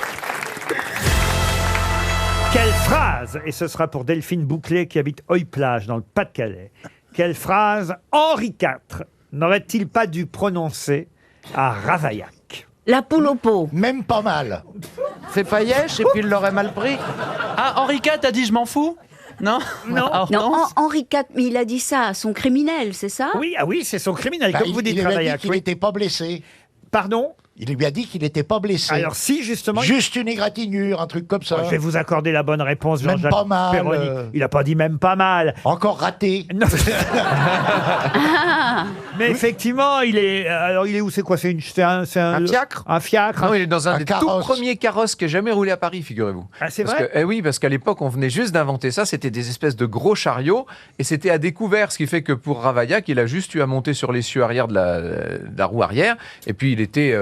Quelle phrase, et ce sera pour Delphine Bouclé qui habite Hoy-Plage dans le Pas-de-Calais, quelle phrase Henri IV n'aurait-il pas dû prononcer à Ravaillac? La poule au pot. Même pas mal. C'est Paillèche et puis il l'aurait mal pris. Ah, Henri IV a dit je m'en fous? Non. Non. Non, Henri IV, mais il a dit ça à son criminel, c'est ça? Oui, ah oui, c'est son criminel, Bah, comme vous dites, il lui a dit Ravaillac. qu'il Oui. n'était pas blessé. Pardon? Il lui a dit qu'il n'était pas blessé. Alors si, justement... Juste une égratignure, un truc comme ça. Je vais vous accorder la bonne réponse, Même Jean-Jacques pas mal, Perroni. Il n'a pas dit même pas mal. Encore raté. Non. Mais effectivement, il est. Alors, il est où? C'est quoi? C'est un fiacre. Un fiacre. Non, il est dans un Un des carrosse. tout premiers carrosses qui a jamais roulé à Paris, figurez-vous. Ah, c'est Parce vrai? que, oui, parce qu'à l'époque, on venait juste d'inventer ça. C'était des espèces de gros chariots et c'était à découvert, ce qui fait que pour Ravaillac, il a juste eu à monter sur l'essieu arrière de la roue arrière et puis il était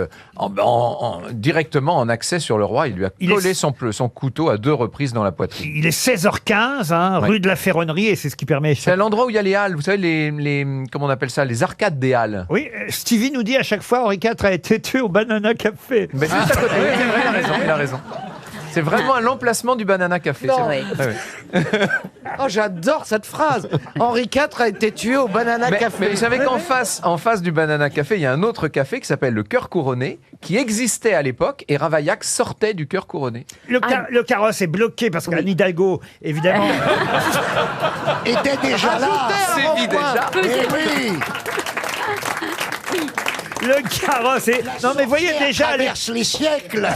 directement en accès sur le roi. Il lui a collé son couteau à 2 reprises dans la poitrine. Il est 16h15, hein, Ouais. rue de la Ferronnerie, et c'est ce qui permet. C'est à l'endroit où il y a les halles, vous savez, comment on appelle ça, les arcades des halles. Oui, Stevie nous dit à chaque fois Henri IV a été tué au Banana Café. Mais juste à côté. Oui, c'est vrai, il a raison. C'est vraiment un emplacement du banana café. Non. c'est vrai. Oui. Oh, j'adore cette phrase. Henri IV a été tué au banana café. Mais vous savez qu'en face du banana café, il y a un autre café qui s'appelle le Cœur Couronné, qui existait à l'époque, et Ravaillac sortait du Cœur Couronné. Le carrosse est bloqué parce qu'Anne Hidalgo, évidemment, était déjà là. C'est dit déjà. Eh oui. le carrosse est... Non mais voyez déjà... traverse les siècles.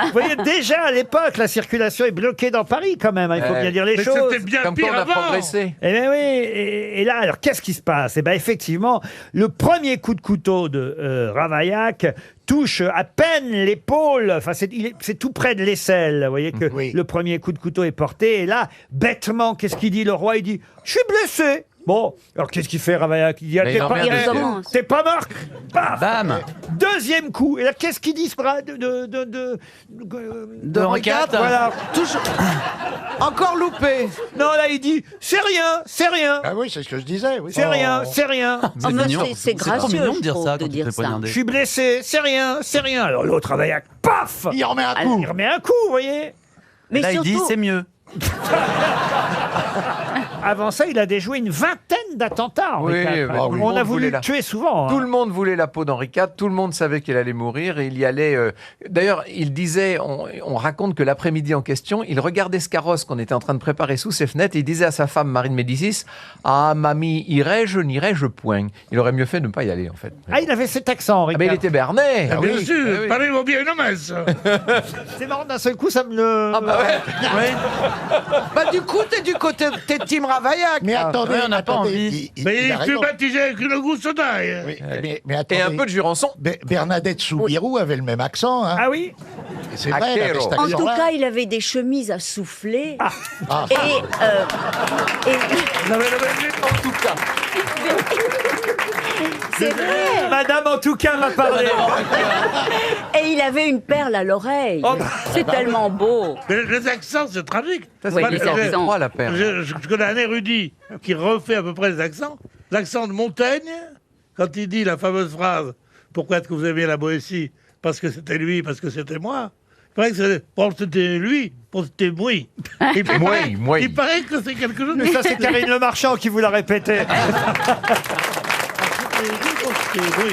Vous voyez déjà à l'époque, la circulation est bloquée dans Paris quand même, hein, il faut bien dire les Mais choses. c'était bien Comme pire quoi on a avant. progressé. Eh bien oui, et là, alors qu'est-ce qui se passe? Eh bien effectivement, le premier coup de couteau de Ravaillac touche à peine l'épaule, enfin c'est tout près de l'aisselle, vous voyez que le premier coup de couteau est porté, et là, bêtement, qu'est-ce qu'il dit le roi? Il dit « Je suis blessé ». Bon, alors qu'est-ce qu'il fait Ravaillac? Il dit Mais « T'es pas mort ?» Paf Bam. Deuxième coup, et là qu'est-ce qu'il dit ce bras De Henri IV. Voilà. Toujours... Encore loupé. Non, là il dit « C'est rien, c'est rien ». Ah oui, c'est ce que je disais. Oui. C'est rien, c'est rien. C'est mignon. c'est trop gracieux, mignon je de dire trouve, ça de quand tu dire te fais ça. poignarder. Je suis blessé, c'est rien, c'est rien. Alors l'autre Ravaillac, paf, Il remet un coup. il remet un coup, vous voyez. Mais Là, il dit surtout, c'est mieux. Avant ça, il a déjoué une vingtaine d'attentats. Henri Oui, IV. bah, tout le On a monde voulu voulait le la- tuer souvent. Tout hein. le monde voulait la peau d'Henri IV, tout le monde savait qu'il allait mourir et il y allait. D'ailleurs, il disait, on raconte que l'après-midi en question, il regardait ce carrosse qu'on était en train de préparer sous ses fenêtres et il disait à sa femme Marie de Médicis: Ah, mamie, irai-je, n'irai-je point. Il aurait mieux fait de ne pas y aller en fait. Ah, il avait cet accent, Henri Ah, mais il IV. était berné. Ah, bien oui. sûr, Ah oui. parlez-vous bien une messe. C'est marrant, d'un seul coup, ça me le... Ah bah ouais. Bah du coup, t'es team Ravaillac. Mais attendez, on n'a pas attendez, envie. Mais il a il fut raison. baptisé avec une gousse d'ail. Oui, mais attendez. Et un peu de Jurançon. Bernadette Soubirous avait le même accent. Hein. Ah oui. C'est vrai, elle avait cet en tout accent-là. cas, il avait des chemises à souffler. Ah. Et En tout cas. c'est vrai. Madame, en tout cas, m'a parlé. Et il avait une perle à l'oreille. Oh, C'est tellement beau. Mais les accents, c'est tragique. Ça, Oui, c'est les pas accents. droit, la paire. Je connais un érudit qui refait à peu près les accents. L'accent de Montaigne, quand il dit la fameuse phrase « Pourquoi est-ce que vous aimiez la Boétie? Parce que c'était lui, parce que c'était moi ». Il paraît que c'est « Pour c'était lui, pour c'était moi ». Il paraît que c'est quelque chose... Mais ça, c'est Karine Le Marchand qui vous l'a répété. Oui.